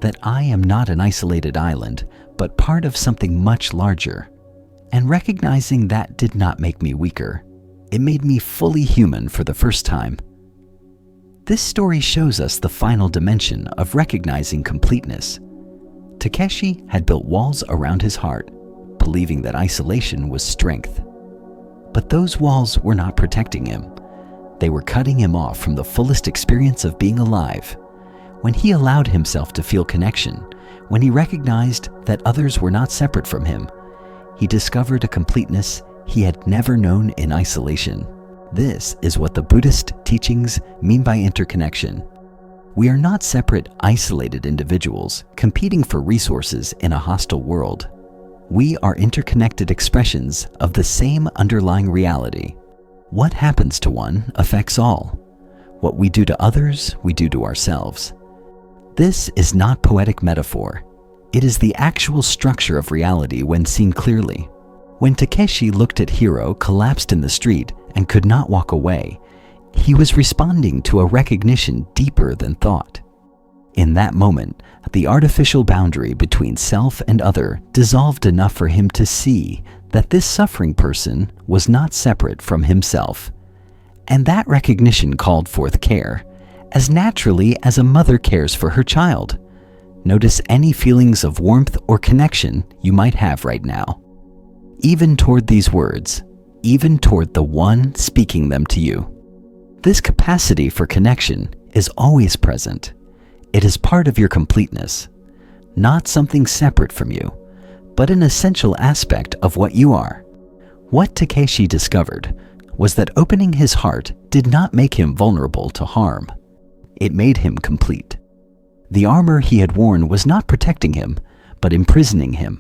that I am not an isolated island, but part of something much larger. And recognizing that did not make me weaker. It made me fully human for the first time." This story shows us the final dimension of recognizing completeness. Takeshi had built walls around his heart, believing that isolation was strength. But those walls were not protecting him. They were cutting him off from the fullest experience of being alive. When he allowed himself to feel connection, when he recognized that others were not separate from him, he discovered a completeness he had never known in isolation. This is what the Buddhist teachings mean by interconnection. We are not separate, isolated individuals competing for resources in a hostile world. We are interconnected expressions of the same underlying reality. What happens to one affects all. What we do to others, we do to ourselves. This is not poetic metaphor. It is the actual structure of reality when seen clearly. When Takeshi looked at Hiro collapsed in the street and could not walk away, he was responding to a recognition deeper than thought. In that moment, the artificial boundary between self and other dissolved enough for him to see that this suffering person was not separate from himself. And that recognition called forth care, as naturally as a mother cares for her child. Notice any feelings of warmth or connection you might have right now, even toward these words, even toward the one speaking them to you. This capacity for connection is always present. It is part of your completeness, not something separate from you, but an essential aspect of what you are. What Takeshi discovered was that opening his heart did not make him vulnerable to harm. It made him complete. The armor he had worn was not protecting him, but imprisoning him.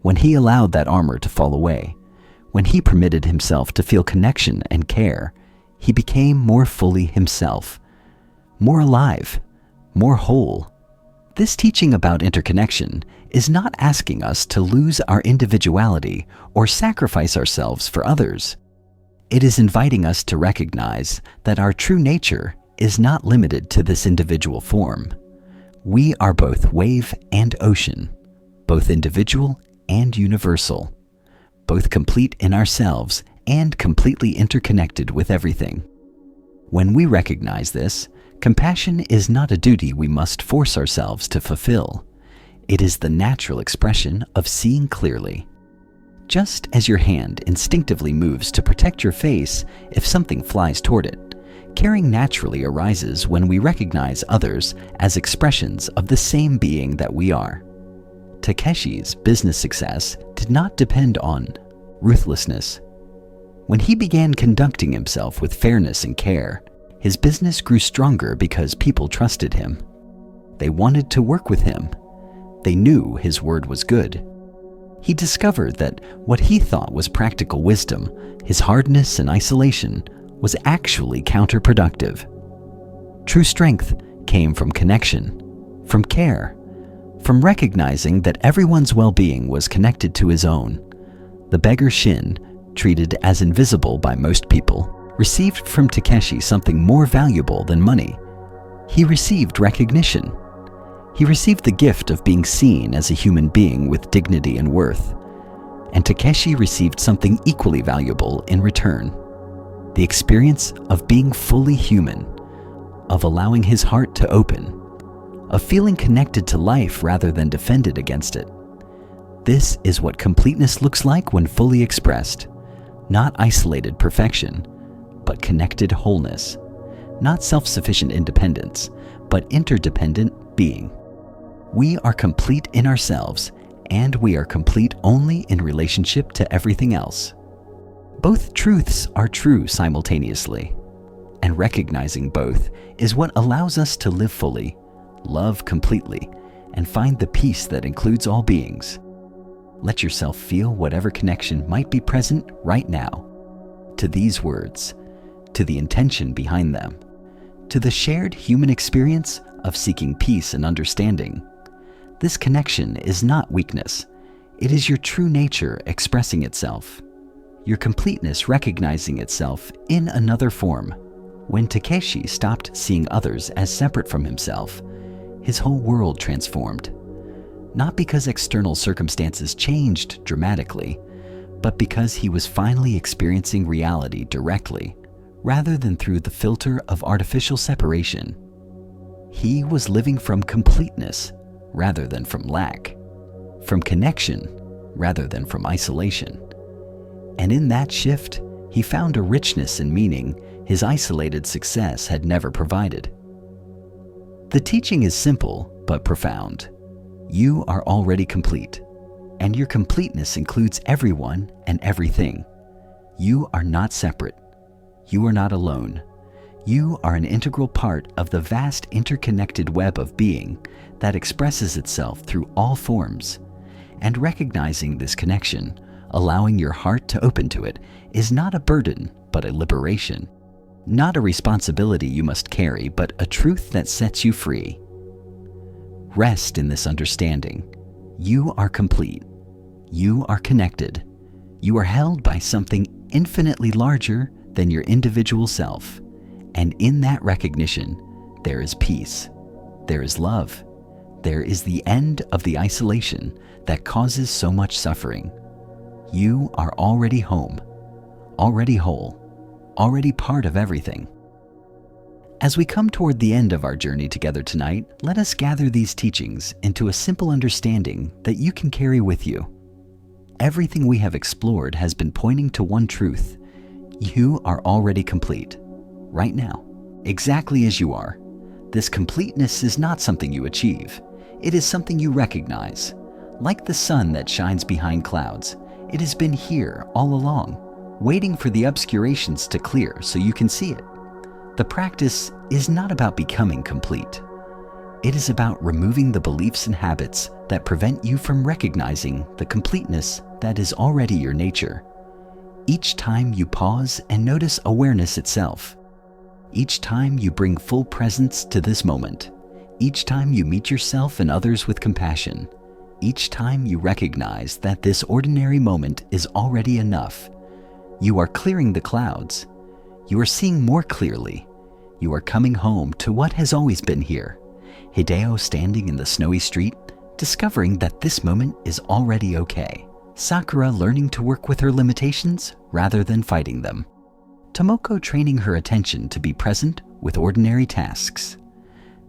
When he allowed that armor to fall away, when he permitted himself to feel connection and care, he became more fully himself, more alive, more whole. This teaching about interconnection is not asking us to lose our individuality or sacrifice ourselves for others. It is inviting us to recognize that our true nature is not limited to this individual form. We are both wave and ocean, both individual and universal, both complete in ourselves and completely interconnected with everything. When we recognize this, compassion is not a duty we must force ourselves to fulfill. It is the natural expression of seeing clearly. Just as your hand instinctively moves to protect your face if something flies toward it, caring naturally arises when we recognize others as expressions of the same being that we are. Takeshi's business success did not depend on ruthlessness. When he began conducting himself with fairness and care, his business grew stronger because people trusted him. They wanted to work with him. They knew his word was good. He discovered that what he thought was practical wisdom, his hardness and isolation, was actually counterproductive. True strength came from connection, from care, from recognizing that everyone's well-being was connected to his own. The beggar Shin, treated as invisible by most people, received from Takeshi something more valuable than money. He received recognition. He received the gift of being seen as a human being with dignity and worth. And Takeshi received something equally valuable in return: the experience of being fully human, of allowing his heart to open, of feeling connected to life rather than defended against it. This is what completeness looks like when fully expressed. Not isolated perfection, but connected wholeness. Not self-sufficient independence, but interdependent being. We are complete in ourselves, and we are complete only in relationship to everything else. Both truths are true simultaneously, and recognizing both is what allows us to live fully, love completely, and find the peace that includes all beings. Let yourself feel whatever connection might be present right now to these words, to the intention behind them, to the shared human experience of seeking peace and understanding. This connection is not weakness. It is your true nature expressing itself, your completeness recognizing itself in another form. When Takeshi stopped seeing others as separate from himself, his whole world transformed. Not because external circumstances changed dramatically, but because he was finally experiencing reality directly, rather than through the filter of artificial separation. He was living from completeness rather than from lack, from connection rather than from isolation. And in that shift, he found a richness and meaning his isolated success had never provided. The teaching is simple but profound. You are already complete, and your completeness includes everyone and everything. You are not separate. You are not alone. You are an integral part of the vast interconnected web of being that expresses itself through all forms. And recognizing this connection, allowing your heart to open to it, is not a burden, but a liberation. Not a responsibility you must carry, but a truth that sets you free. Rest in this understanding. You are complete. You are connected. You are held by something infinitely larger than your individual self. And in that recognition, there is peace. There is love. There is the end of the isolation that causes so much suffering. You are already home, already whole, already part of everything. As we come toward the end of our journey together tonight, let us gather these teachings into a simple understanding that you can carry with you. Everything we have explored has been pointing to one truth. You are already complete, right now, exactly as you are. This completeness is not something you achieve. It is something you recognize. Like the sun that shines behind clouds, it has been here all along, waiting for the obscurations to clear so you can see it. The practice is not about becoming complete. It is about removing the beliefs and habits that prevent you from recognizing the completeness that is already your nature. Each time you pause and notice awareness itself, each time you bring full presence to this moment, each time you meet yourself and others with compassion, each time you recognize that this ordinary moment is already enough, you are clearing the clouds. You are seeing more clearly. You are coming home to what has always been here. Hideo standing in the snowy street, discovering that this moment is already okay. Sakura learning to work with her limitations rather than fighting them. Tomoko training her attention to be present with ordinary tasks.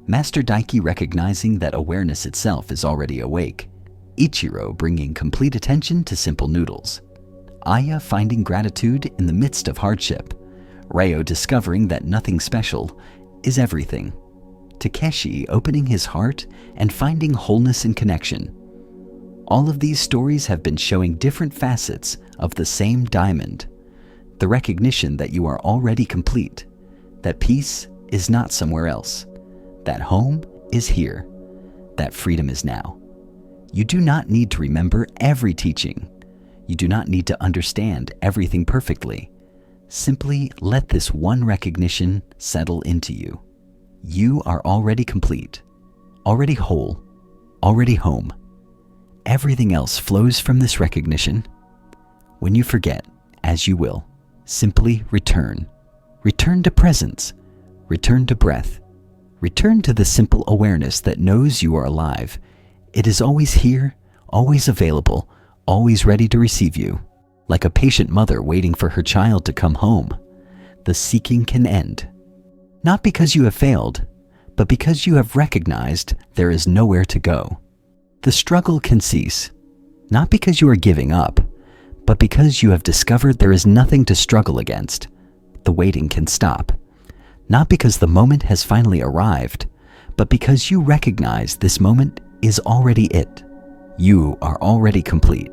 Master Daiki recognizing that awareness itself is already awake. Ichiro bringing complete attention to simple noodles. Aya finding gratitude in the midst of hardship. Reo discovering that nothing special is everything. Takeshi opening his heart and finding wholeness and connection. All of these stories have been showing different facets of the same diamond. The recognition that you are already complete, that peace is not somewhere else, that home is here, that freedom is now. You do not need to remember every teaching. You do not need to understand everything perfectly. Simply let this one recognition settle into you. You are already complete, already whole, already home. Everything else flows from this recognition. When you forget, as you will, simply return. Return to presence. Return to breath. Return to the simple awareness that knows you are alive. It is always here, always available, always ready to receive you. Like a patient mother waiting for her child to come home, the seeking can end. Not because you have failed, but because you have recognized there is nowhere to go. The struggle can cease, not because you are giving up, but because you have discovered there is nothing to struggle against. The waiting can stop, not because the moment has finally arrived, but because you recognize this moment is already it. You are already complete.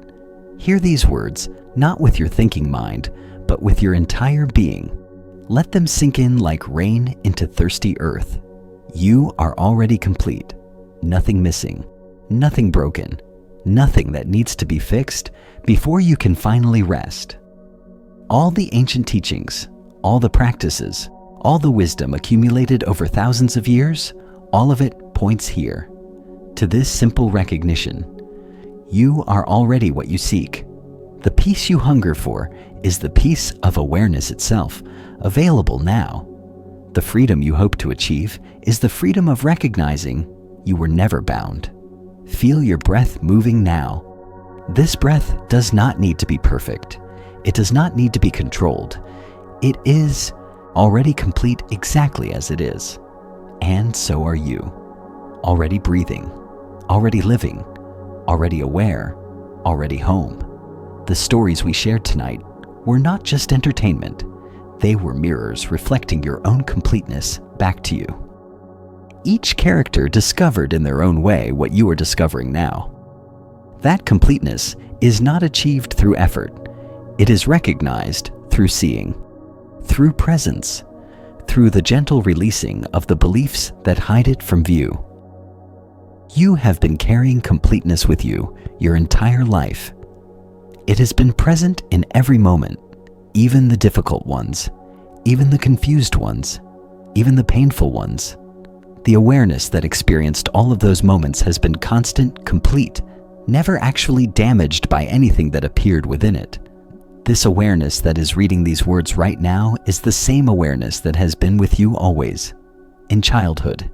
Hear these words, not with your thinking mind, but with your entire being. Let them sink in like rain into thirsty earth. You are already complete. Nothing missing, nothing broken, nothing that needs to be fixed before you can finally rest. All the ancient teachings, all the practices, all the wisdom accumulated over thousands of years, all of it points here, to this simple recognition. You are already what you seek. The peace you hunger for is the peace of awareness itself, available now. The freedom you hope to achieve is the freedom of recognizing you were never bound. Feel your breath moving now. This breath does not need to be perfect. It does not need to be controlled. It is already complete exactly as it is. And so are you. Already breathing, already living, already aware, already home. The stories we shared tonight were not just entertainment. They were mirrors reflecting your own completeness back to you. Each character discovered in their own way what you are discovering now. That completeness is not achieved through effort. It is recognized through seeing, through presence, through the gentle releasing of the beliefs that hide it from view. You have been carrying completeness with you your entire life. It has been present in every moment, even the difficult ones, even the confused ones, even the painful ones. The awareness that experienced all of those moments has been constant, complete, never actually damaged by anything that appeared within it. This awareness that is reading these words right now is the same awareness that has been with you always. In childhood,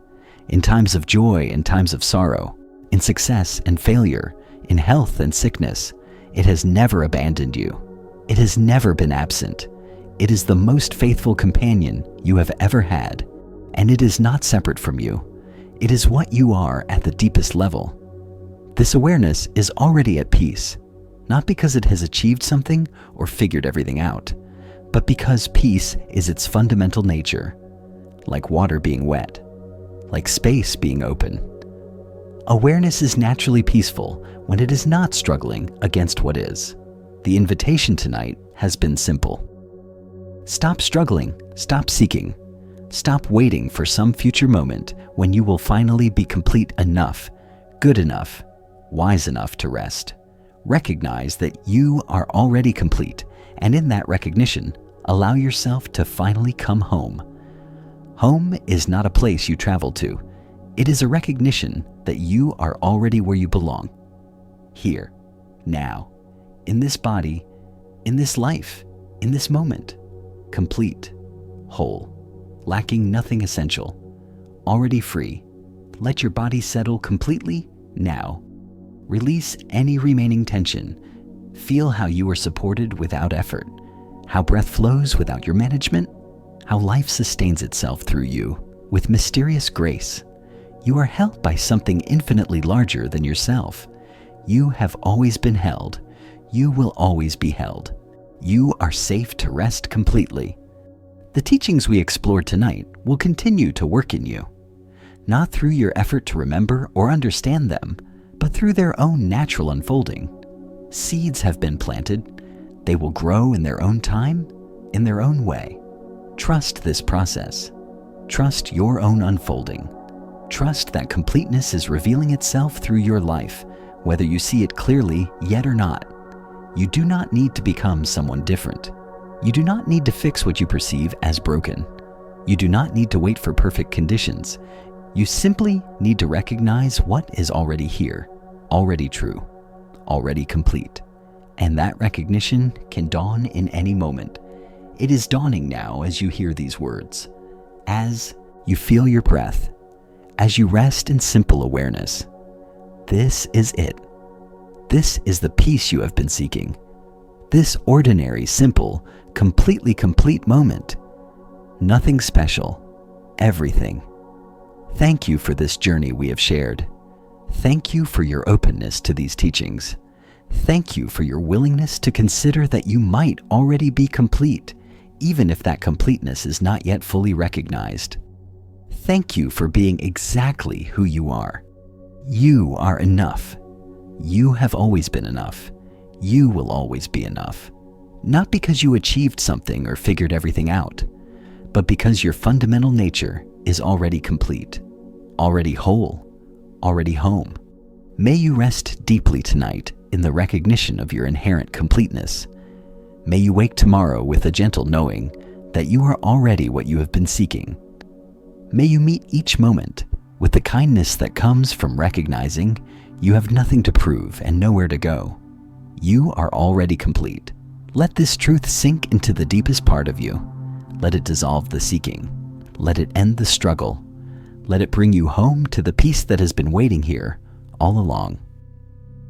in times of joy and times of sorrow, in success and failure, in health and sickness, it has never abandoned you. It has never been absent. It is the most faithful companion you have ever had, and it is not separate from you. It is what you are at the deepest level. This awareness is already at peace, not because it has achieved something or figured everything out, but because peace is its fundamental nature, like water being wet, like space being open. Awareness is naturally peaceful when it is not struggling against what is. The invitation tonight has been simple. Stop struggling, stop seeking, stop waiting for some future moment when you will finally be complete enough, good enough, wise enough to rest. Recognize that you are already complete, and in that recognition, allow yourself to finally come home. Home is not a place you travel to. It is a recognition that you are already where you belong. Here, now, in this body, in this life, in this moment. Complete, whole, lacking nothing essential, already free. Let your body settle completely now. Release any remaining tension. Feel how you are supported without effort, how breath flows without your management, how life sustains itself through you with mysterious grace. You are held by something infinitely larger than yourself. You have always been held. You will always be held. You are safe to rest completely. The teachings we explored tonight will continue to work in you, not through your effort to remember or understand them, but through their own natural unfolding. Seeds have been planted. They will grow in their own time, in their own way. Trust this process. Trust your own unfolding. Trust that completeness is revealing itself through your life, whether you see it clearly yet or not. You do not need to become someone different. You do not need to fix what you perceive as broken. You do not need to wait for perfect conditions. You simply need to recognize what is already here, already true, already complete. And that recognition can dawn in any moment. It is dawning now as you hear these words, as you feel your breath, as you rest in simple awareness. This is it. This is the peace you have been seeking. This ordinary, simple, completely complete moment. Nothing special. Everything. Thank you for this journey we have shared. Thank you for your openness to these teachings. Thank you for your willingness to consider that you might already be complete, even if that completeness is not yet fully recognized. Thank you for being exactly who you are. You are enough. You have always been enough. You will always be enough. Not because you achieved something or figured everything out, but because your fundamental nature is already complete, already whole, already home. May you rest deeply tonight in the recognition of your inherent completeness. May you wake tomorrow with a gentle knowing that you are already what you have been seeking. May you meet each moment with the kindness that comes from recognizing you have nothing to prove and nowhere to go. You are already complete. Let this truth sink into the deepest part of you. Let it dissolve the seeking. Let it end the struggle. Let it bring you home to the peace that has been waiting here all along.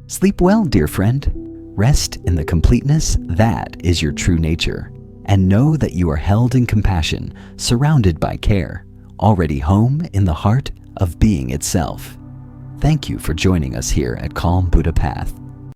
Sleep well, dear friend. Rest in the completeness that is your true nature, and know that you are held in compassion, surrounded by care, already home in the heart of being itself. Thank you for joining us here at Calm Buddha Path.